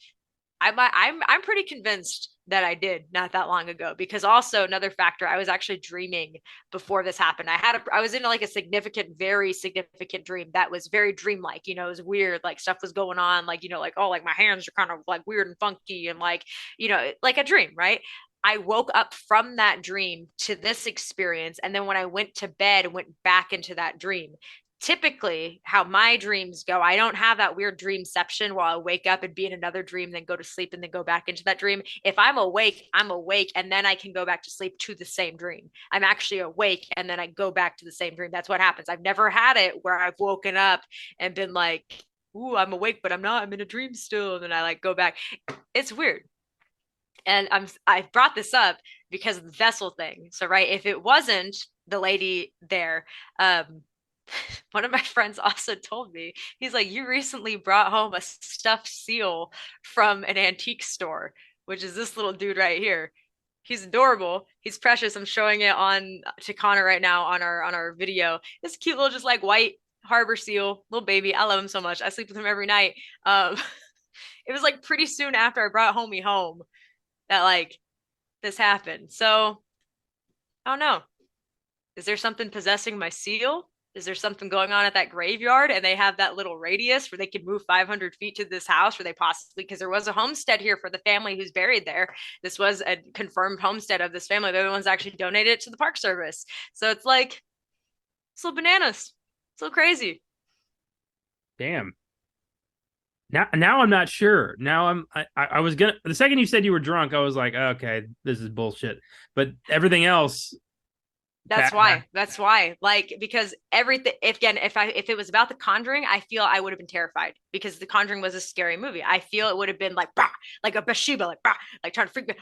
I'm pretty convinced that I did not that long ago, because also another factor, I was actually dreaming before this happened. I was in like a very significant dream that was very dreamlike. It was weird, like stuff was going on, like like, oh, like my hands are kind of like weird and funky and like like a dream, right? I woke up from that dream to this experience, and then when I went to bed, went back into that dream. Typically, how my dreams go, I don't have that weird dreamception while I wake up and be in another dream, then go to sleep and then go back into that dream. If I'm awake, and then I can go back to sleep to the same dream. I'm actually awake and then I go back to the same dream. That's what happens. I've never had it where I've woken up and been like, ooh, I'm awake, but I'm not. I'm in a dream still. And then I like go back. It's weird. And I brought this up because of the vessel thing. So, right, if it wasn't the lady there, one of my friends also told me, he's like, you recently brought home a stuffed seal from an antique store, which is this little dude right here. He's adorable. He's precious. I'm showing it on to Connor right now on our video. This cute little just like white harbor seal, little baby. I love him so much. I sleep with him every night. It was like pretty soon after I brought homie home that like this happened. So I don't know. Is there something possessing my seal? is there something going on at that graveyard? And they have that little radius where they could move 500 feet to this house where they possibly, because there was a homestead here for the family who's buried there. This was a confirmed homestead of this family. They're the ones that actually donated it to the Park Service. So it's like, it's a little bananas. It's a little crazy. Damn. Now I'm not sure. Now I was gonna, the second you said you were drunk, I was like, okay, this is bullshit. But everything else, That's why. Like, because everything, if it was about The Conjuring, I feel I would have been terrified because The Conjuring was a scary movie. I feel it would have been like, bah, like a Bathsheba, like, bah, like trying to freak me.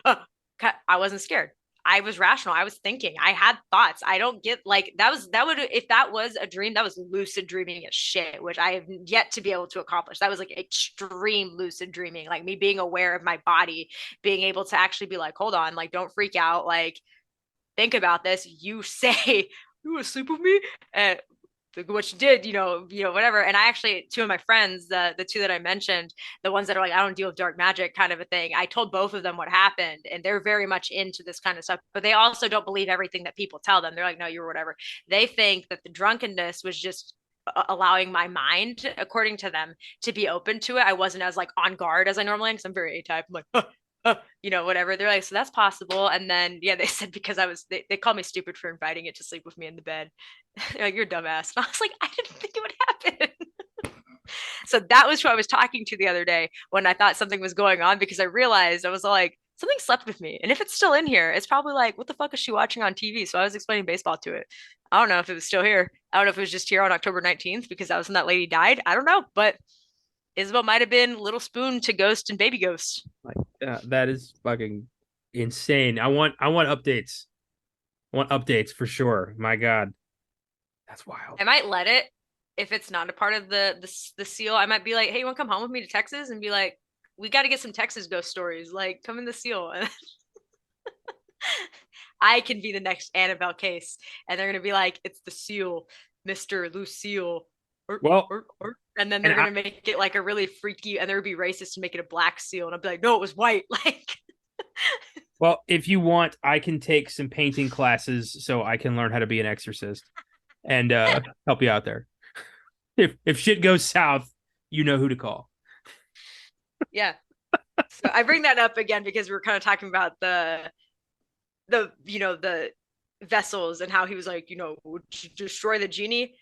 I wasn't scared. I was rational. I was thinking. I had thoughts. I don't get like that would, if that was a dream, that was lucid dreaming as shit, which I have yet to be able to accomplish. That was like extreme lucid dreaming, like me being aware of my body, being able to actually be like, hold on, like don't freak out, like think about this. You say you want to sleep with me, and what you did, whatever. And I actually, two of my friends, the two that I mentioned, the ones that are like, I don't deal with dark magic kind of a thing. I told both of them what happened, and they're very much into this kind of stuff, but they also don't believe everything that people tell them. They're like, no, you're whatever. They think that the drunkenness was just allowing my mind, according to them, to be open to it. I wasn't as like on guard as I normally am because I'm very A-type. I'm like, whatever. They're like, so that's possible. And then, yeah, they said because they called me stupid for inviting it to sleep with me in the bed. Like, you're a dumbass. And I was like, I didn't think it would happen. So that was who I was talking to the other day when I thought something was going on, because I realized I was like, something slept with me. And if it's still in here, it's probably like, what the fuck is she watching on TV? So I was explaining baseball to it. I don't know if it was still here. I don't know if it was just here on October 19th because that was when that lady died. I don't know. But Isabel might have been Little Spoon to Ghost and Baby Ghost. like that is fucking insane. I want updates. I want updates for sure. My God, that's wild. I might let it if it's not a part of the seal. I might be like, hey, you want to come home with me to Texas? And be like, we got to get some Texas ghost stories. Like, come in the seal. And I can be the next Annabelle case, and they're gonna be like, it's the seal, Mr. Lucille. Well, And then they're gonna make it like a really freaky, and they're gonna be racist to make it a black seal, and I'll be like, no, it was white. Like, well, if you want, I can take some painting classes so I can learn how to be an exorcist and help you out there. If shit goes south, you know who to call. Yeah. So I bring that up again because we're kind of talking about the vessels and how he was like, destroy the genie.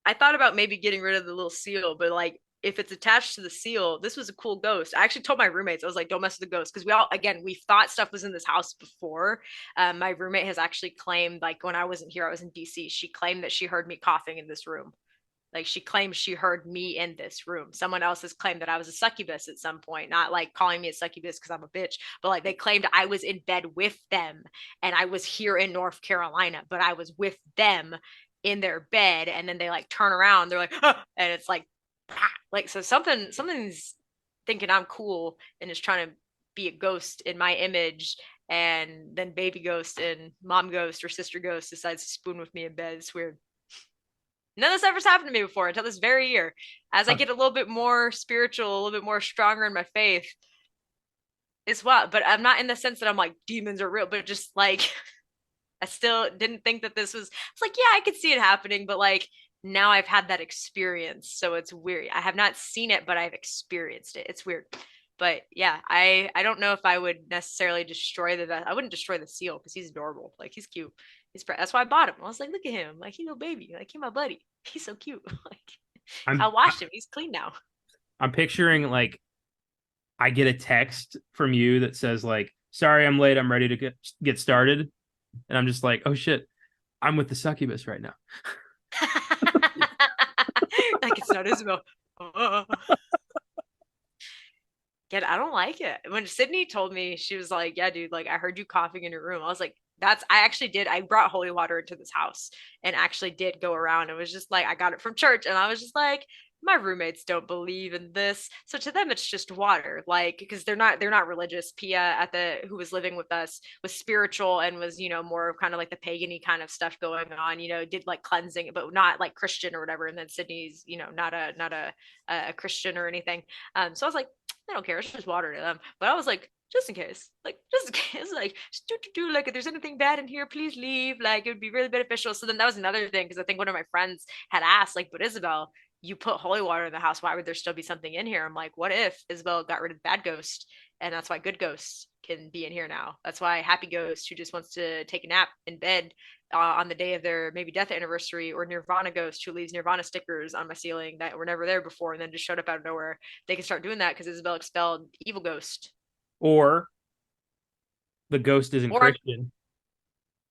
I thought about maybe getting rid of the little seal, but like if it's attached to the seal, this was a cool ghost. I actually told my roommates, I was like, don't mess with the ghost, because we thought stuff was in this house before. My roommate has actually claimed, like when I wasn't here, I was in DC. She claimed that she heard me coughing in this room. Like she claimed she heard me in this room. Someone else has claimed that I was a succubus at some point, not like calling me a succubus because I'm a bitch, but like they claimed I was in bed with them and I was here in North Carolina, but I was with them in their bed. And then they like turn around, they're like, oh, and it's like, so something's thinking I'm cool and is trying to be a ghost in my image. And then baby ghost and mom ghost or sister ghost decides to spoon with me in bed. It's weird. None of this ever's happened to me before until this very year. As I get a little bit more spiritual, a little bit more stronger in my faith, it's what, but I'm not in the sense that I'm like demons are real, but just like I still didn't think that this was. It's like, yeah, I could see it happening, but like now I've had that experience, so it's weird. I have not seen it, but I've experienced it. It's weird. But yeah, I don't know if I would necessarily destroy I wouldn't destroy the seal because he's adorable. Like he's cute. That's why I bought him. I was like, look at him. Like, he's a baby. Like, he's my buddy. He's so cute. Like, I washed him. He's clean now. I'm picturing like I get a text from you that says like, sorry, I'm late. I'm ready to get started. And I'm just like, oh shit, I'm with the succubus right now. Like, it's not Isabel. Yeah, I don't like it. When Sydney told me, she was like, yeah, dude, like I heard you coughing in your room. I was like, I brought holy water into this house and actually did go around. It was just like, I got it from church. And I was just like, my roommates don't believe in this. So to them, it's just water, like, because they're not religious. Pia who was living with us was spiritual and was, more of kind of like the pagan-y kind of stuff going on, did like cleansing, but not like Christian or whatever. And then Sydney's, not a Christian or anything. So I was like, I don't care. It's just water to them. But I was like, just in case, like just do like if there's anything bad in here, please leave. Like it would be really beneficial. So then that was another thing because I think one of my friends had asked, like, but Isabel, you put holy water in the house. Why would there still be something in here? I'm like, what if Isabel got rid of bad ghost, and that's why good ghosts can be in here now. That's why happy ghost who just wants to take a nap in bed on the day of their maybe death anniversary, or Nirvana ghost who leaves Nirvana stickers on my ceiling that were never there before and then just showed up out of nowhere. They can start doing that because Isabel expelled evil ghost. Or the ghost isn't Or Christian.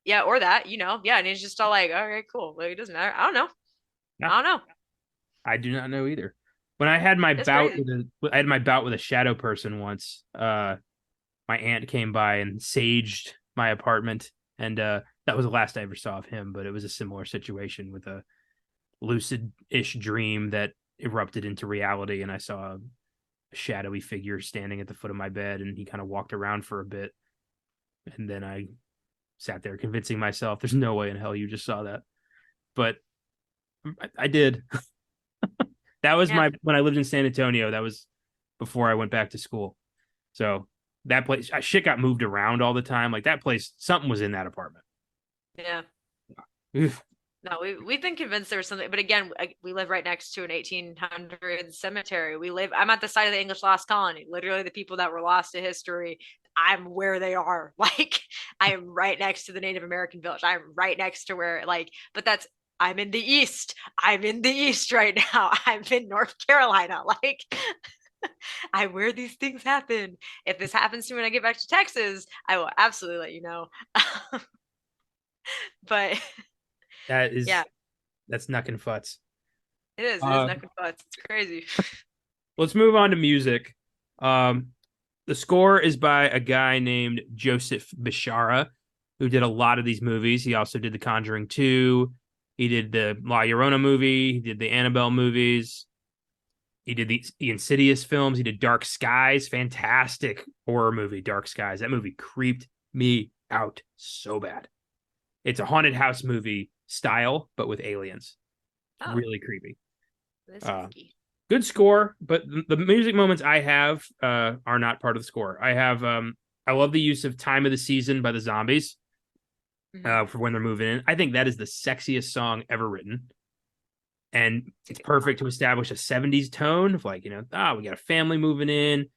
yeah, or that, yeah, and he's just all like, all right, cool. Like it doesn't matter. I don't know. No, I don't know. I do not know either. When I had my It's bout crazy. I had my bout with a shadow person once. My aunt came by and saged my apartment, and that was the last I ever saw of him. But it was a similar situation with a lucid-ish dream that erupted into reality, and I saw a shadowy figure standing at the foot of my bed, and he kind of walked around for a bit, and then I sat there convincing myself there's no way in hell you just saw that. But I did. That was Yeah. when I lived in San Antonio. That was before I went back to school. So that place, shit got moved around all the time. Like that place, something was in that apartment. Yeah. Oof. No, we've been convinced there was something, but again, we live right next to an 1800 cemetery. I'm at the site of the English lost colony. Literally, the people that were lost to history, I'm where they are. Like, I am right next to the Native American village. I'm right next to where, like, but I'm in the East. I'm in the East right now. I'm in North Carolina. Like, I where these things happen. If this happens to me when I get back to Texas, I will absolutely let you know. But That is yeah, that's knuck and futz. it is. It is Uh, nothing but it's crazy. let's move on to music. Um, the score is by a guy named Joseph Bishara, who did a lot of these movies. He also did the Conjuring 2. He did the La Llorona movie. He did the Annabelle movies. He did the Insidious films. He did Dark Skies, fantastic horror movie, Dark Skies. That movie creeped me out so bad. It's a haunted house movie style, but with aliens. Oh, Really creepy. that's Uh, spooky. good score, but the music moments I have are not part of the score. I love the use of Time of the Season by the Zombies Mhm. for when they're moving in. I think that is the sexiest song ever written. And it's perfect to establish a 70s tone of like, we got a family moving in.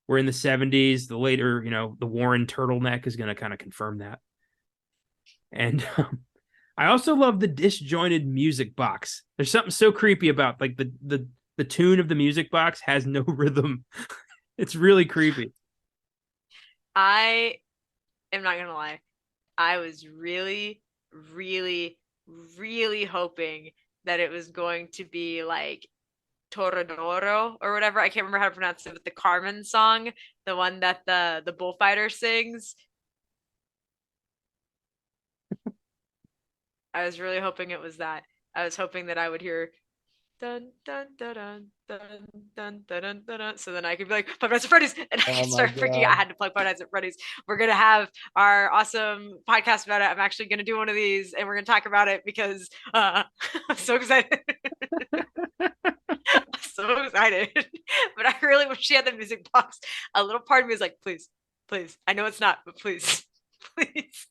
We're in the 70s. The later, the Warren turtleneck is going to kind of confirm that. And I also love the disjointed music box. There's something so creepy about like the tune of the music box has no rhythm. It's really creepy. I am not gonna lie. I was really, really, really hoping that it was going to be like Toradoro or whatever. I can't remember how to pronounce it, but the Carmen song, the one that the bullfighter sings. I was really hoping it was that. I was hoping that I would hear dun dun dun dun dun dun dun dun dun, dun. So then I could be like Five Nights at Freddy's, and I Oh could my start freaking out. I god. had to plug Five Nights at Freddy's. We're gonna have our awesome podcast about it. I'm actually gonna do one of these, and we're gonna talk about it because I'm so excited. I'm so excited. But I really wish she had the music box. A little part of me is like, please, please. I know it's not, but please, please,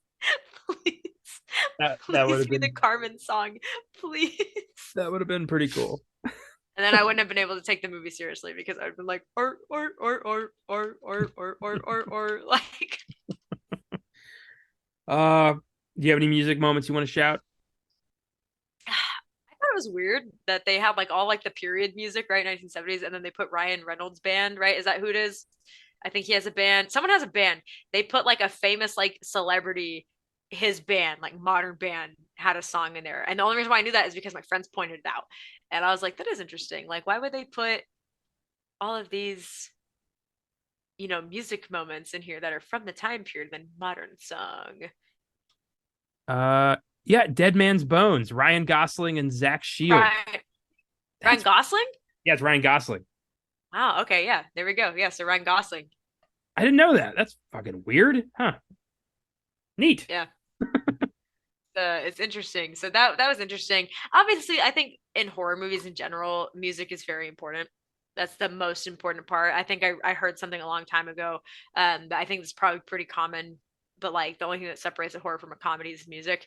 please, That would please have be the been Carmen song, please. pretty cool. And then I wouldn't have been able to take the movie seriously because I'd been like, or, like. Uh do you have any music moments you want to shout? I thought it was weird that they had like all like the period music, right? 1970s, and then they put Ryan Reynolds' band, right? Is that who it is? I think he has a band. Someone has a band. They put like a famous like celebrity, his band, like modern band, had a song in there. And the only reason why I knew that is because my friends pointed it out. And I was like, that is interesting. Like, why would they put all of these, music moments in here that are from the time period than modern song? Uh yeah, Dead Man's Bones, Ryan Gosling and Zach Shield. Ryan, Ryan That's Gosling? Yeah, it's Ryan Gosling. Wow. Okay. Yeah. There we go. Yeah. So Ryan Gosling. I didn't know that. That's fucking weird. Huh. Neat. Yeah. It's interesting. So that was interesting. Obviously, I think in horror movies in general, music is very important. That's the most important part. I think I heard something a long time ago. That I think it's probably pretty common, but like the only thing that separates a horror from a comedy is music.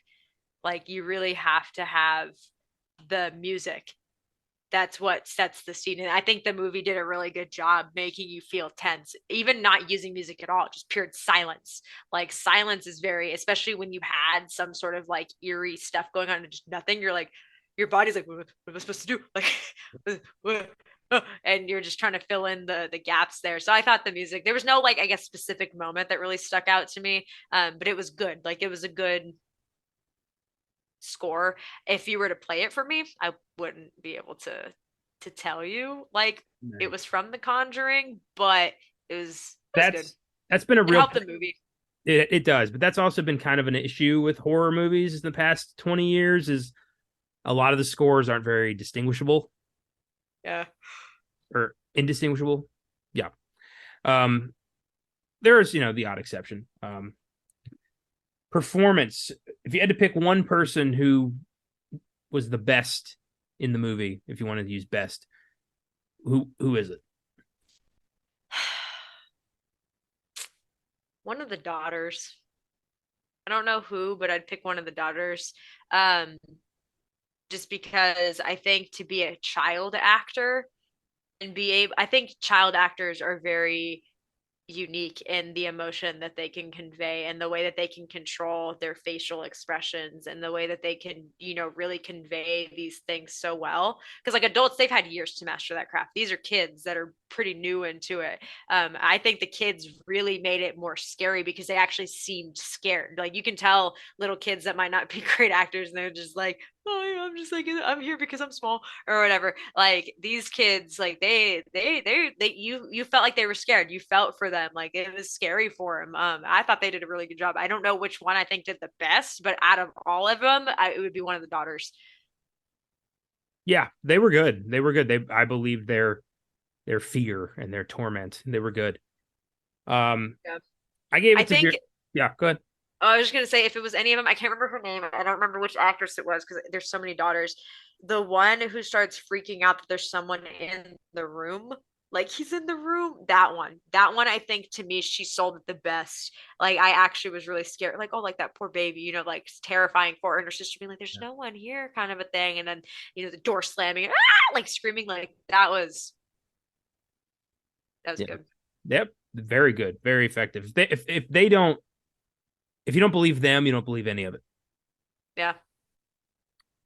Like you really have to have the music. That's what sets the scene. And I think the movie did a really good job making you feel tense, even not using music at all, just pure silence. Like silence is very, especially when you had some sort of like eerie stuff going on and just nothing. You're like, your body's like, what am I supposed to do? Like, what? And you're just trying to fill in the gaps there. So I thought the music, there was no like, I guess, specific moment that really stuck out to me. But it was good. Like it was a good score. If you were to play it for me, I wouldn't be able to tell you like it Right. was from The Conjuring, but it was good. That's been a It real helped the movie. it does, but that's also been kind of an issue with horror movies in the past 20 years is a lot of the scores aren't very distinguishable Yeah. or indistinguishable. Yeah. Um there's, the odd exception. Performance. If you had to pick one person who was the best in the movie, if you wanted to use best, who is it? One of the daughters. I don't know who, but I'd pick one of the daughters. Um, just because I think to be a child actor and be able, I think child actors are very unique in the emotion that they can convey and the way that they can control their facial expressions and the way that they can, really convey these things so well. Because like adults, they've had years to master that craft. These are kids that are pretty new into it. I think the kids really made it more scary because they actually seemed scared. Like you can tell little kids that might not be great actors and they're just like, oh yeah, I'm just like I'm here because I'm small or whatever. Like these kids, like you felt like they were scared. You felt for them, like it was scary for them. I thought they did a really good job. I don't know which one I think did the best, but out of all of them, it would be one of the daughters. Yeah, they were good. They were good. I believe their fear and their torment. They were good. Um, Yeah. I gave I it to think Vera. Yeah, go ahead. I was just gonna say if it was any of them, I can't remember her name. I don't remember which actress it was because there's so many daughters. The one who starts freaking out that there's someone in the room, like he's in the room. That one, I think to me, she sold it the best. Like I actually was really scared, like oh, like that poor baby, like it's terrifying for her and her sister being like, "There's Yeah. no one here," kind of a thing, and then the door slamming, like screaming, like that was Yeah. good. Yep. Very good. Very effective. If you don't believe them, you don't believe any of it. Yeah.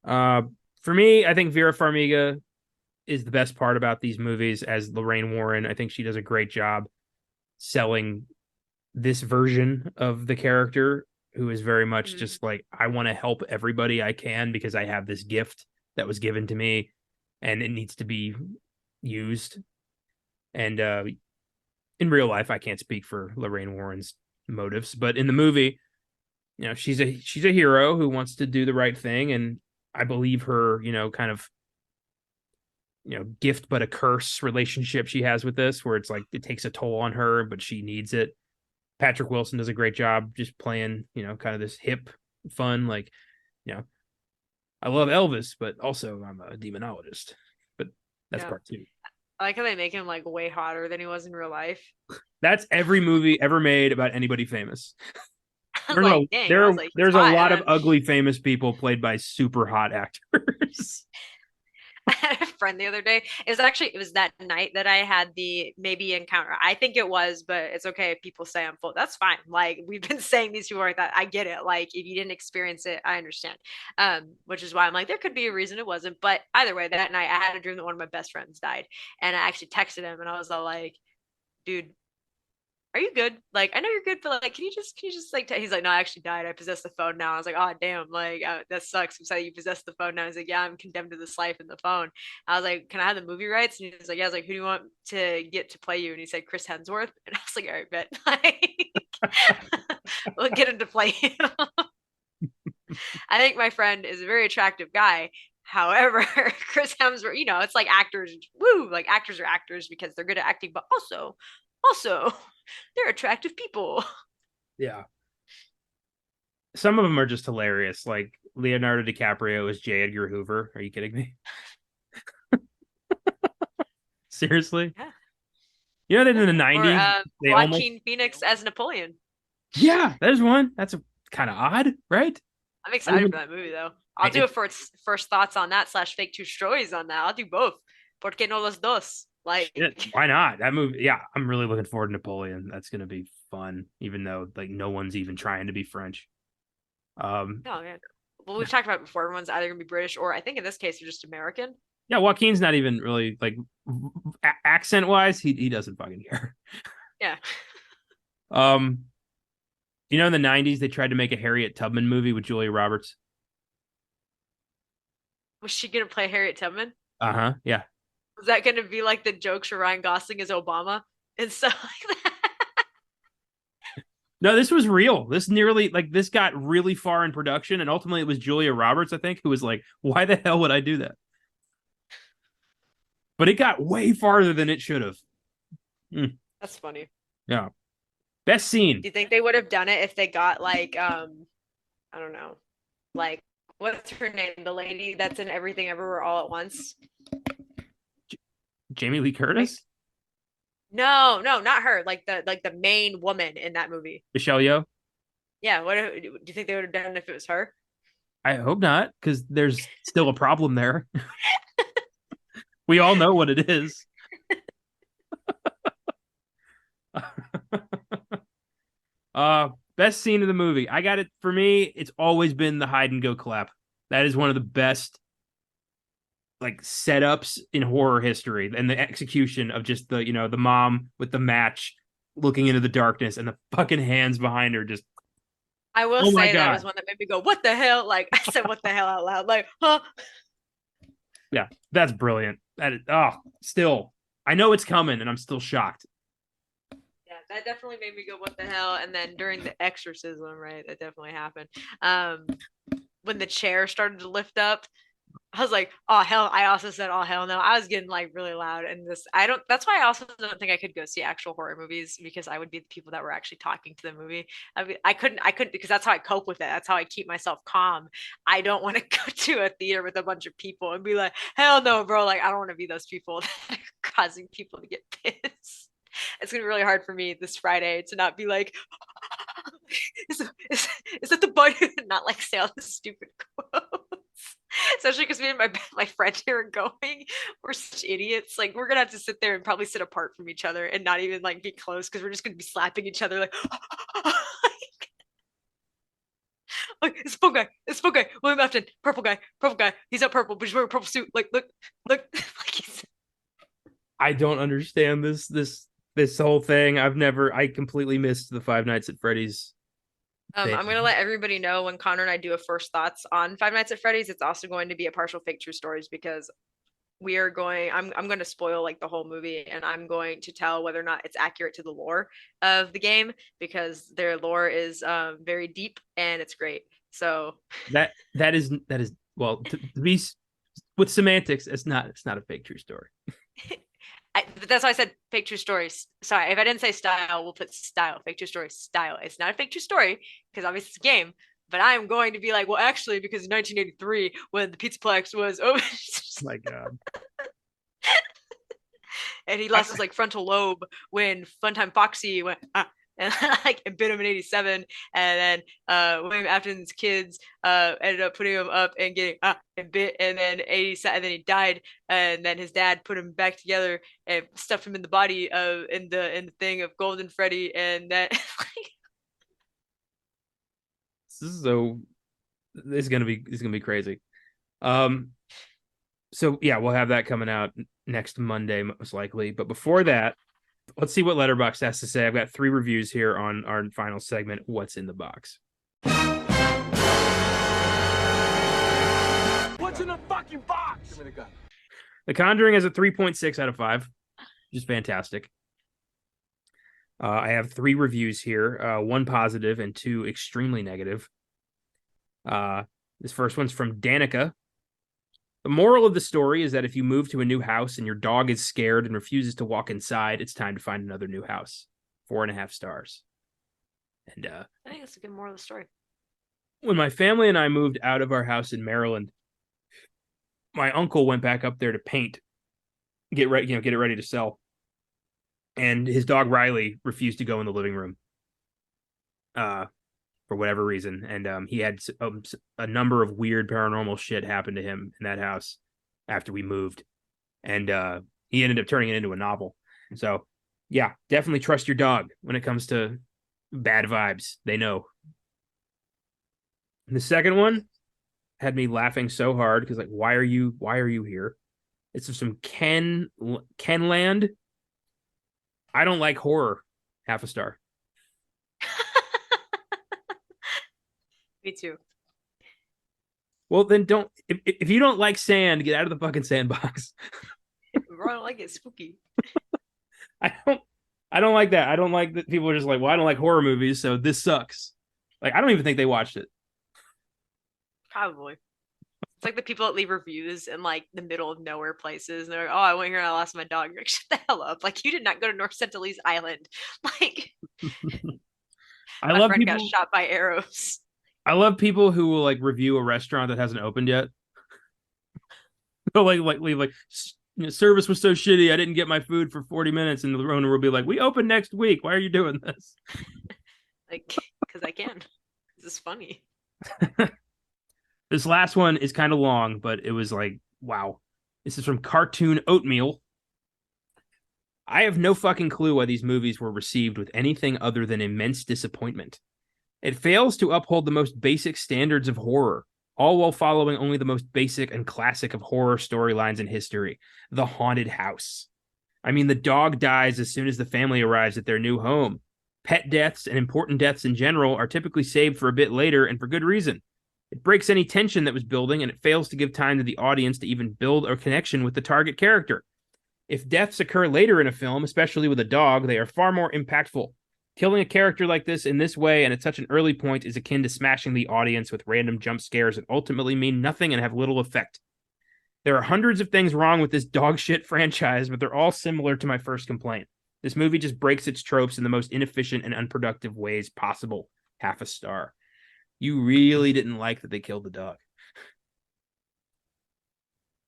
Uh, for me, I think Vera Farmiga is the best part about these movies as Lorraine Warren. I think she does a great job selling this version of the character who is very much Mhm. just like, I want to help everybody I can because I have this gift that was given to me and it needs to be used. And in real life, I can't speak for Lorraine Warren's motives, but in the movie, she's a hero who wants to do the right thing, and I believe her, kind of gift but a curse relationship she has with this, where it's like it takes a toll on her, but she needs it. Patrick Wilson does a great job just playing, kind of this hip, fun, like, you know, I love Elvis, but also I'm a demonologist. But that's Yeah. part two. I like how they make him like way hotter than he was in real life. That's every movie ever made about anybody famous. I was like, dang, I was like, he's There's a hot. And lot of then ugly famous people played by super hot actors. I had a friend the other day. It was that night that I had the maybe encounter. I think it was, but it's okay if people say I'm full. That's fine. Like we've been saying these people like that. I get it. Like if you didn't experience it, I understand. Which is why I'm like, there could be a reason it wasn't. But either way, that night I had a dream that one of my best friends died. And I actually texted him and I was all like, dude, are you good? Like, I know you're good, but like, can you just like, he's like, no, I actually died. I possess the phone now. I was like, oh, damn. Like, that sucks. I'm sorry you possess the phone now. He's like, yeah, I'm condemned to this life in the phone. I was like, can I have the movie rights? And he was like, yeah. I was like, who do you want to get to play you? And he said, Chris Hemsworth. And I was like, all right, bet. Like, we'll get him to play him. I think my friend is a very attractive guy. However, Chris Hemsworth, it's like actors, woo, like actors are actors because they're good at acting, but also, they're attractive people. Yeah. Some of them are just hilarious. Like Leonardo DiCaprio is J. Edgar Hoover. Are you kidding me? Seriously? Yeah. You know that in the Or 90s, they almost. Joaquin Phoenix as Napoleon. Yeah, there's one. That's kind of odd, right? I'm I don't excited even. for that movie though. I'll do It, it for its first thoughts on that / fake two stories on that. I'll do both. ¿Por qué no los dos? shit, Like, why not? That movie, yeah, I'm really looking forward to Napoleon. That's gonna be fun, even though like no one's even trying to be French. no, yeah. Well, we've talked about it before. Everyone's either gonna be British or I think in this case they're just American. Yeah, Joaquin's not even really like accent wise. He doesn't fucking care. Yeah. Um, in the '90s they tried to make a Harriet Tubman movie with Julia Roberts. Was she gonna play Harriet Tubman? Uh-huh. Yeah. Was that gonna be like the jokes for Ryan Gosling as Obama and stuff like that? No, this was real. This got really far in production, and ultimately it was Julia Roberts, I think, who was like, "Why the hell would I do that?" But it got way farther than it should have. That's funny. Yeah. Best scene. Do you think they would have done it if they got like I don't know, like what's her name? The lady that's in Everything Everywhere All at Once. Jamie Lee Curtis? No, not her. Like the main woman in that movie. Michelle Yeoh? Yeah. Do you think they would have done it if it was her? I hope not, because there's still a problem there. We all know what it is. Best scene of the movie. I got it for me. It's always been the hide and go clap. That is one of the best like setups in horror history, and the execution of just the mom with the match looking into the darkness and the fucking hands behind her just. I will Oh my say that God. was one that made me go, "What the hell?" Like I said, "What the hell?" out loud. Like, huh? Yeah, that's brilliant. That is, still, I know it's coming, and I'm still shocked. Yeah, that definitely made me go, "What the hell?" And then during the exorcism, right, that definitely happened. When the chair started to lift up, I was like, "Oh hell!" I also said, "Oh hell no!" I was getting like really loud, and this I don't. That's why I also don't think I could go see actual horror movies because I would be the people that were actually talking to the movie. I couldn't because that's how I cope with it. That's how I keep myself calm. I don't want to go to a theater with a bunch of people and be like, "Hell no, bro!" Like I don't want to be those people that are causing people to get pissed. It's gonna be really hard for me this Friday to not be like, is, is that the bud? Not like say all this stupid quotes. Especially because me and my friend here are going. We're such idiots. Like we're gonna have to sit there and probably sit apart from each other and not even like be close because we're just gonna be slapping each other like, like it's a phone guy, William Afton, purple guy. He's not purple, but he's wearing a purple suit. Like look, like he's. I don't understand this whole thing. I completely missed the Five Nights at Freddy's thing. I'm gonna let everybody know when Connor and I do a first thoughts on Five Nights at Freddy's. It's also going to be a partial fake true stories because we are going. I'm going to spoil like the whole movie, and I'm going to tell whether or not it's accurate to the lore of the game because their lore is very deep and it's great. So that is well to be with semantics. It's not a fake true story. but that's why I said fake true stories. Sorry, if I didn't say style, we'll put style. Fake true story style. It's not a fake true story because obviously it's a game. But I'm going to be like, well, actually, because in 1983, when the Pizzaplex was open, My God. and he lost his like frontal lobe when Funtime Foxy went and like and bit him in 87, and then William Afton's kids ended up putting him up and getting and bit, and then 87, and then he died, and then his dad put him back together and stuffed him in the body of in the thing of Golden Freddy, and that So it's gonna be crazy. So yeah, we'll have that coming out next Monday most likely. But before that, let's see what Letterboxd has to say. I've got 3 reviews here on our final segment. What's in the box? What's in the fucking box? Give me the gun. The Conjuring has a 3.6 out of 5, which is fantastic. I have 3 reviews here, 1 positive and 2 extremely negative. This first one's from Danica. The moral of the story is that if you move to a new house and your dog is scared and refuses to walk inside, it's time to find another new house. 4.5 stars. And I think that's a good moral of the story. When my family and I moved out of our house in Maryland, my uncle went back up there to paint. get it ready to sell. And his dog Riley refused to go in the living room, for whatever reason. And he had a number of weird paranormal shit happen to him in that house after we moved, and he ended up turning it into a novel. So yeah, definitely trust your dog when it comes to bad vibes. They know. And the second one had me laughing so hard because, like, why are you here? It's some Kenland. I don't like horror. Half a star. Me too. Well, then don't. If you don't like sand, get out of the fucking sandbox. I don't like it. Spooky. I don't like that. I don't like that people are just like, well, I don't like horror movies, so this sucks. Like, I don't even think they watched it. Probably. It's like the people that leave reviews in like the middle of nowhere places, and they're like, "Oh, I went here and I lost my dog." You're like, shut the hell up! Like, you did not go to North Sentinelese Island. Like, I my love friend people. got shot by arrows. I love people who will like review a restaurant that hasn't opened yet. So like service was so shitty, I didn't get my food for 40 minutes, and the owner will be like, "We open next week. Why are you doing this?" Like, because I can. This is funny. This last one is kind of long, but it was like, wow. This is from Cartoon Oatmeal. I have no fucking clue why these movies were received with anything other than immense disappointment. It fails to uphold the most basic standards of horror, all while following only the most basic and classic of horror storylines in history, the haunted house. I mean, the dog dies as soon as the family arrives at their new home. Pet deaths and important deaths in general are typically saved for a bit later, and for good reason. It breaks any tension that was building, and it fails to give time to the audience to even build a connection with the target character. If deaths occur later in a film, especially with a dog, they are far more impactful. Killing a character like this in this way and at such an early point is akin to smashing the audience with random jump scares that ultimately mean nothing and have little effect. There are hundreds of things wrong with this dog shit franchise, but they're all similar to my first complaint. This movie just breaks its tropes in the most inefficient and unproductive ways possible. Half a star. You really didn't like that they killed the dog.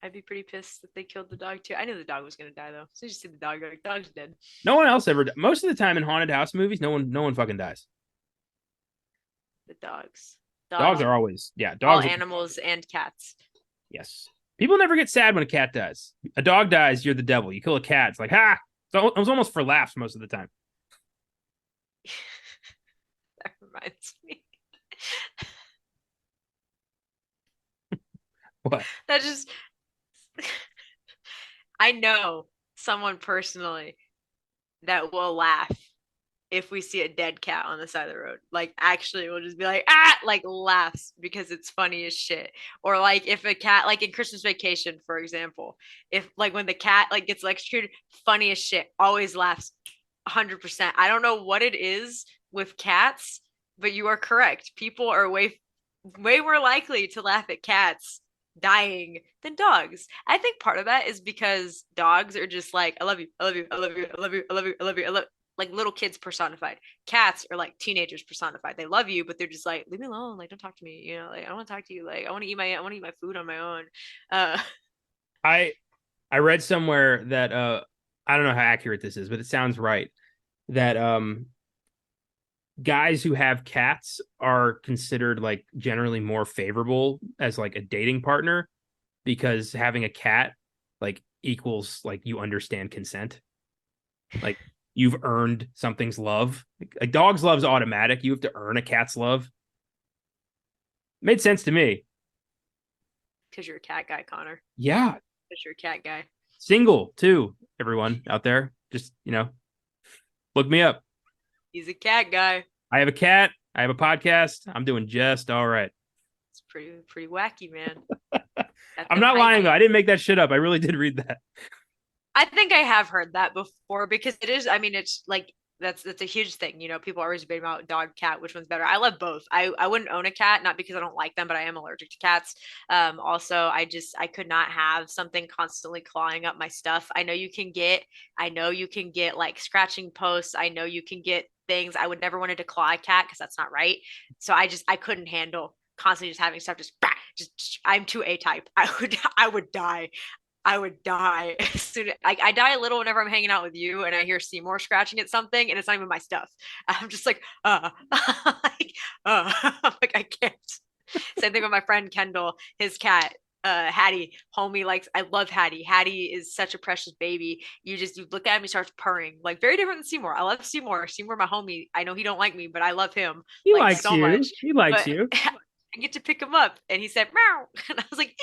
I'd be pretty pissed that they killed the dog too. I knew the dog was gonna die though. So you just see the dog, like, dog's dead. No one else ever. Most of the time in haunted house movies, no one fucking dies. The dogs. Dogs are always, yeah. All Dogs. animals and cats. Yes. People never get sad when a cat dies. A dog dies, you're the devil. You kill a cat, it's like, ha! So it was almost for laughs most of the time. That reminds me. What? That just I know someone personally that will laugh if we see a dead cat on the side of the road. Like, actually will just be like, ah, like laughs because it's funny as shit. Or like if a cat, like in Christmas Vacation, for example, if like when the cat like gets electrocuted, funny as shit, always laughs 100%. I don't know what it is with cats, but you are correct. People are way more likely to laugh at cats dying than dogs. I think part of that is because dogs are just like, I love you, I love you, I love you, I love you, I love you, I love you, I love, like little kids personified. Cats are like teenagers personified. They love you, but they're just like, leave me alone, like don't talk to me, you know, like I don't want to talk to you, like I want to eat my food on my own. I read somewhere that I don't know how accurate this is, but it sounds right, that guys who have cats are considered like generally more favorable as like a dating partner because having a cat like equals like you understand consent. Like you've earned something's love. Like a dog's love's automatic. You have to earn a cat's love. Made sense to me. Because you're a cat guy, Connor. Yeah. Because you're a cat guy. Single too, everyone out there. Just, look me up. He's a cat guy. I have a cat. I have a podcast. I'm doing just all right. It's pretty wacky, man. I'm not lying though. I didn't make that shit up. I really did read that. I think I have heard that before because it is, I mean, it's like that's a huge thing. You know, people are always debating about dog, cat, which one's better. I love both. I wouldn't own a cat, not because I don't like them, but I am allergic to cats. Also, I could not have something constantly clawing up my stuff. I know you can get like scratching posts. I know you can get things. I would never want to claw a cat because that's not right. So I couldn't handle constantly just having stuff just I'm too A-type. I would die. I would die. I die a little whenever I'm hanging out with you and I hear Seymour scratching at something and it's not even my stuff. I'm just like, like, I'm like, I can't. Same thing with my friend Kendall, his cat, Hattie, homie likes, I love Hattie. Hattie is such a precious baby. You look at him, he starts purring, like very different than Seymour. I love Seymour. Seymour, my homie. I know he don't like me, but I love him He like likes so you. much. He likes But you. I get to pick him up. And he said, meow. And I was like,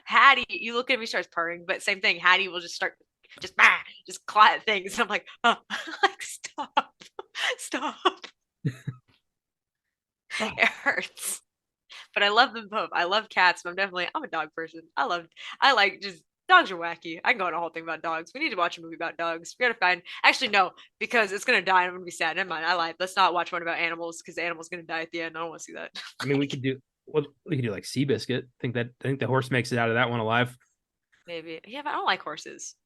Hattie, you look at him, he starts purring. But same thing, Hattie will just start, just claw at things. And I'm like, oh, like, stop. Stop. It hurts. But I love them both. I love cats, but I'm a dog person. I like just dogs are wacky. I can go on a whole thing about dogs. We need to watch a movie about dogs. We gotta find actually no, because it's gonna die and I'm gonna be sad. Never mind. I lied. Let's not watch one about animals because the animal's gonna die at the end. I don't want to see that. I mean, we could do like Seabiscuit. I think the horse makes it out of that one alive. Maybe. Yeah, but I don't like horses.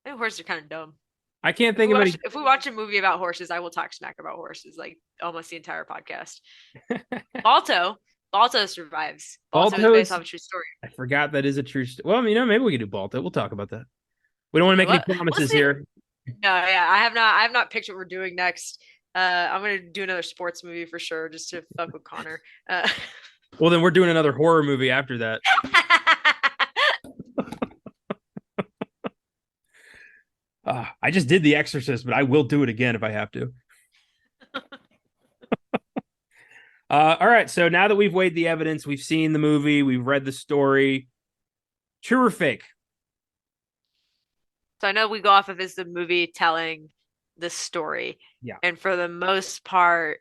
I think horses are kind of dumb. I can't think of any. If we watch a movie about horses, I will talk smack about horses like almost the entire podcast. Balto survives. Balto is based off a true story. I forgot that is a true story. Well, maybe we could do Balto. We'll talk about that. We don't want to make any promises here. No, yeah, I have not picked what we're doing next. I'm gonna do another sports movie for sure, just to fuck with Connor. Well, then we're doing another horror movie after that. I just did The Exorcist, but I will do it again if I have to. All right. So now that we've weighed the evidence, we've seen the movie, we've read the story. True or fake? So I know we go off of is the movie telling the story. Yeah. And for the most part,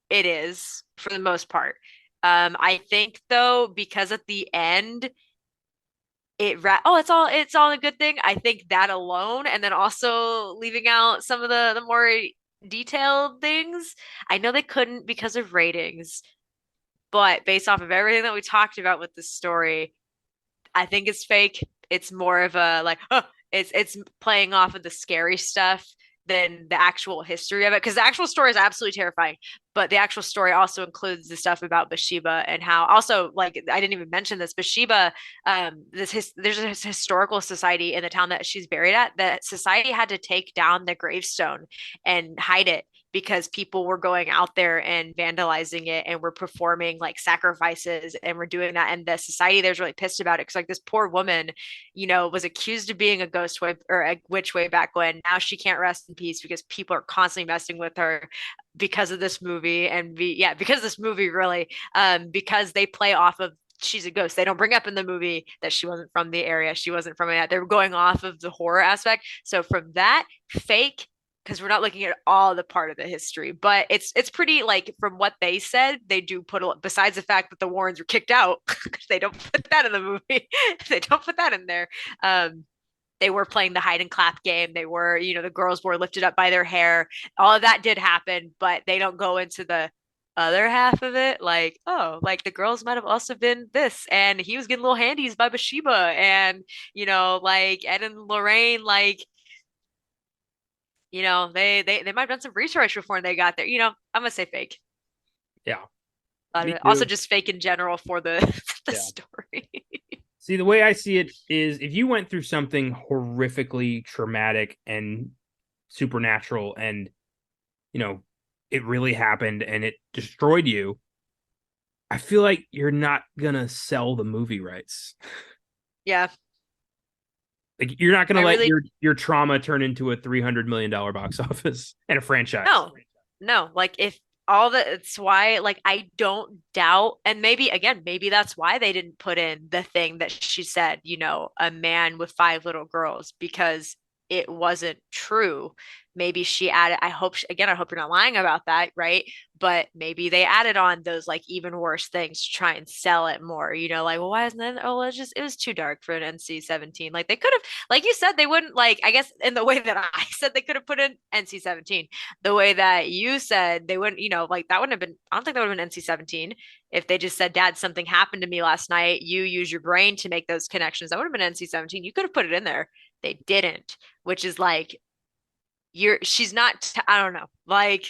it is. For the most part. I think though, because at the end, it's all a good thing. I think that alone, and then also leaving out some of the more detailed things. I know they couldn't because of ratings, but based off of everything that we talked about with the story, I think it's fake. It's more of a like, it's playing off of the scary stuff than the actual history of it, because the actual story is absolutely terrifying, but the actual story also includes the stuff about Bathsheba and how also, like, I didn't even mention this, Bathsheba, there's a historical society in the town that she's buried at. That society had to take down the gravestone and hide it because people were going out there and vandalizing it and were performing like sacrifices and were doing that, and the society there's really pissed about it because like this poor woman, was accused of being a ghost or a witch way back when. Now she can't rest in peace because people are constantly messing with her because of this movie. And because this movie really, because they play off of she's a ghost. They don't bring up in the movie that she wasn't from the area. She wasn't from it. They're going off of the horror aspect. So from that, fake, because we're not looking at all the part of the history, but it's pretty, like, from what they said, they do put besides the fact that the Warrens were kicked out, they don't put that in the movie. They don't put that in there. They were playing the hide and clap game. They were, the girls were lifted up by their hair. All of that did happen, but they don't go into the other half of it. Like, oh, like the girls might have also been this, and he was getting little handies by Bathsheba, and, like Ed and Lorraine, like, they might have done some research before they got there. I'm gonna say fake. Yeah. Also just fake in general for the story. See, the way I see it is if you went through something horrifically traumatic and supernatural and, it really happened and it destroyed you, I feel like you're not going to sell the movie rights. Yeah. Like, you're not going to let your trauma turn into a $300 million box office and a franchise. No. Like, if it's why, like, I don't doubt, and maybe that's why they didn't put in the thing that she said, a man with 5 little girls, because it wasn't true. Maybe she added, I hope you're not lying about that, right? But maybe they added on those like even worse things to try and sell it more, like, well, why isn't that? Oh, well, it was too dark for an NC-17. Like, they could have, like you said, they wouldn't, like, I guess in the way that I said they could have put in NC-17, the way that you said they wouldn't, like, that wouldn't have been, I don't think that would have been NC-17 if they just said, Dad, something happened to me last night. You use your brain to make those connections. That would have been NC-17. You could have put it in there. They didn't, which is like, she's not, I don't know. Like,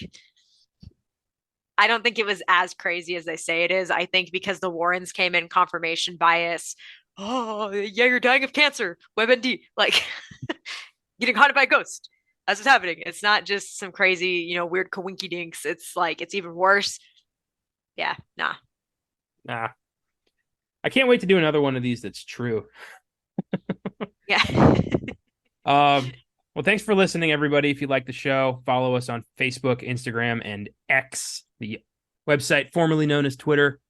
I don't think it was as crazy as they say it is. I think because the Warrens came in confirmation bias oh yeah, you're dying of cancer, WebMD, like getting haunted by a ghost. That's what's happening. It's not just some crazy, weird coinky dinks. It's like it's even worse. Yeah, nah. Nah. I can't wait to do another one of these that's true. Yeah. Well, thanks for listening, everybody. If you like the show, follow us on Facebook, Instagram, and X, the website formerly known as Twitter,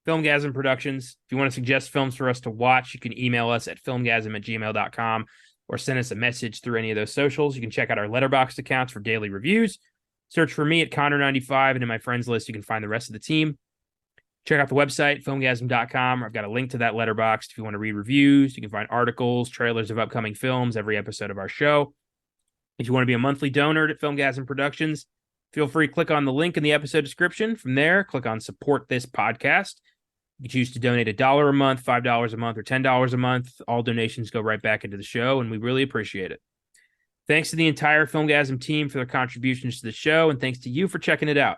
Filmgazm Productions. If you want to suggest films for us to watch, you can email us at filmgazm@gmail.com or send us a message through any of those socials. You can check out our Letterboxd accounts for daily reviews. Search for me at Connor95, and in my friends list, you can find the rest of the team. Check out the website, filmgazm.com. I've got a link to that Letterboxd if you want to read reviews. You can find articles, trailers of upcoming films, every episode of our show. If you want to be a monthly donor at Filmgazm Productions, feel free to click on the link in the episode description. From there, click on Support This Podcast. You can choose to donate $1 a month, $5 a month, or $10 a month. All donations go right back into the show, and we really appreciate it. Thanks to the entire Filmgazm team for their contributions to the show, and thanks to you for checking it out.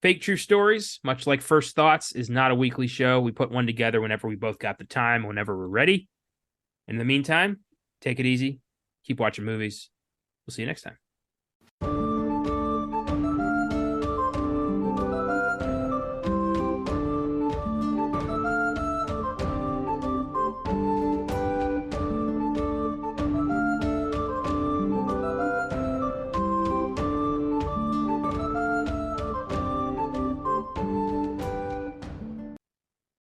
Fake True Stories, much like First Thoughts, is not a weekly show. We put one together whenever we both got the time, whenever we're ready. In the meantime, take it easy. Keep watching movies. We'll see you next time.